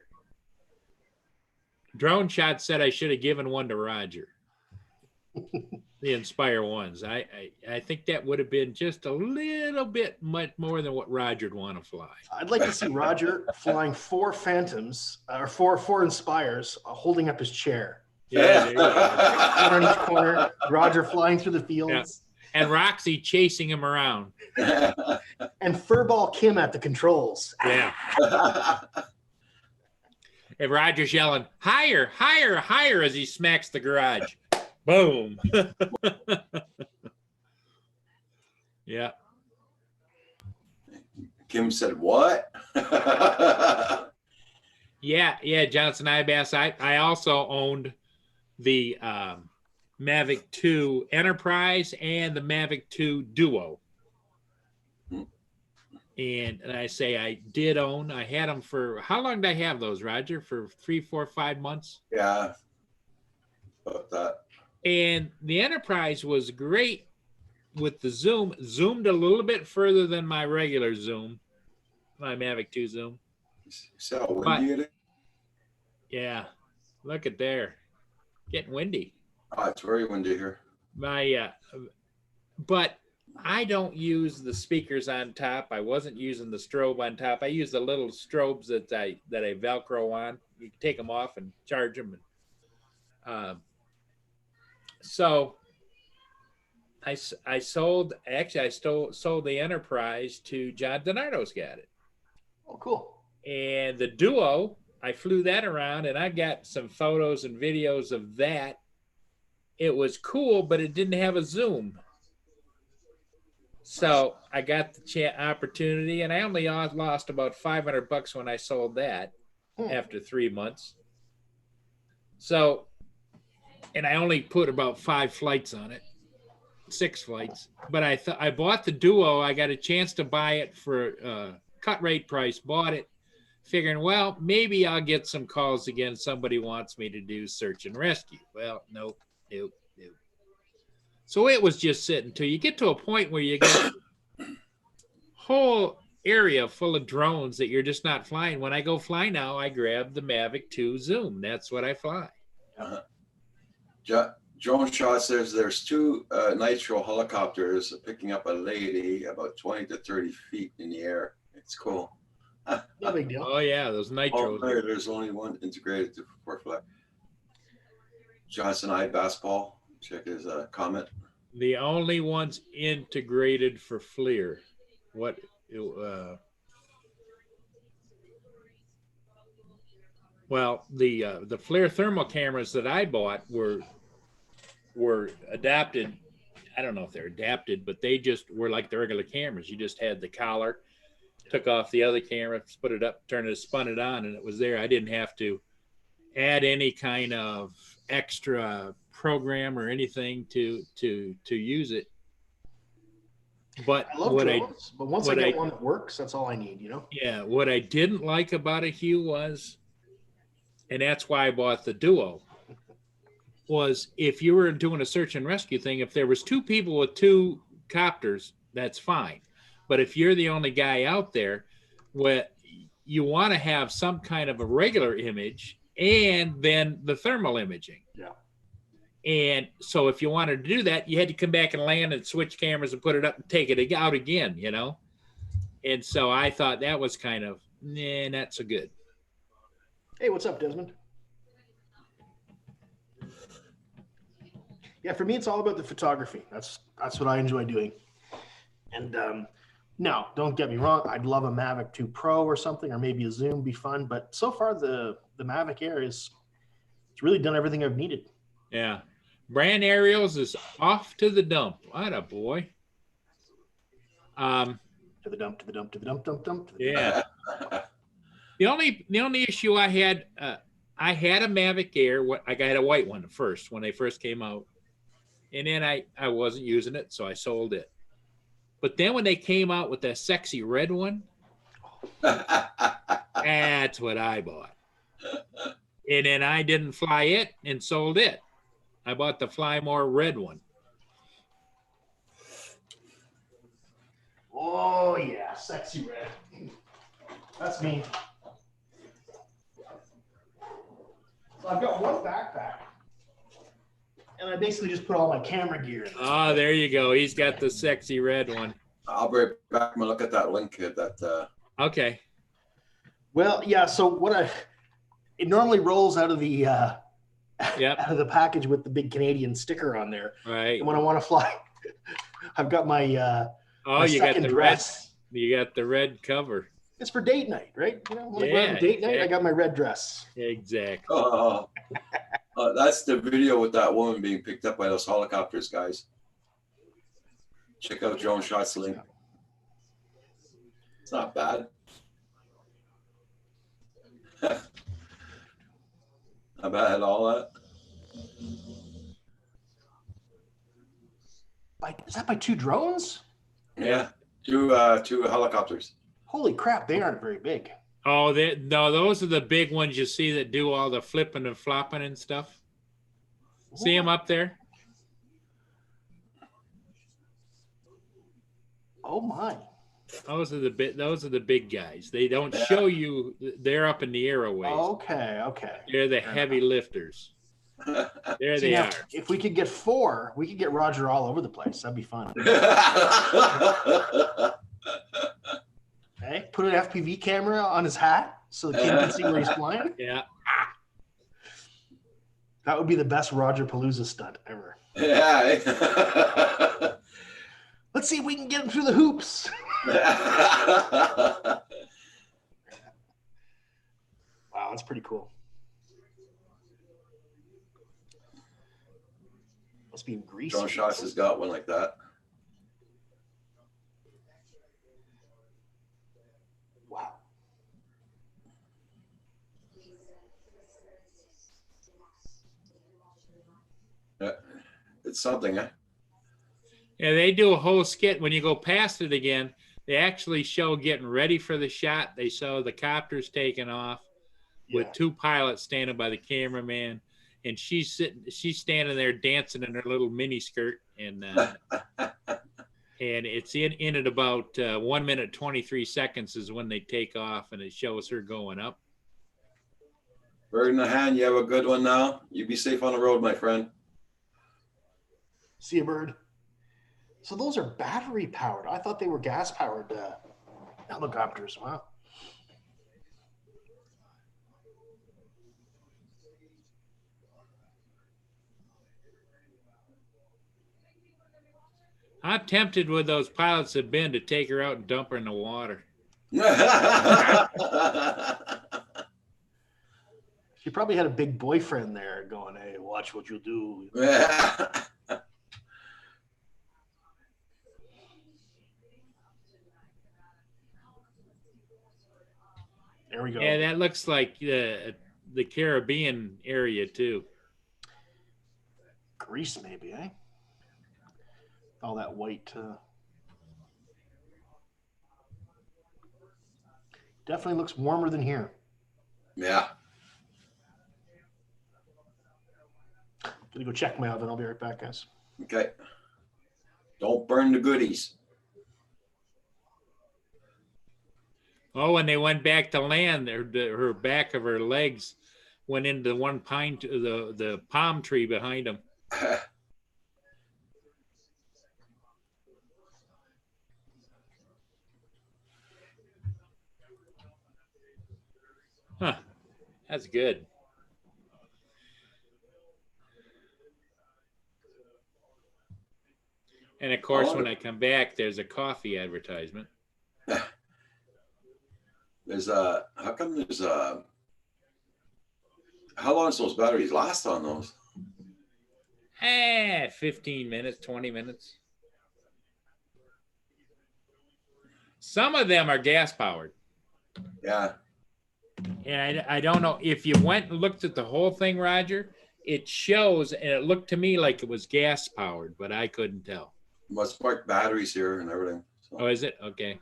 Drone Shot said I should have given one to Roger. The Inspire 1s. I think that would have been just a little bit much more than what Roger'd want to fly. I'd like to see Roger flying 4 Phantoms or four Inspires, holding up his chair. Yeah, there you go. One on each corner. Roger flying through the fields, And Roxy chasing him around. and Furball Kim at the controls. Yeah. And Roger's yelling, higher, higher, higher as he smacks the garage. Boom. Yeah. Kim said, what? Yeah, Johnson Ibass. I also owned the Mavic 2 Enterprise and the Mavic 2 Duo. And I say I did own. I had them for, how long did I have those, Roger? For 3, 4, 5 months? Yeah. About that. And the Enterprise was great with the zoom, zoomed a little bit further than my regular zoom, my Mavic 2 zoom. See how windy it is? Yeah, look at there, getting windy. Oh, it's very windy here. But I don't use the speakers on top. I wasn't using the strobe on top. I use the little strobes that I Velcro on. You can take them off and charge them. So I sold the Enterprise to John DiNardo's got it. Oh, cool. And the Duo, I flew that around, and I got some photos and videos of that. It was cool, but it didn't have a zoom. So I got the opportunity, and I only lost about $500 when I sold that after 3 months. So, and I only put about 5 flights on it, 6 flights. But I bought the Duo. I got a chance to buy it for cut rate price. Bought it, figuring, well, maybe I'll get some calls again. Somebody wants me to do search and rescue. Well, nope. So it was just sitting till you get to a point where you get a whole area full of drones that you're just not flying. When I go fly now, I grab the Mavic 2 Zoom. That's what I fly. Drone Shot says there's 2 Nitro helicopters picking up a lady about 20 to 30 feet in the air. It's cool. No big deal. Oh yeah, those nitros. There's only one integrated to Fort Flag. Johnson Ibass Paul. Check his comment. The only ones integrated for FLIR. Well, the FLIR thermal cameras that I bought were adapted. I don't know if they're adapted, but they just were like the regular cameras. You just had the collar, took off the other camera, put it up, spun it on, and it was there. I didn't have to add any kind of extra program or anything to use it. But I love drones, but once I get one that works, that's all I need, you know? Yeah, what I didn't like about it, Hugh, was, and that's why I bought the Duo, was if you were doing a search and rescue thing, if there was 2 people with 2 copters, that's fine. But if you're the only guy out there, you want to have some kind of a regular image and then the thermal imaging. Yeah. And so if you wanted to do that, you had to come back and land and switch cameras and put it up and take it out again, you know? And so I thought that was kind of, not so good. Hey, what's up, Desmond? Yeah, for me, it's all about the photography. That's what I enjoy doing. And no, don't get me wrong. I'd love a Mavic 2 Pro or something, or maybe a Zoom be fun. But so far, the Mavic Air it's really done everything I've needed. Yeah. Brand Aerials is off to the dump. What a boy. To the dump, to the dump, to the dump, dump, dump. To the Yeah. The only issue I had a Mavic Air. I got a white one first when they first came out, and then I wasn't using it, so I sold it. But then when they came out with that sexy red one, that's what I bought. And then I didn't fly it and sold it. I bought the Fly More red one. Oh yeah, sexy red. That's me. So I've got one backpack, and I basically just put all my camera gear in. Oh, there you go. He's got the sexy red one. I'll be right back and look at that link at that. Okay. Well, yeah. So it normally rolls out of the Yep. out of the package with the big Canadian sticker on there. Right. And when I want to fly, I've got my Oh, my you got second the dress. red. You got the red cover. It's for date night, right? You know, when I go out on Yeah, date night, I exactly. got my red dress. Exactly. Oh, that's the video with that woman being picked up by those helicopters, guys. Check out Drone Shots link. It's not bad. Not bad at all. That. Is that by two drones? Yeah, two helicopters. Holy crap, they aren't very big. Oh, no, those are the big ones you see that do all the flipping and flopping and stuff. See them up there? Oh my. Those are the big guys. They don't show you. They're up in the air a ways. Okay. They're the heavy lifters. There See, they now, are. if we could get 4, we could get Roger all over the place. That'd be fun. Okay, put an FPV camera on his hat so the kid can see where he's flying. Yeah. That would be the best Roger Palooza stunt ever. Yeah. Let's see if we can get him through the hoops. Wow, that's pretty cool. Must be in Greece. Drone Shots has got one like that. Wow. Yeah. It's something, eh? Yeah, they do a whole skit when you go past it again. They actually show getting ready for the shot. They show the copters taking off with 2 pilots standing by the cameraman, and she's standing there dancing in her little mini skirt, and it's in at about 1 minute 23 seconds is when they take off, and it shows her going up. Bird in the hand, you have a good one now. You be safe on the road, my friend. See you, bird. So those are battery powered. I thought they were gas powered helicopters. Wow. I'm tempted with those pilots have been to take her out and dump her in the water. She probably had a big boyfriend there going, hey, watch what you do. There we go. Yeah, that looks like the Caribbean area too. Greece, maybe, eh? All that white. Definitely looks warmer than here. Yeah. Gonna go check my oven. I'll be right back, guys. Okay. Don't burn the goodies. Oh, when they went back to land, her back of her legs went into one the palm tree behind them. Huh. That's good. And of course, when I come back, there's a coffee advertisement. There's how come there's how long does those batteries last on those? 15 minutes, 20 minutes. Some of them are gas powered. Yeah. And I don't know if you went and looked at the whole thing, Roger, it shows, and it looked to me like it was gas powered, but I couldn't tell. Must spark batteries here and everything. So. Oh, is it? Okay.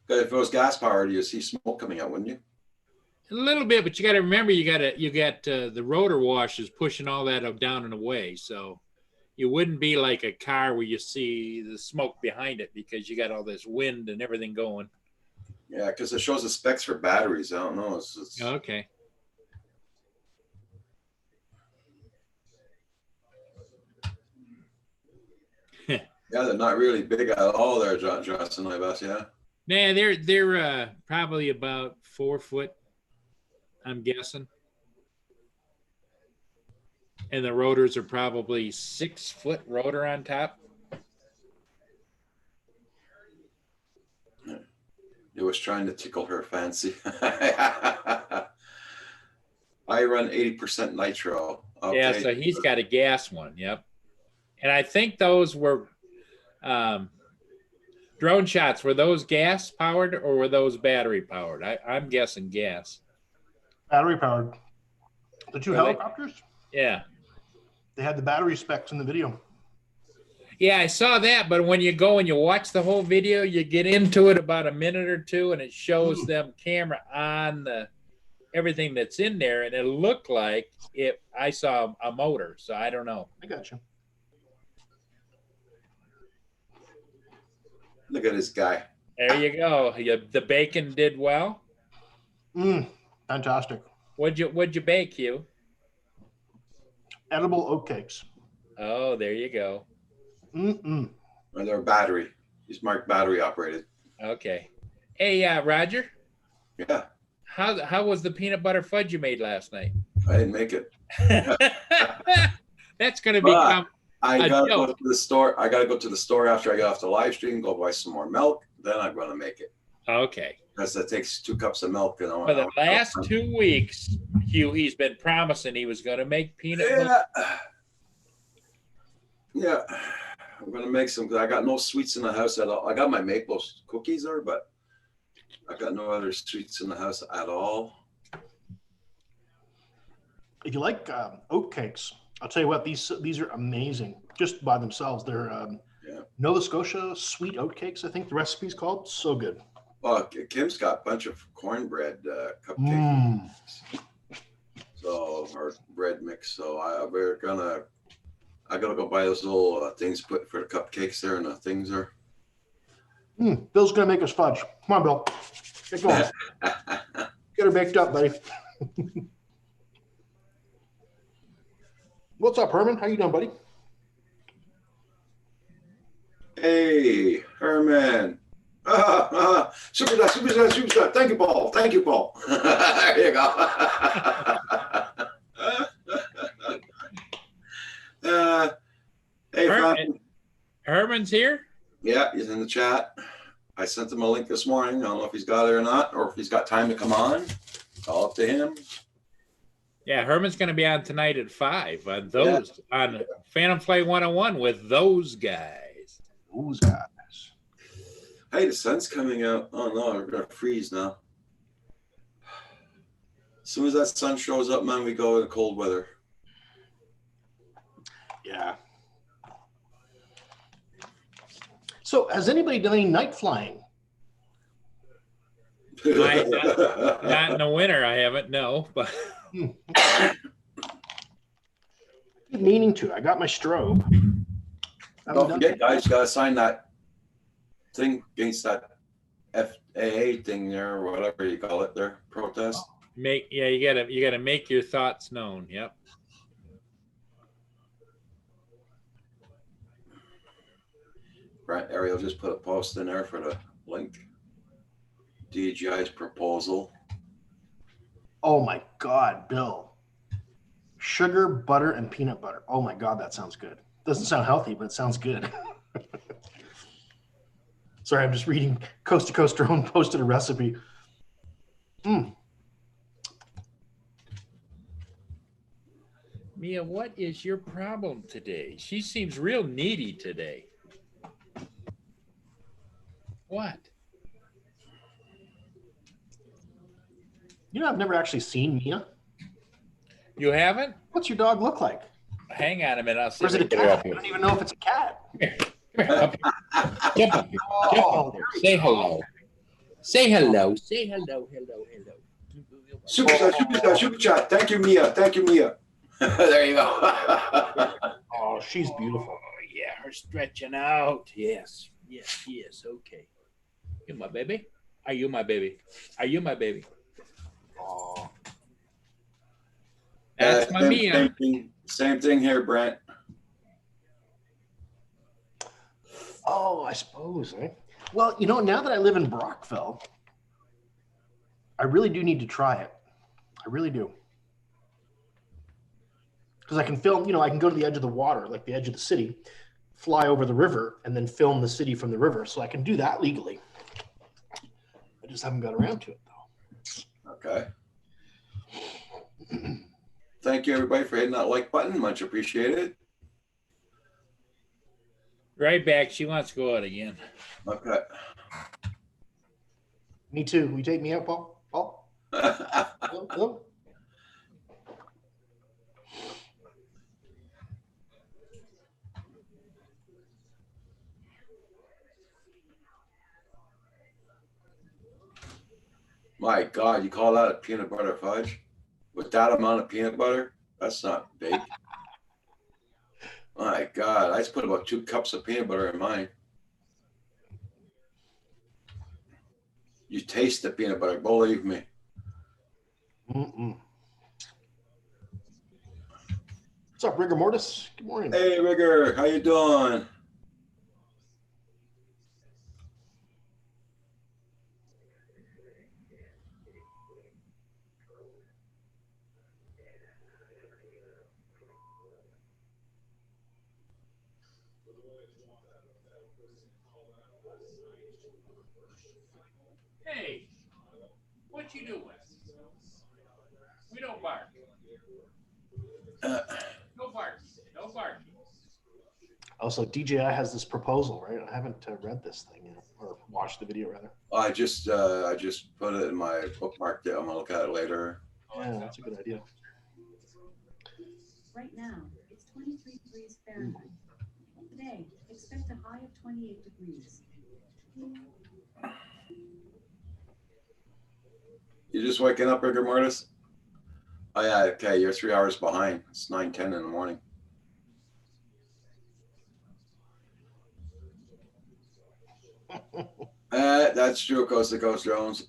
If it was gas powered, you'd see smoke coming out, wouldn't you? A little bit, but you got to remember, you got the rotor washers pushing all that up down and away. So You wouldn't be like a car where you see the smoke behind it because you got all this wind and everything going. Yeah, because it shows the specs for batteries. I don't know. It's Okay. yeah, they're not really big at all there, Johnson, I guess. Yeah. Nah, they're probably about 4 foot, I'm guessing. And the rotors are probably 6 foot rotor on top. It was trying to tickle her fancy. I run 80% nitro. Okay. Yeah, so he's got a gas one. Yep. And I think those were drone shots. Were those gas powered or were those battery powered? I'm guessing gas. Battery powered. The two Really? helicopters, Yeah. they had the battery specs in the video. Yeah, I saw that, but when you go and you watch the whole video, you get into it about a minute or two, and it shows them camera on the everything that's in there, and it looked like I saw a motor, so I don't know. I got you. Look at this guy. There you go. The bacon did well. Fantastic. What'd you bake, Hugh? Edible oatcakes. Oh, there you go. And they're battery. He's marked battery operated. Okay. Hey, Roger. Yeah, How was the peanut butter fudge you made last night? I didn't make it. That's going to But become I a gotta go joke. to the store. I gotta go to the store after I get off the live stream, go buy some more milk. Then I'm gonna make it. Okay. Because that takes 2 cups of milk. And For the last 2 weeks, Hugh, he's been promising he was going to make peanut butter. Yeah. I'm gonna make some. I got no sweets in the house at all. I got my maple cookies there, but I got no other sweets in the house at all. If you like oatcakes, I'll tell you what, these are amazing just by themselves. They're Nova Scotia sweet oatcakes, I think the recipe's called. So good. Well, Kim's got a bunch of cornbread cupcakes, so or bread mix. So I gotta go buy those little things put for the cupcakes there and the things there. Bill's gonna make us fudge. Come on, Bill. Get going. Get her baked up, buddy. What's up, Herman? How you doing, buddy? Hey, Herman. Super. Thank you, Paul. Thank you, Paul. There you go. Hey, Herman's here? Yeah, he's in the chat. I sent him a link this morning. I don't know if he's got it or not, or if he's got time to come on. Call up to him. Yeah, Herman's going to be on tonight at 5 on Phantom Flight 101 with those guys. Those guys. Hey, the sun's coming out. Oh no, we're gonna freeze now. As soon as that sun shows up, man, we go in cold weather. Yeah. So, has anybody done any night flying? Not in the winter, I haven't, no. But I keep meaning to. I got my strobe. Don't forget, guys, you gotta sign that thing against that FAA thing there, or whatever you call it there, protest. you gotta make your thoughts known. Yep. Right, Ariel just put a post in there for the link. DJI's proposal. Oh my God, Bill. Sugar, butter, and peanut butter. Oh my God, that sounds good. Doesn't sound healthy, but it sounds good. Sorry, I'm just reading. Coast to Coast Drone posted a recipe. Mia, what is your problem today? She seems real needy today. What? You know, I've never actually seen Mia. You haven't? What's your dog look like? Hang on a minute. I'll see Or is if it a I can get her cat? up I here. don't even know if it's a cat. Come here, up here. Jump up here. Oh, there we Say go. hello. Say hello. Say hello. Hello. Super chat. Thank you, Mia. There you go. Oh, she's beautiful. Oh, yeah, her stretching out. Yes, yes, yes. Okay. You my baby? Are you my baby? Are you my baby? Oh, That's my Mia. Same thing here, Brent. oh, I suppose. Right? Well, now that I live in Brockville, I really do need to try it. I really do. Because I can film, I can go to the edge of the water, like the edge of the city, fly over the river, and then film the city from the river. So I can do that legally. I just haven't got around to it, though. Okay. Thank you, everybody, for hitting that like button. Much appreciated. Right back. She wants to go out again. Okay. Me too. Will you take me out, Paul? Paul? Hello? My God, you call that a peanut butter fudge? With that amount of peanut butter? That's not big. My God, I just put about 2 cups of peanut butter in mine. You taste the peanut butter, believe me. Mm-mm. What's up, Rigor Mortis? Good morning. Hey, Rigger, how you doing? Hey, what you doing? We don't bark. No bark. No bark. Also, DJI has this proposal, right? I haven't read this thing yet, or watched the video rather. I just put it in my bookmark there. I'm gonna look at it later. Yeah, that's a good idea. Right now, it's 23 degrees Fahrenheit. Today, expect a high of 28 degrees. You just waking up, Rigor Mortis? Oh yeah, okay, you're 3 hours behind. It's 9:10 in the morning. That's true, Coast to Coast Jones.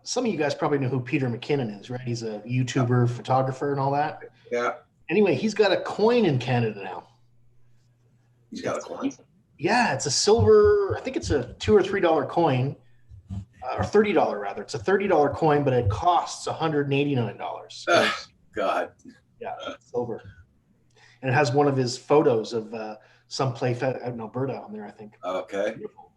Some of you guys probably know who Peter McKinnon is, right? He's a YouTuber, photographer, and all that. Yeah, Anyway, he's got a coin in Canada now. he's got a coin. Yeah, it's a silver. I think it's a $2 or $3 coin, or $30 rather. It's a $30 coin, but it costs $189. God. Yeah, silver. And it has one of his photos of some place out in Alberta on there, I think. Okay. Beautiful.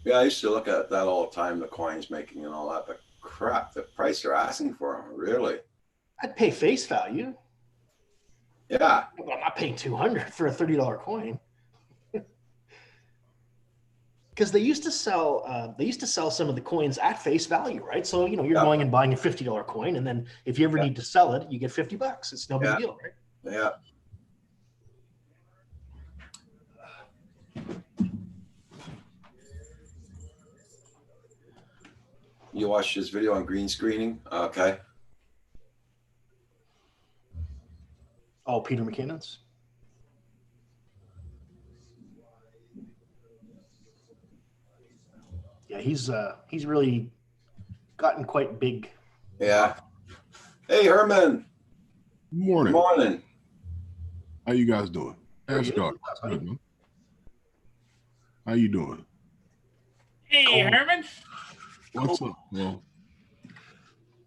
Yeah, I used to look at that all the time, the coins making and all that, but crap, the price they're asking for them, really? I'd pay face value. Yeah. I'm not paying $200 for a $30 coin. Because they used to sell some of the coins at face value, right? So you're going and buying a $50 coin, and then if you ever need to sell it, you get $50. It's no big deal, right? Yeah. You watched this video on green screening? Okay. Oh, Peter McKinnon's. Yeah, he's really gotten quite big. Yeah. Hey, Herman. Morning. Good morning. How you guys doing? How are Ask you? God. Good, man. How you doing? Hey, Herman. What's up, Paul?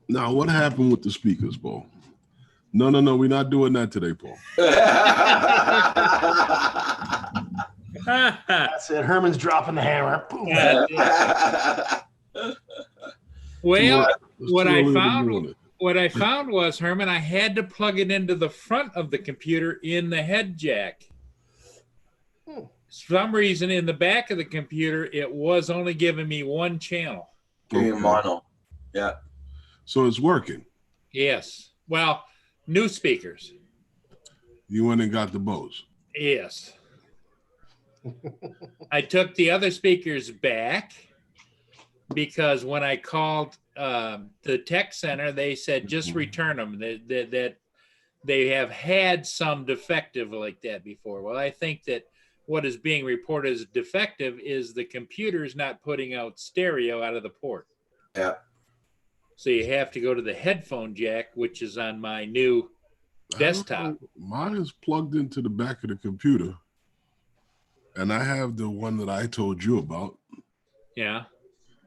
Now, what happened with the speakers, Paul? No, we're not doing that today, Paul. That's it. Herman's dropping the hammer. Boom. Well, It's what too I early in the found morning. what I found was, Herman, I had to plug it into the front of the computer in the head jack. For some reason, in the back of the computer, it was only giving me one channel. Give me a mono. Yeah. So it's working. Yes. Well, new speakers. You went and got the Bose. Yes. I took the other speakers back because when I called the tech center, they said just return them. That they have had some defective like that before. Well, I think that what is being reported as defective is the computer's not putting out stereo out of the port. Yeah. So you have to go to the headphone jack, which is on my new desktop. Mine is plugged into the back of the computer. And I have the one that I told you about. Yeah.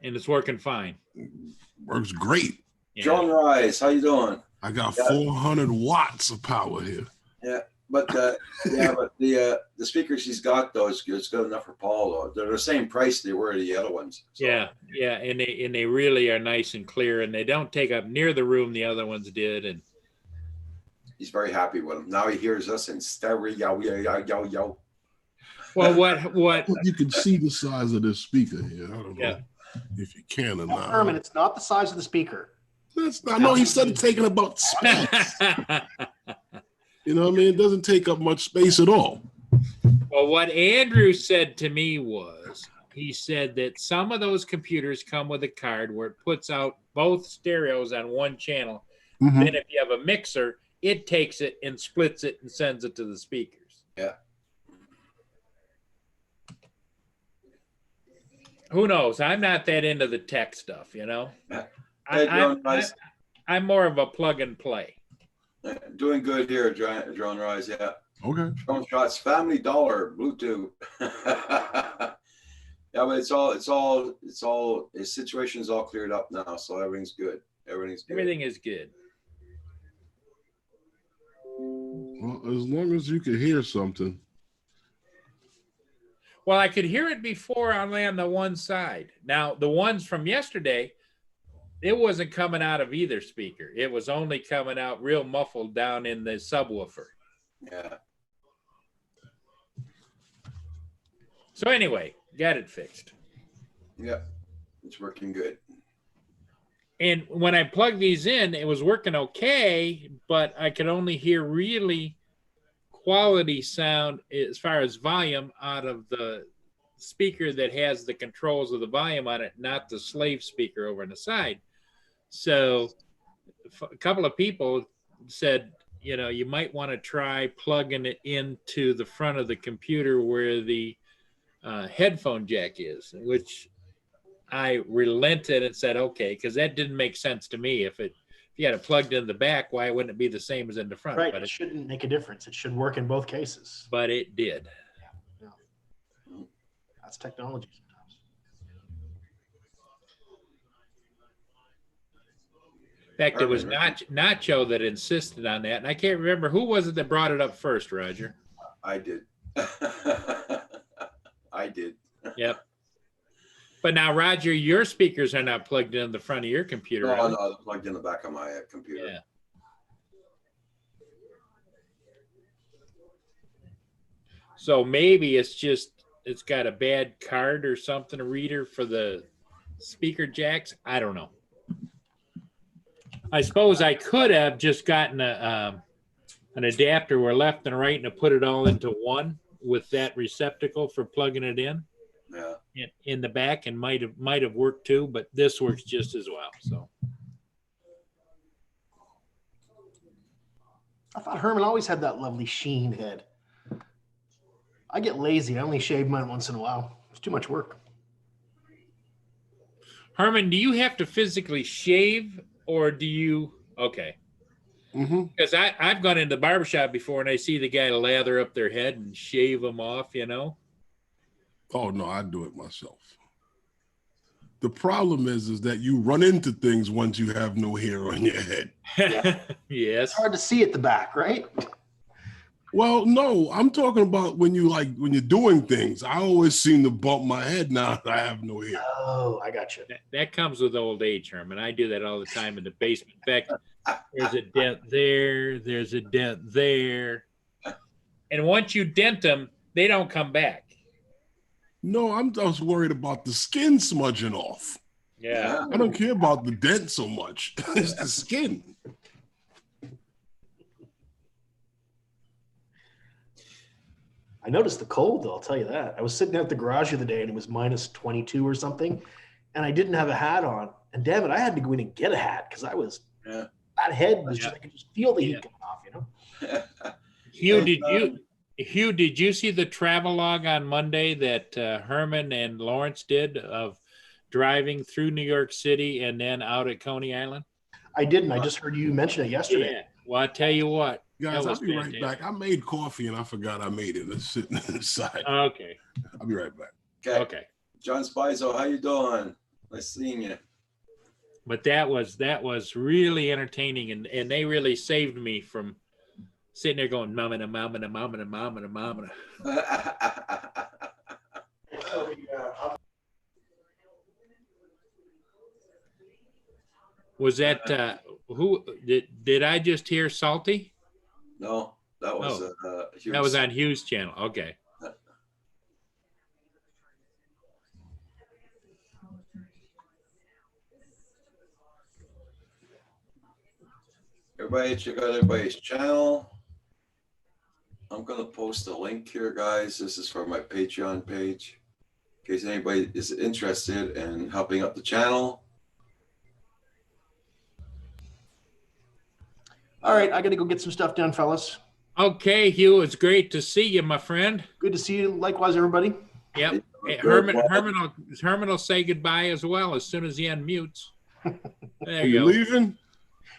And it's working fine. Works great. Yeah. John Rise, how you doing? I got 400 watts of power here. Yeah, but the speakers he's got though is good enough for Paul though. They're the same price they were the other ones. So. Yeah, and they really are nice and clear, and they don't take up near the room the other ones did. And he's very happy with them. Now he hears us in stereo. Yo. Well, what You can see the size of this speaker here. I don't know if you can or not. Herman, it's not the size of the speaker. That's not, no, he said taking about space. You know what I mean? It doesn't take up much space at all. Well, what Andrew said to me was, he said that some of those computers come with a card where it puts out both stereos on one channel. Mhm. Then if you have a mixer, it takes it and splits it and sends it to the speakers. Yeah. Who knows? I'm not that into the tech stuff, you know. Hey, John Rise. I'm more of a plug and play. Doing good here, John Rise. Yeah. Okay. Drone shots, Family Dollar, Bluetooth. Yeah, but his situation's all cleared up now, so everything's good. Everything is good. Well, as long as you can hear something. Well, I could hear it before only on the one side. Now, the ones from yesterday, it wasn't coming out of either speaker. It was only coming out real muffled down in the subwoofer. Yeah. So anyway, got it fixed. Yeah. It's working good. And when I plugged these in, it was working okay, but I could only hear really quality sound as far as volume out of the speaker that has the controls of the volume on it, not the slave speaker over on the side. So a couple of people said, you know, you might want to try plugging it into the front of the computer where the headphone jack is, which I relented and said, okay, because that didn't make sense to me. If you had it plugged in the back, why wouldn't it be the same as in the front? Right. But It shouldn't make a difference. It should work in both cases. But it did. Yeah. That's technology sometimes. In fact, it was Nacho that insisted on that. And I can't remember who was it that brought it up first, Roger. I did. I did. Yep. But now, Roger, your speakers are not plugged in the front of your computer. No, are they? no, they're plugged in the back of my computer. Yeah. So maybe it's got a bad card or something, a reader for the speaker jacks. I don't know. I suppose I could have just gotten an adapter where left and right and put it all into one with that receptacle for plugging it in. Yeah. In the back, and might have worked too, but this works just as well. So I thought Herman always had that lovely sheen head. I get lazy. I only shave mine once in a while. It's too much work. Herman, do you have to physically shave, or do you? Okay. Because I've gone into the barbershop before and I see the guy lather up their head and shave them off, you know? Oh, no, I do it myself. The problem is that you run into things once you have no hair on your head. Yes. It's hard to see at the back, right? Well, no, I'm talking about when you're doing things. I always seem to bump my head now that I have no hair. Oh, I got you. That comes with old age, Herman. I do that all the time in the basement. In fact, there's a dent there. There's a dent there. And once you dent them, they don't come back. No, I'm just worried about the skin smudging off. Yeah. I don't care about the dent so much. It's the skin. I noticed the cold, though, I'll tell you that. I was sitting out the garage the other day and it was minus 22 or something, and I didn't have a hat on. And damn it, I had to go in and get a hat because I was, Yeah. that head was Yeah. just, I could just feel the heat Yeah. coming off, you know? Hugh, did you see the travelogue on Monday that Herman and Lawrence did of driving through New York City and then out at Coney Island? I didn't. I just heard you mention it yesterday. Yeah. Well, I tell you what. Guys, that I'll was be right fantastic. back. I made coffee and I forgot I made it. It's sitting inside. Okay. I'll be right back. Okay. Okay. John Spizo, how you doing? Nice seeing you. But that was really entertaining, and they really saved me from sitting there going mama and mama and mama and mama and mama. Was that who did I just hear Salty? No, that was Hughes. That was on Hughes' channel. Okay. Everybody check out everybody's channel. I'm gonna post a link here, guys. This is for my Patreon page. In case anybody is interested in helping out the channel. All right, I got to go get some stuff done, fellas. Okay, Hugh, it's great to see you, my friend. Good to see you. Likewise, everybody. Yep. Hey, Good. Herman will say goodbye as well as soon as he unmutes. There Are you you go. leaving?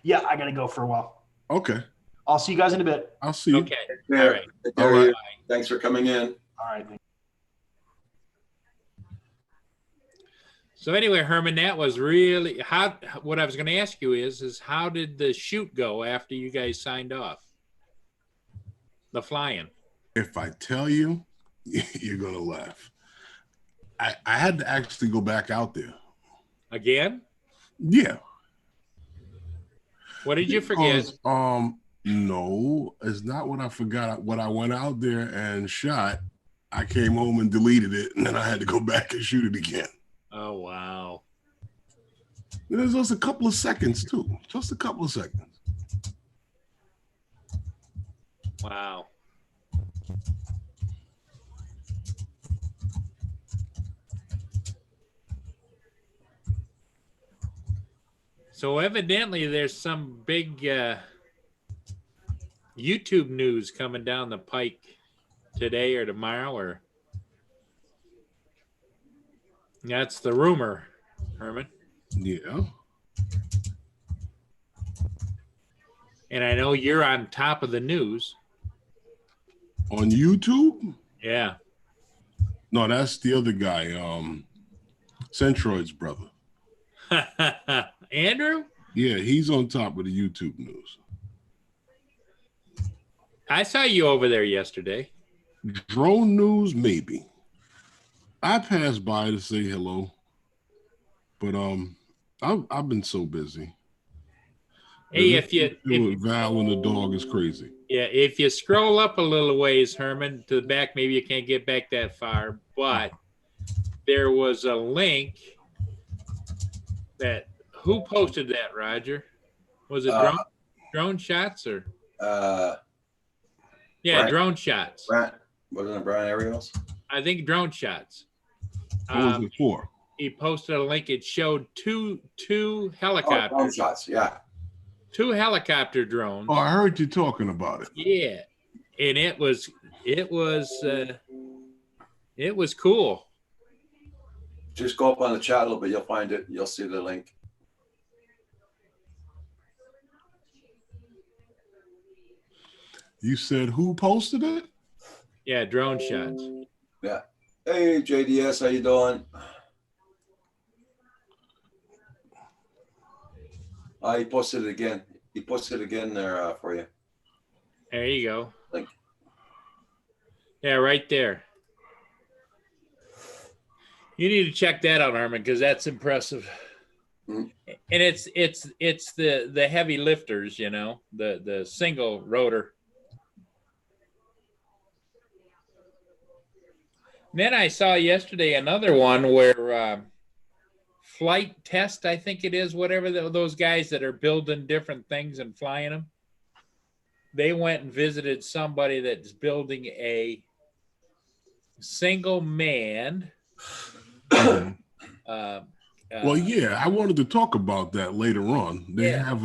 Yeah, I got to go for a while. Okay. I'll see you guys in a bit. I'll see you. Okay. Yeah. All right. Take care, All right. Hugh. Thanks for coming in. All right. So anyway, Herman, that was really how. What I was going to ask you is how did the shoot go after you guys signed off? The flying. If I tell you, you're going to laugh. I had to actually go back out there. Again? Yeah. What did you forget? Because, no, it's not what I forgot. What I went out there and shot, I came home and deleted it, and then I had to go back and shoot it again. Oh, wow. It was just a couple of seconds, too. Just a couple of seconds. Wow. So evidently there's some big YouTube news coming down the pike today or tomorrow, or that's the rumor, Herman. Yeah. And I know you're on top of the news. On YouTube? Yeah. No, that's the other guy, Centroid's brother. Andrew? Yeah, he's on top of the YouTube news. I saw you over there yesterday. Drone news, maybe. I passed by to say hello, but I've been so busy. Hey, if you Val and the dog is crazy. Yeah, if you scroll up a little ways, Herman, to the back, maybe you can't get back that far, but there was a link that, who posted that, Roger? Was it drone shots or? Yeah, Brian. drone shots. Brian, wasn't it Brian Ariels? I think drone shots. What was it for? He posted a link. It showed two Oh, helicopters, drone shots, yeah. 2 helicopter drones. Oh, I heard you talking about it. Yeah, and it was cool. Just go up on the chat a little bit, you'll find it, you'll see the link. You said who posted it? Yeah, drone shots. Yeah. Hey, JDS, how you doing? He posted it again. He posted it again there for you. There you go. Link. Yeah, right there. You need to check that out, Armin, because that's impressive. Mhm. And it's the heavy lifters, you know, the single rotor. Then I saw yesterday another one where Flight Test, I think it is, whatever those guys that are building different things and flying them. They went and visited somebody that's building a single man. Well, yeah, I wanted to talk about that later on. They Yeah. have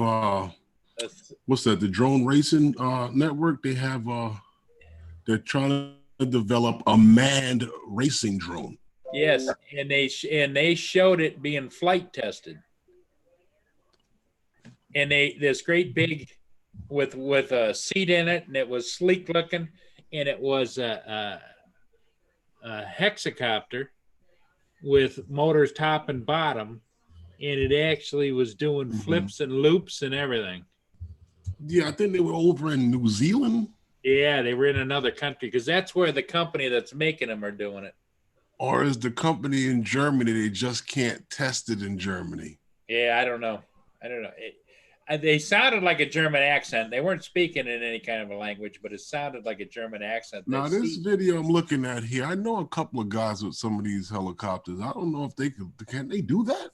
what's that? The drone racing network. They have they're trying to develop a manned racing drone. Yes, and they showed it being flight tested, and this great big with a seat in it, and it was sleek looking, and it was a hexacopter with motors top and bottom, and it actually was doing flips and loops and everything. Yeah, I think they were over in New Zealand. Yeah, they were in another country because that's where the company that's making them are doing it. Or is the company in Germany, they just can't test it in Germany? Yeah, I don't know. They sounded like a German accent. They weren't speaking in any kind of a language, but it sounded like a German accent. Now, this video I'm looking at here, I know a couple of guys with some of these helicopters. I don't know if can they do that?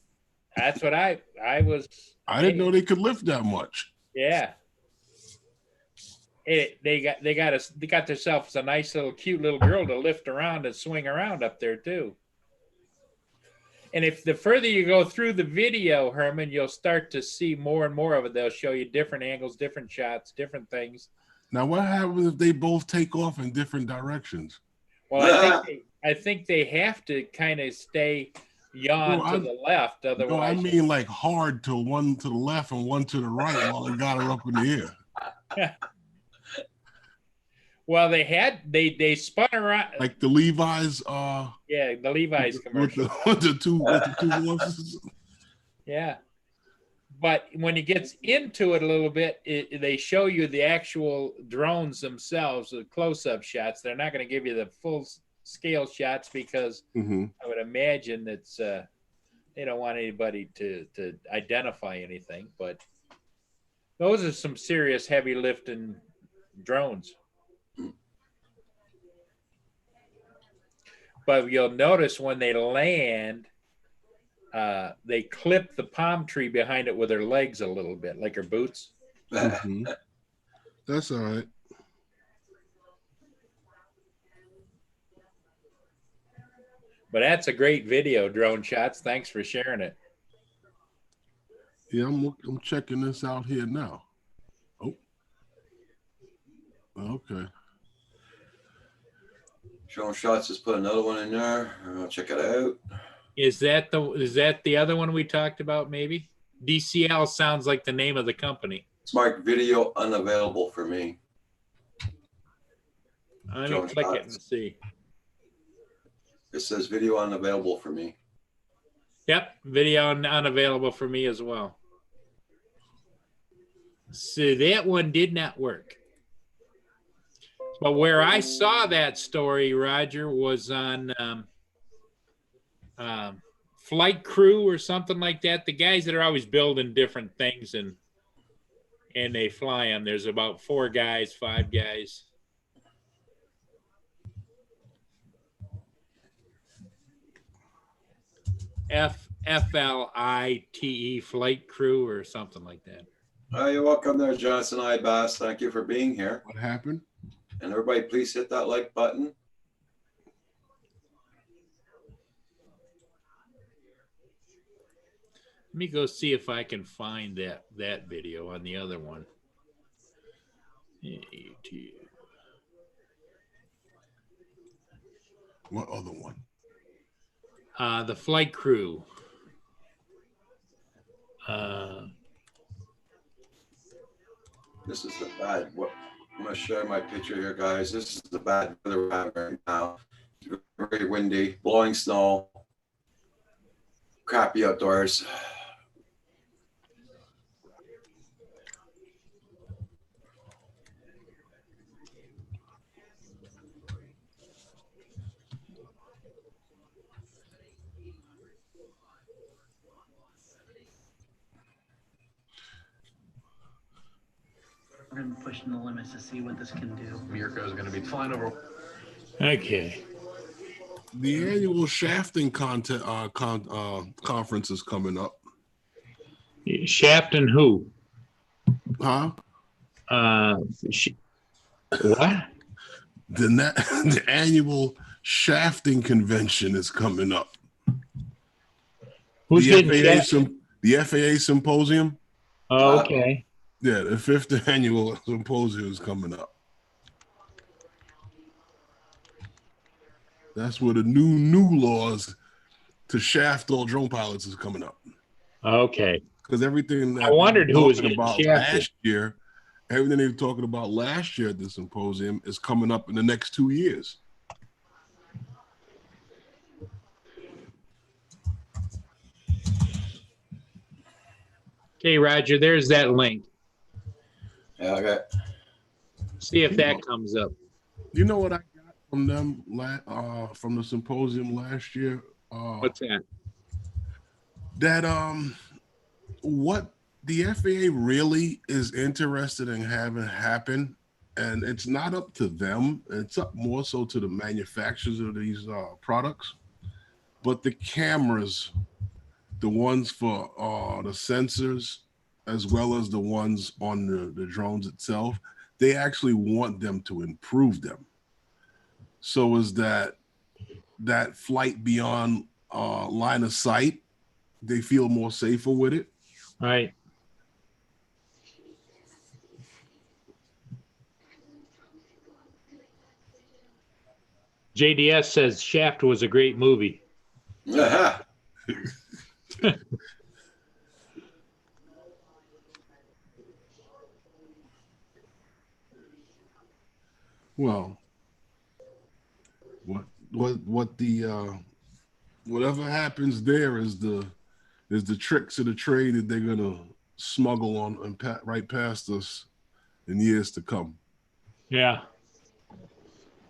That's what I didn't know they could lift that much. Yeah. They got themselves a nice little cute little girl to lift around and swing around up there too. And if the further you go through the video, Herman, you'll start to see more and more of it. They'll show you different angles, different shots, different things. Now, what happens if they both take off in different directions? Well, I think they have to kind of stay yawn to the left. Otherwise, no, I mean like hard to one to the left and one to the right while they got her up in the air. Well, they spun around like the Levi's. Yeah, the Levi's commercial with the two horses. Yeah, but when it gets into it a little bit, they show you the actual drones themselves, the close-up shots. They're not going to give you the full scale shots because I would imagine that's they don't want anybody to identify anything. But those are some serious heavy lifting drones. But you'll notice when they land, they clip the palm tree behind it with their legs a little bit, like her boots. That's all right. But that's a great video, Drone Shots. Thanks for sharing it. Yeah, I'm checking this out here now. Oh, okay. Drone Shots just put another one in there. I'll check it out. Is that the other one we talked about? Maybe DCL sounds like the name of the company. Smart video unavailable for me. I'm gonna click it and see. It says video unavailable for me. Yep, video unavailable for me as well. So that one did not work. But where I saw that story, Roger, was on Flight Crew or something like that. The guys that are always building different things and they fly them. There's about 4 guys, 5 guys. FLITE Flight Crew or something like that. You're welcome there, Johnson I. Bass. Thank you for being here. What happened? And everybody, please hit that like button. Let me go see if I can find that video on the other one. YouTube. What other one? The Flight Crew. This is the bad. I'm going to share my picture here, guys. This is the bad weather we're having right now. It's very windy, blowing snow, crappy outdoors. We're going to be pushing the limits to see what this can do. Mirko is going to be flying over. Okay. The annual shafting conference is coming up. Shafting who? Huh? What? The annual shafting convention is coming up. Who's the getting FAA, shafted? the FAA symposium. Oh, okay. Yeah, the 5th annual symposium is coming up. That's where the new laws to shaft all drone pilots is coming up. Okay. Because everything that I wondered they were who was talking getting about shafted. last year, everything they were talking about last year at the symposium is coming up in the next 2 years. Okay, Roger, there's that link. Yeah, okay. See if that comes up. You know what I got from them from the symposium last year? What's that? That what the FAA really is interested in having happen, and it's not up to them, it's up more so to the manufacturers of these products, but the cameras, the ones for the sensors, as well as the ones on the drones itself, they actually want them to improve them. So is that flight beyond line of sight, they feel more safer with it. Right. JDS says Shaft was a great movie. Well, what the whatever happens there is the tricks of the trade that they're gonna smuggle on and right past us in years to come. Yeah.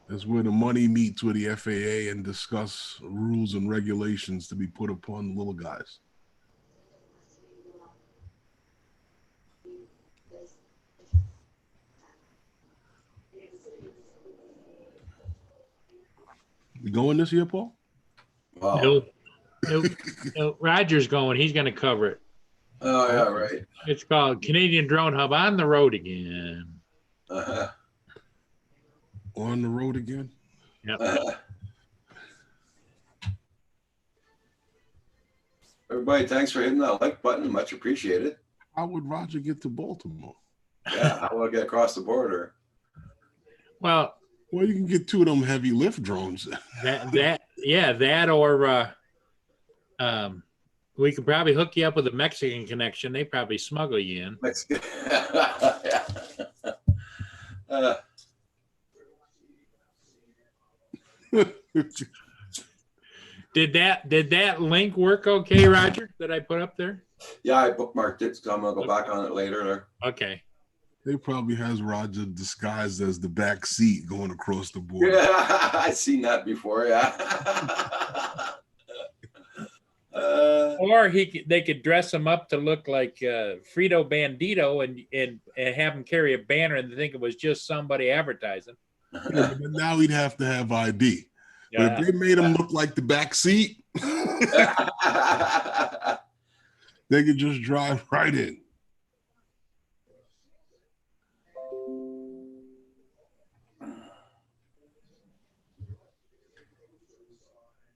That's where the money meets with the FAA and discuss rules and regulations to be put upon the little guys. You going this year, Paul? Wow. Nope. Roger's going. He's going to cover it. Oh, yeah, right. It's called Canadian Drone Hub on the road again. Uh-huh. On the road again? Yep. Everybody, thanks for hitting that like button. Much appreciated. How would Roger get to Baltimore? Yeah, how will I get across the border? Well, you can get 2 of them heavy lift drones. that or we could probably hook you up with a Mexican connection. They probably smuggle you in. Mexican. Did that link work okay, Roger, that I put up there? Yeah, I bookmarked it, so I'm gonna go back on it later. Okay. They probably has Roger disguised as the back seat going across the border. Yeah, I've seen that before. Yeah. Or they could dress him up to look like Frito Bandito and have him carry a banner and think it was just somebody advertising. Yeah, but now he'd have to have ID. Yeah. But if they made him look like the back seat, they could just drive right in.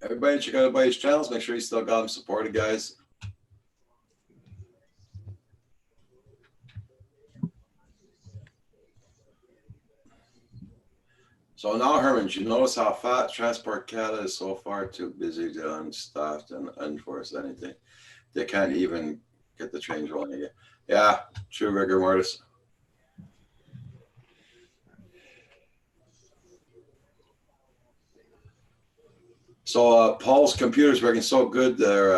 Everybody check out everybody's channels. Make sure you still got them supported, guys. So now, Herman, you notice how fat Transport Canada is so far too busy to unstaffed and enforce anything. They can't even get the trains rolling again. Yeah, true, rigor mortis. So Paul's computer's working so good there,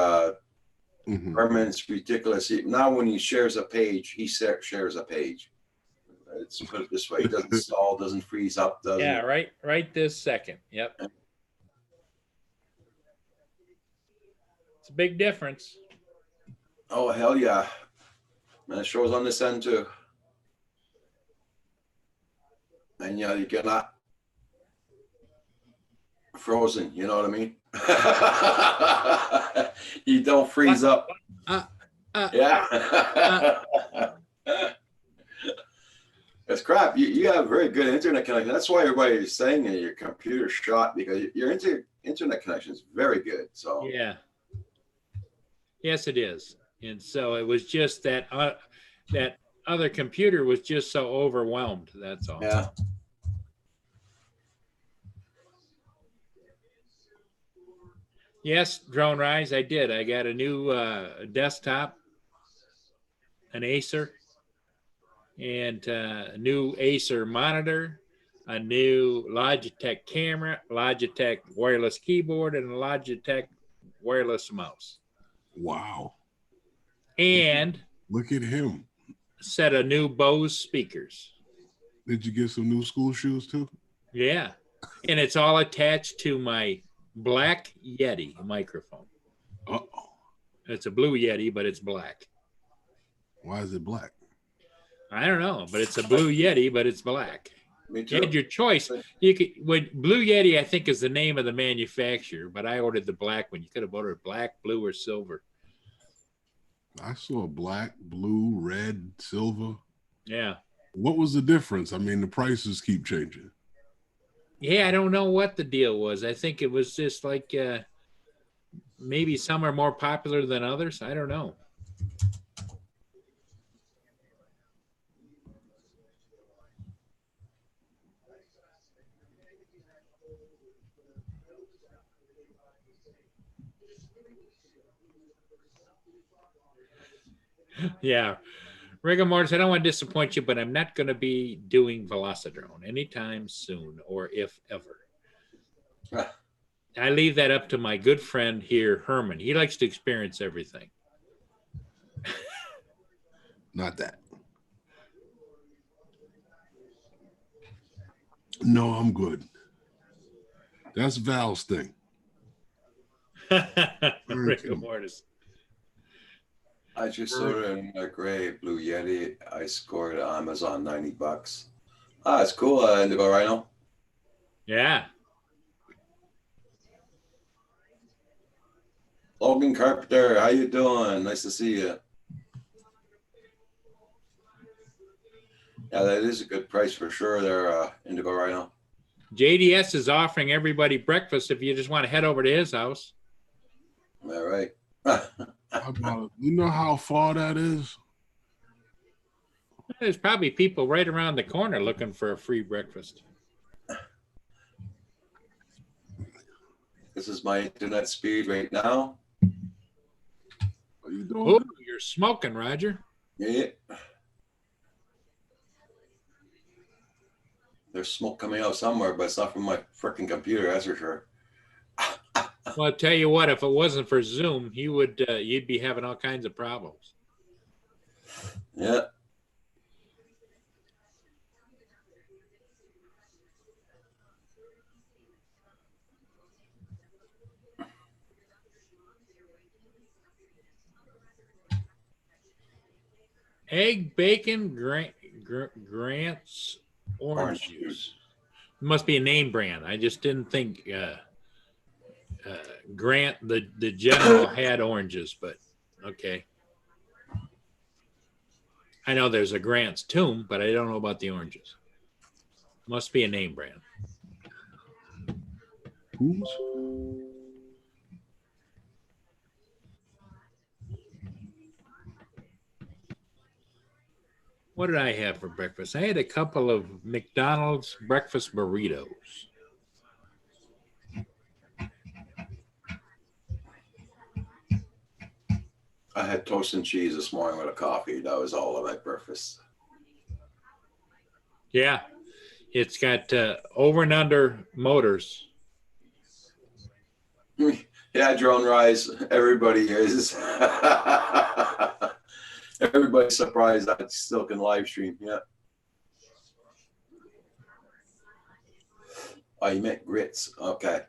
Herman, it's ridiculous. Now when he shares a page, he shares a page. Let's put it this way: he doesn't stall, doesn't freeze up, doesn't. Yeah, right this second. Yep. It's a big difference. Oh hell yeah! Man, it shows on this end too. And yeah, you cannot frozen. You know what I mean? You don't freeze up. Yeah. It's crap. You have very good internet connection. That's why everybody is saying that your computer's shot, because your internet connection is very good. So Yeah. Yes, it is. And so it was just that that other computer was just so overwhelmed. That's all. yeah. Yes, Drone Rise, I did. I got a new desktop, an Acer, and a new Acer monitor, a new Logitech camera, Logitech wireless keyboard, and a Logitech wireless mouse. Wow. And Look at him. set of new Bose speakers. Did you get some new school shoes too? Yeah. And it's all attached to my black Yeti microphone. Uh-oh. It's a blue Yeti, but it's black. Why is it black? I don't know, but it's a blue Yeti, but it's black. Me You too. had your choice. You could, when Blue Yeti, I think, is the name of the manufacturer, but I ordered the black one. You could have ordered black, blue, or silver. I saw black, blue, red, silver. Yeah. What was the difference? I mean, the prices keep changing. Yeah, I don't know what the deal was. I think it was just like maybe some are more popular than others. I don't know. Yeah. Rigor Mortis, I don't want to disappoint you, but I'm not going to be doing Velocidrone anytime soon, or if ever. I leave that up to my good friend here, Herman. He likes to experience everything. Not that. No, I'm good. That's Val's thing. Rigor Mortis. I just ordered a gray Blue Yeti. I scored on Amazon $90. Ah, it's cool. Indigo Rhino. Yeah. Logan Carpenter, how you doing? Nice to see you. Yeah, that is a good price for sure there, Indigo Rhino. JDS is offering everybody breakfast if you just want to head over to his house. All right. How about it? You know how far that is? There's probably people right around the corner looking for a free breakfast. This is my internet speed right now. What are you doing? Oh, you're smoking, Roger. Yeah. There's smoke coming out somewhere, but it's not from my freaking computer, that's for sure. Well, I'll tell you what, if it wasn't for Zoom, you'd be having all kinds of problems. Yeah. Egg, bacon, Grant's orange juice. It must be a name brand. I just didn't think Grant, the general, had oranges, but okay. I know there's a Grant's Tomb, but I don't know about the oranges. Must be a name brand. Who's? What did I have for breakfast? I had a couple of McDonald's breakfast burritos. I had toast and cheese this morning with a coffee. That was all of my breakfast. Yeah, it's got over and under motors. Yeah, Drone Rise. Everybody is. Everybody's surprised I still can live stream. Yeah. Oh, you meant grits. Okay.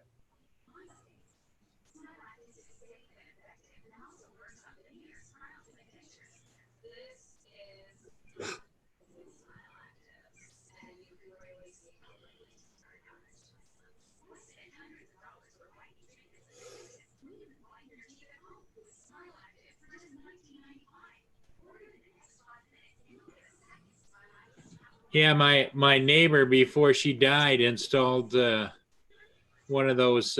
Yeah, my neighbor before she died installed one of those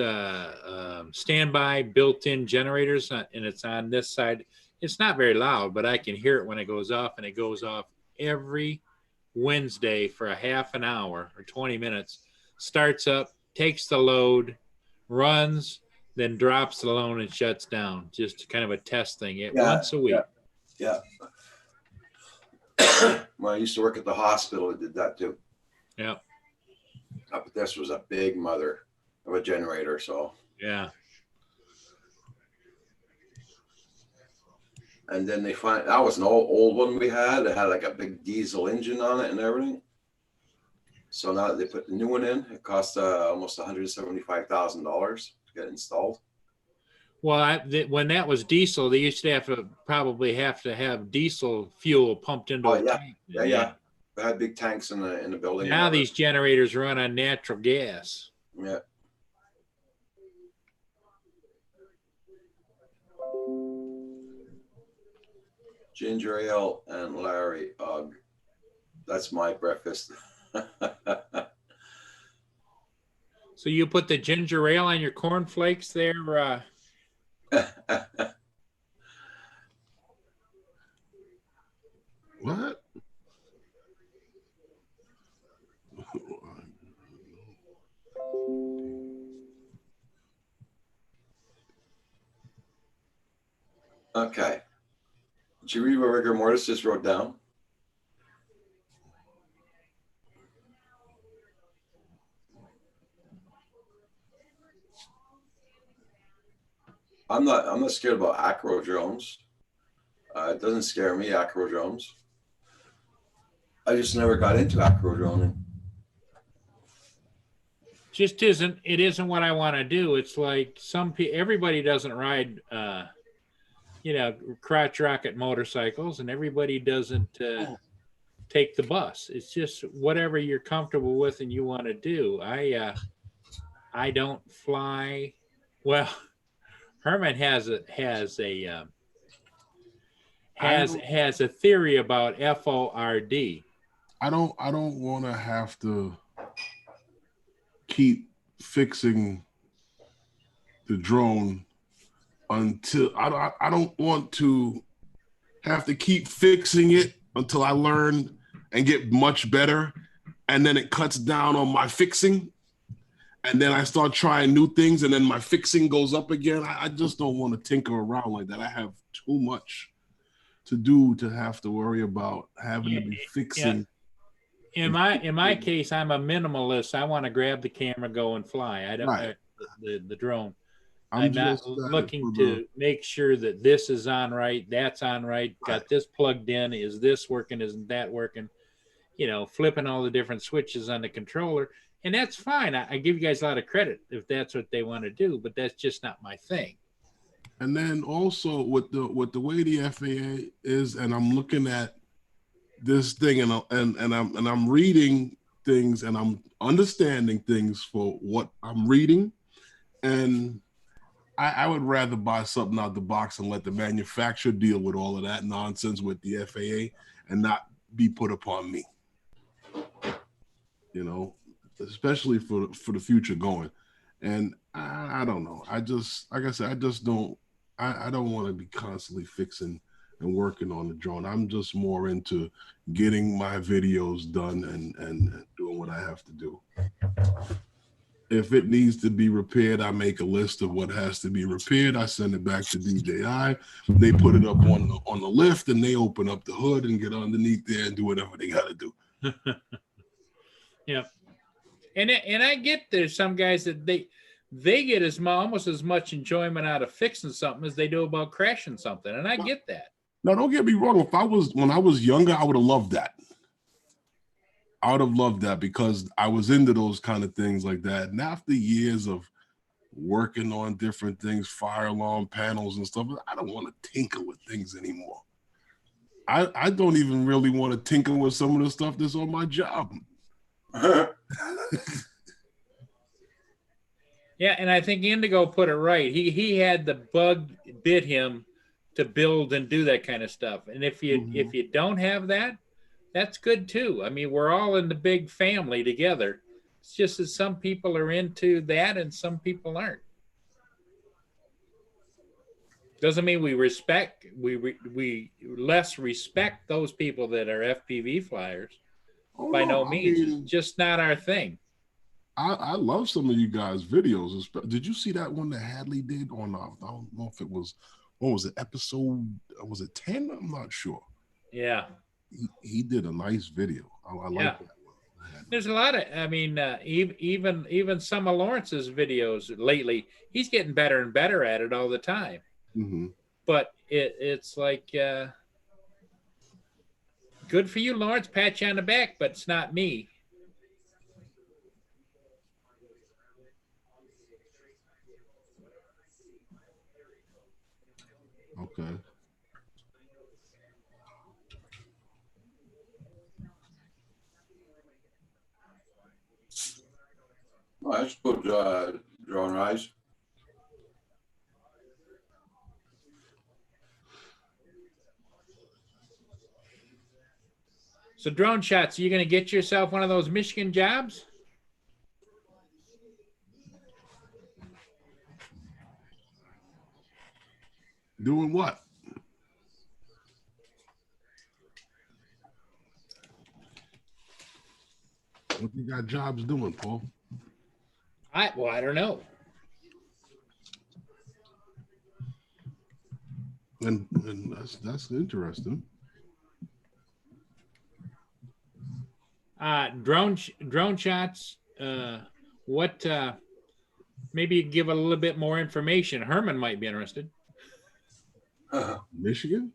standby built-in generators, and it's on this side. It's not very loud, but I can hear it when it goes off, and it goes off every Wednesday for a half an hour or 20 minutes. Starts up, takes the load, runs, then drops the load and shuts down. Just kind of a test thing. Once a week. Yeah. When I used to work at the hospital, it did that too. Yeah. But this was a big mother of a generator, so. Yeah. And then they find that was an old one we had. It had like a big diesel engine on it and everything. So now that they put the new one in, it cost almost $175,000 to get installed. Well, when that was diesel, they used to probably have to have diesel fuel pumped into a tank. Yeah. They had big tanks in the building. Now these generators run on natural gas. Yeah. Ginger ale and Larry Ugg. That's my breakfast. So you put the ginger ale on your cornflakes there? What? Okay. Did you read what Rigor Mortis just wrote down? I'm not scared about acro drones. It doesn't scare me, acro drones. I just never got into acro droning. It isn't what I want to do. It's like everybody doesn't ride crotch rocket motorcycles, and everybody doesn't take the bus. It's just whatever you're comfortable with and you want to do. I don't fly. Well, Herman has a theory about FORD. I don't want to have to keep fixing the drone until I don't want to have to keep fixing it until I learn and get much better, and then it cuts down on my fixing, and then I start trying new things, and then my fixing goes up again. I just don't want to tinker around like that. I have too much to do to have to worry about having to be fixing. In my case, I'm a minimalist. I want to grab the camera, go and fly. I don't the drone. I'm not looking to make sure that this is on right, that's on right, got this plugged in, is this working, isn't that working? Flipping all the different switches on the controller. And that's fine. I give you guys a lot of credit if that's what they want to do, but that's just not my thing. And then also with the way the FAA is, and I'm looking at this thing, and I'm reading things, and I'm understanding things for what I'm reading, and I would rather buy something out the box and let the manufacturer deal with all of that nonsense with the FAA and not be put upon me. Especially for the future going. And I don't know. I just, like I said, I just don't want to be constantly fixing and working on the drone. I'm just more into getting my videos done and doing what I have to do. If it needs to be repaired, I make a list of what has to be repaired. I send it back to DJI. They put it up on the lift, and they open up the hood and get underneath there and do whatever they got to do. Yeah. And I get there's some guys that they get almost as much enjoyment out of fixing something as they do about crashing something. And I get that. No, don't get me wrong. When I was younger, I would have loved that. I would have loved that because I was into those kind of things like that. And after years of working on different things, fire alarm panels and stuff, I don't want to tinker with things anymore. I don't even really want to tinker with some of the stuff that's on my job. Yeah, and I think Indigo put it right. He had the bug bit him to build and do that kind of stuff. And if you don't have that, That's good too. I mean, we're all in the big family together. It's just that some people are into that and some people aren't. Doesn't mean we less respect those people that are FPV flyers. Oh, By no I means. mean, It's just not our thing. I love some of you guys' videos. Did you see that one that Hadley did on? I don't know if it was, what was it, episode? Was it 10? I'm not sure. Yeah. He did a nice video. I Yeah. like that one. There's a lot of, I mean, even some of Lawrence's videos lately, he's getting better and better at it all the time. Mm-hmm. But it's like, good for you, Lawrence. Pat you on the back, but it's not me. Okay. Oh, that's good, Drone Rise. So drone shots, are you going to get yourself one of those Michigan jobs? Doing what? What you got jobs doing, Paul? I don't know. And that's interesting. Drone shots. What? Maybe you can give a little bit more information. Herman might be interested. Michigan?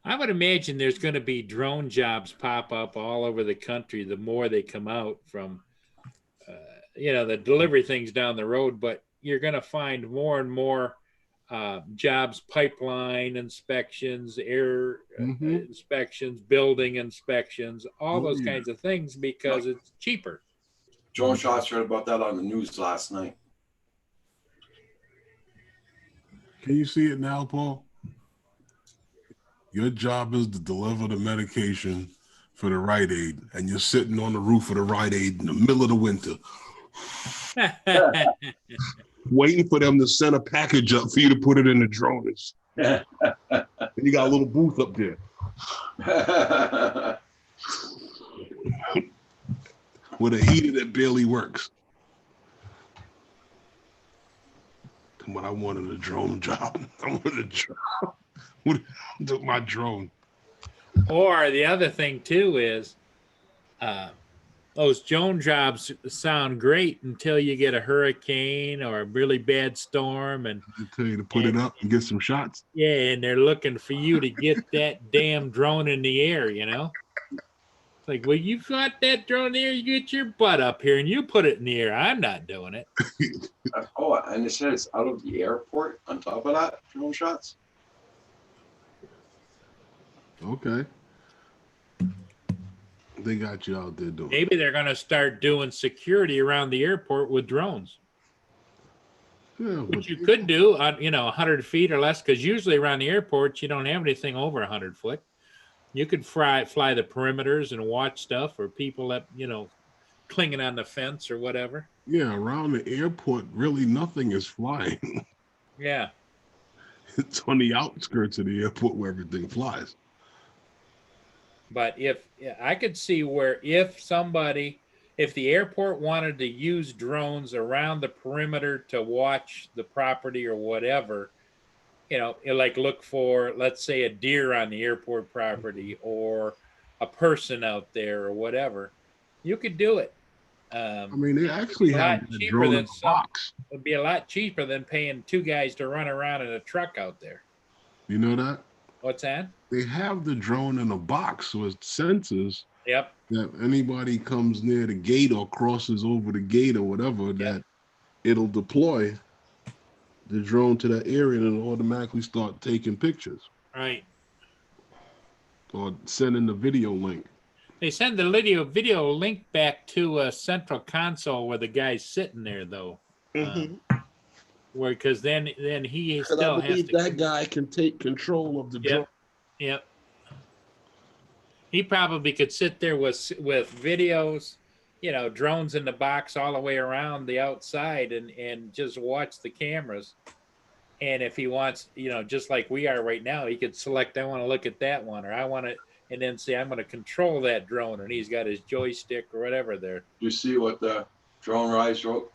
I would imagine there's going to be drone jobs pop up all over the country the more they come out from, the delivery things down the road. But you're going to find more and more jobs, pipeline inspections, air inspections, building inspections, all those kinds of things because it's cheaper. Drone shots heard about that on the news last night. Can you see it now, Paul? Your job is to deliver the medication for the Rite Aid, and you're sitting on the roof of the Rite Aid in the middle of the winter, waiting for them to send a package up for you to put it in the drones. And you got a little booth up there with a heater that barely works. Come on, I wanted a drone job. I wanted a job. What took my drone? Or the other thing too is those drone jobs sound great until you get a hurricane or a really bad storm, and I tell you to put it up and get some shots. yeah, and they're looking for you to get that damn drone in the air. It's like, well, you got that drone in the air, you get your butt up here and you put it in the air. I'm not doing it. Oh, and it says out of the airport on top of that, drone shots. Okay. They got you out there doing. Maybe they're going to start doing security around the airport with drones. Yeah, Which you could do on, 100 feet or less, because usually around the airports, you don't have anything over 100 foot. You could fly the perimeters and watch stuff, or people that, clinging on the fence or whatever. Yeah, around the airport, really nothing is flying. Yeah. It's on the outskirts of the airport where everything flies. But I could see where if the airport wanted to use drones around the perimeter to watch the property or whatever, like look for, let's say, a deer on the airport property or a person out there or whatever, you could do it. I mean, they actually have a drone in a box. It'd be a lot cheaper than paying two guys to run around in a truck out there. You know that? What's that? They have the drone in a box, so it senses Yep. that anybody comes near the gate or crosses over the gate or whatever, that it'll deploy the drone to that area and it'll automatically start taking pictures. Right. Or sending the video link. They send the video link back to a central console where the guy's sitting there, though. Where because then he And I still has believe to. that guy can take control of the drone. Yep. He probably could sit there with videos, drones in the box all the way around the outside and just watch the cameras. And if he wants, just like we are right now, he could select, I want to look at that one, or I want to, and then say, I'm going to control that drone. And he's got his joystick or whatever there. You see what the Drone Rise wrote?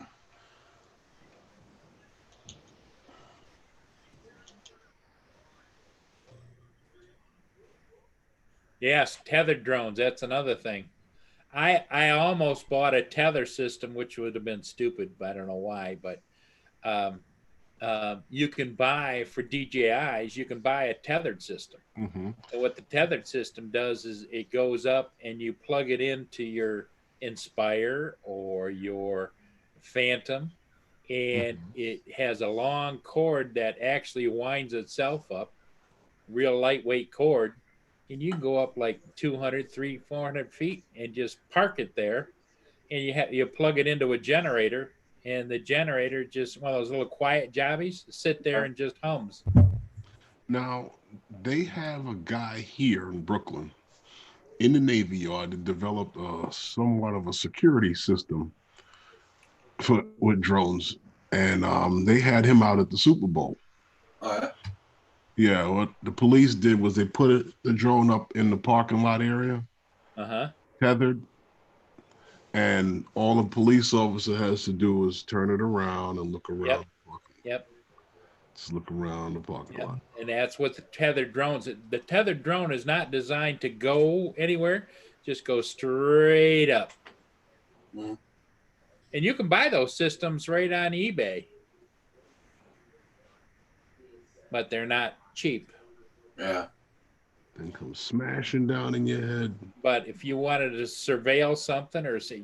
Yes, tethered drones. That's another thing. I almost bought a tether system, which would have been stupid, but I don't know why. But you can buy for DJIs, you can buy a tethered system. Mm-hmm. And what the tethered system does is it goes up and you plug it into your Inspire or your Phantom, and it has a long cord that actually winds itself up, real lightweight cord. And you can go up like 200, 300, 400 feet and just park it there. And you plug it into a generator, and the generator just one of those little quiet jobbies sit there and just hums. Now, they have a guy here in Brooklyn in the Navy Yard that developed somewhat of a security system with drones. And they had him out at the Super Bowl. Yeah, what the police did was they put the drone up in the parking lot area, tethered, and all a police officer has to do is turn it around and look around. Yep. Just look around the parking lot. And that's what the tethered drones. The tethered drone is not designed to go anywhere; just go straight up. Mm. And you can buy those systems right on eBay, but they're not cheap. Yeah. Then come smashing down in your head. But if you wanted to surveil something, or say,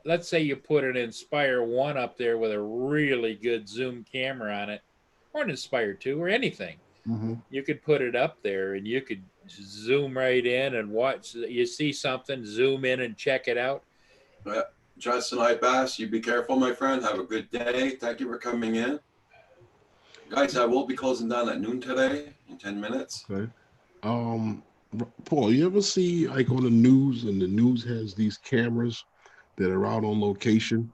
let's say you put an Inspire 1 up there with a really good zoom camera on it, or an Inspire 2 or anything, you could put it up there and you could zoom right in and watch. You see something, zoom in and check it out. Yeah. Justin Bass, you be careful, my friend. Have a good day. Thank you for coming in. Guys, I will be closing down at noon today in 10 minutes. Okay. Paul, you ever see like on the news, and the news has these cameras that are out on location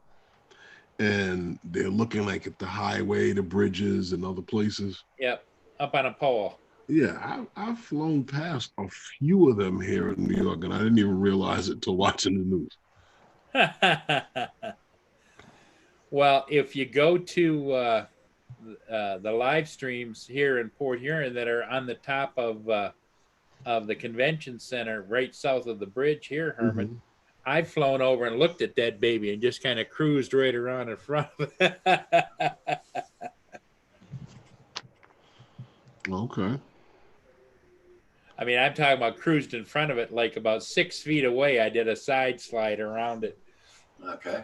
and they're looking like at the highway, the bridges and other places? Yep. Up on a pole. Yeah, I've flown past a few of them here in New York, and I didn't even realize it till watching the news. Well, if you go to the live streams here in Port Huron that are on the top of the convention center right south of the bridge here, Herman, I've flown over and looked at that baby and just kind of cruised right around in front of it. Okay. I mean, I'm talking about cruised in front of it, like about 6 feet away. I did a side slide around it. Okay.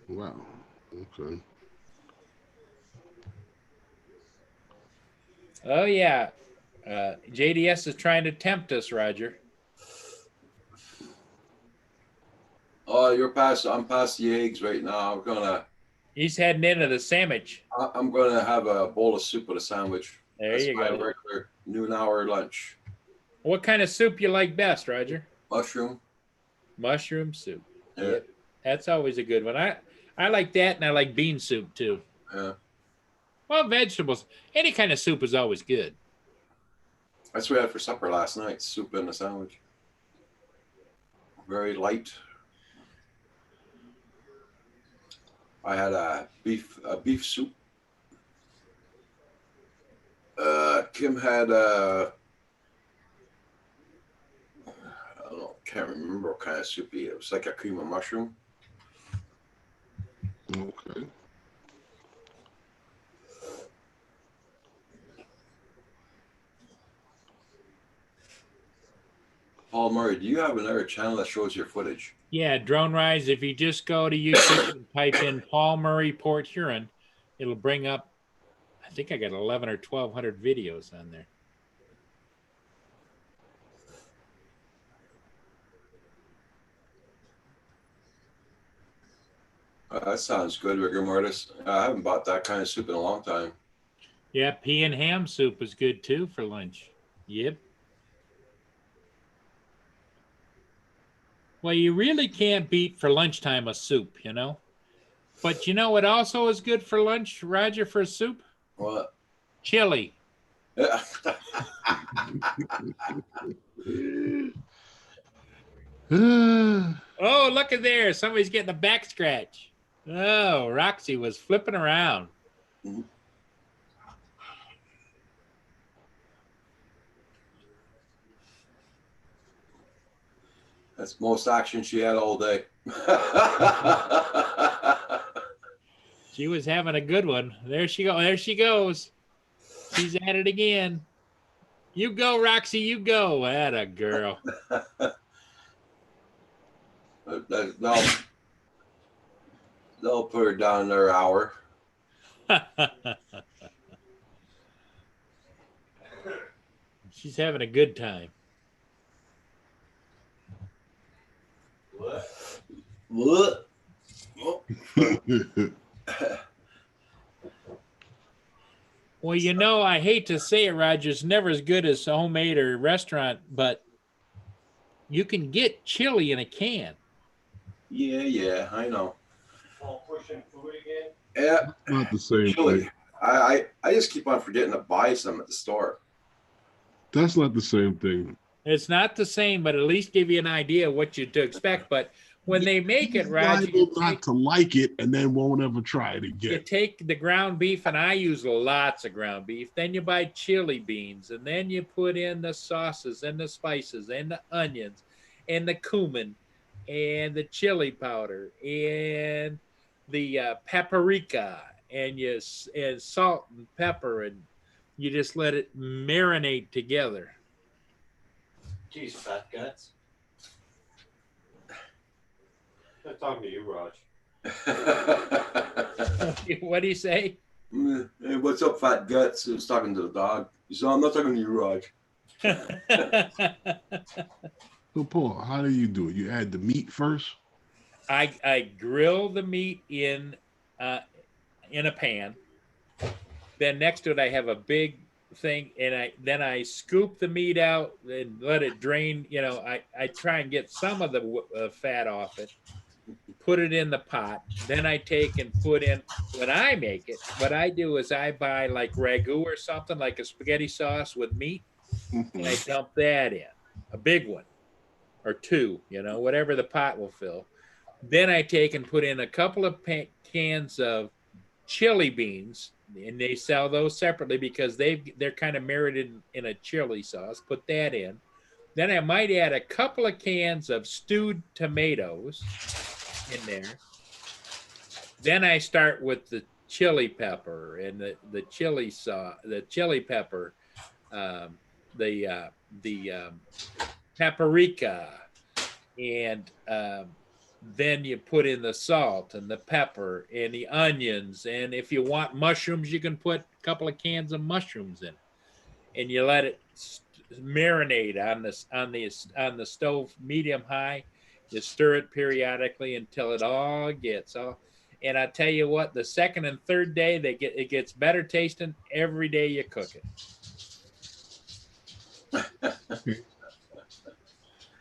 Wow. Okay. Oh, yeah. JDS is trying to tempt us, Roger. Oh, I'm past the eggs right now. He's heading into the sandwich. I'm gonna have a bowl of soup with a sandwich. That's my regular noon hour lunch. What kind of soup you like best, Roger? Mushroom. Mushroom soup. Yeah. Yep. That's always a good one. I like that, and I like bean soup too. Yeah. Well, vegetables. Any kind of soup is always good. That's what we had for supper last night. Soup and a sandwich. Very light. I had a beef soup. Kim had can't remember what kind of soup he had. It was like a cream of mushroom. Okay. Paul Murray, do you have another channel that shows your footage? Yeah, Drone Rise. If you just go to YouTube and type in Paul Murray Port Huron, it'll bring up, I think I got 11 or 1,200 videos on there. That sounds good, rigor mortis. I haven't bought that kind of soup in a long time. Yeah, pea and ham soup is good too for lunch. Yep. Well, you really can't beat for lunchtime a soup, you know. But you know what also is good for lunch, Roger, for soup? What? Chili. Yeah. Oh, look at there. Somebody's getting a back scratch. Oh, Roxy was flipping around. That's the most action she had all day. She was having a good one. There she go. There she goes. She's at it again. You go, Roxy. You go. Atta girl. They'll put her down another hour. She's having a good time. What? Well, you know, I hate to say it, Roger, it's never as good as homemade or restaurant, but you can get chili in a can. Yeah, I know. Pushing food again? Yeah, Not the same chili. thing. I just keep on forgetting to buy some at the store. That's not the same thing. It's not the same, but at least give you an idea of what you to expect. But when they make it, Roger, Liable not to like it and then won't ever try it you again. take the ground beef, and I use lots of ground beef. Then you buy chili beans, and then you put in the sauces and the spices and the onions and the cumin and the chili powder and the paprika and salt and pepper, and you just let it marinate together. Jeez, fat guts. I'm talking to you, Raj. What do you say? Hey, what's up, fat guts? I was talking to the dog. He said, I'm not talking to you, Raj. So, Paul, how do you do it? You add the meat first? I grill the meat in a pan. Then next to it, I have a big thing, and I scoop the meat out and let it drain. You know, I try and get some of the fat off it. Put it in the pot. Then I take and put in. When I make it, what I do is I buy like ragu or something, like a spaghetti sauce with meat, and I dump that in, a big one or two, you know, whatever the pot will fill. Then I take and put in a couple of cans of chili beans, and they sell those separately because they're kind of marinated in a chili sauce. Put that in. Then I might add a couple of cans of stewed tomatoes in there. Then I start with the chili pepper and the chili sauce, the chili pepper, the paprika, and then you put in the salt and the pepper and the onions, and if you want mushrooms, you can put a couple of cans of mushrooms in it, and you let it marinate on the stove medium high. You stir it periodically until it all gets all. And I tell you what, the second and third day it gets better tasting every day you cook it.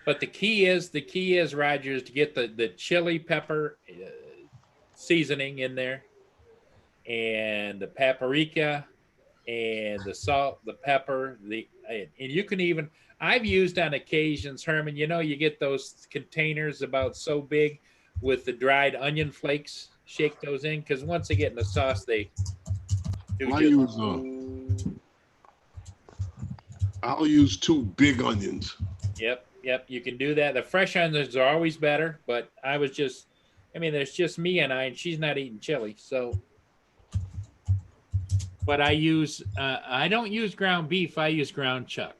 But the key is, Roger, is to get the chili pepper seasoning in there, and the paprika, and the salt, the pepper, and you can even. I've used on occasions, Herman. You know, you get those containers about so big with the dried onion flakes. Shake those in, because once they get in the sauce, they do. I'll use 2 big onions. Yep, you can do that. The fresh onions are always better, but there's just me and she's not eating chili, so. But I don't use ground beef, I use ground chuck.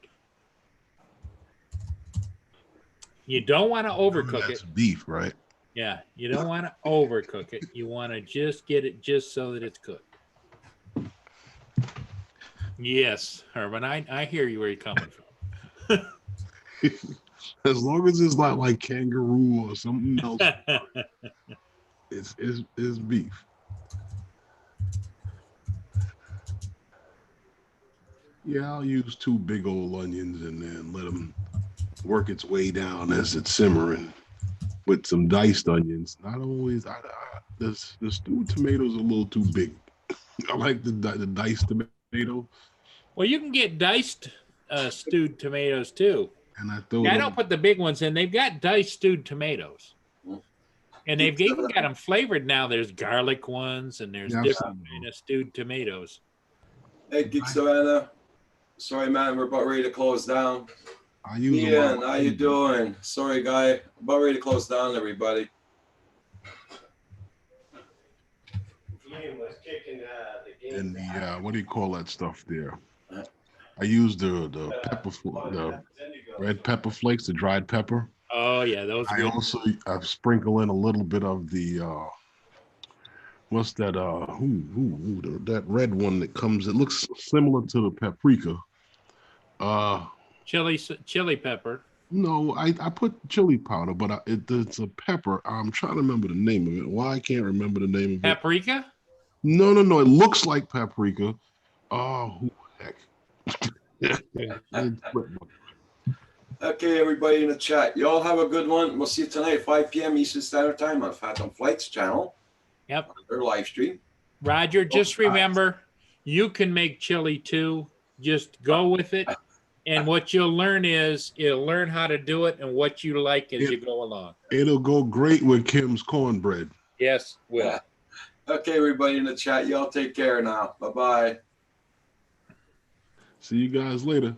You don't want to overcook That's it. beef, right? Yeah, you don't want to overcook it. You want to just get it just so that it's cooked. Yes, Herman, I hear you where you're coming from. As long as it's not like kangaroo or something else. It's beef. Yeah, I'll use 2 big old onions and then let them work its way down as it's simmering with some diced onions. Not always. The stewed tomatoes are a little too big. I like the diced tomato. Well, you can get diced stewed tomatoes too. And I throw I them- don't put the big ones in. They've got diced stewed tomatoes. And they've even got them flavored now. There's garlic ones and there's Yeah, I've different seen kind of stewed tomatoes. Hey, Geek Savannah. Sorry, man. We're about ready to close down. I use a lot Ian, of how you doing? Sorry, guy. About ready to close down, everybody. and the what do you call that stuff there? I use the red pepper flakes, the dried pepper. Oh yeah, those are I good. also sprinkle in a little bit of the what's that that red one that comes, it looks similar to the paprika. Chili pepper. No, I put chili powder, but it's a pepper. I'm trying to remember the name of it. Why I can't remember the name of it? Paprika? No. It looks like paprika. Oh, who the heck? Okay, everybody in the chat. You all have a good one. We'll see you tonight, 5 p.m. Eastern Standard Time on Phantom Flights channel. Yep. On their live stream. Roger, just remember, you can make chili too. Just go with it. And what you'll learn is you'll learn how to do it and what you like as you go along. It'll go great with Kim's cornbread. Yes, will. Okay, everybody in the chat. Y'all take care now. Bye-bye. See you guys later.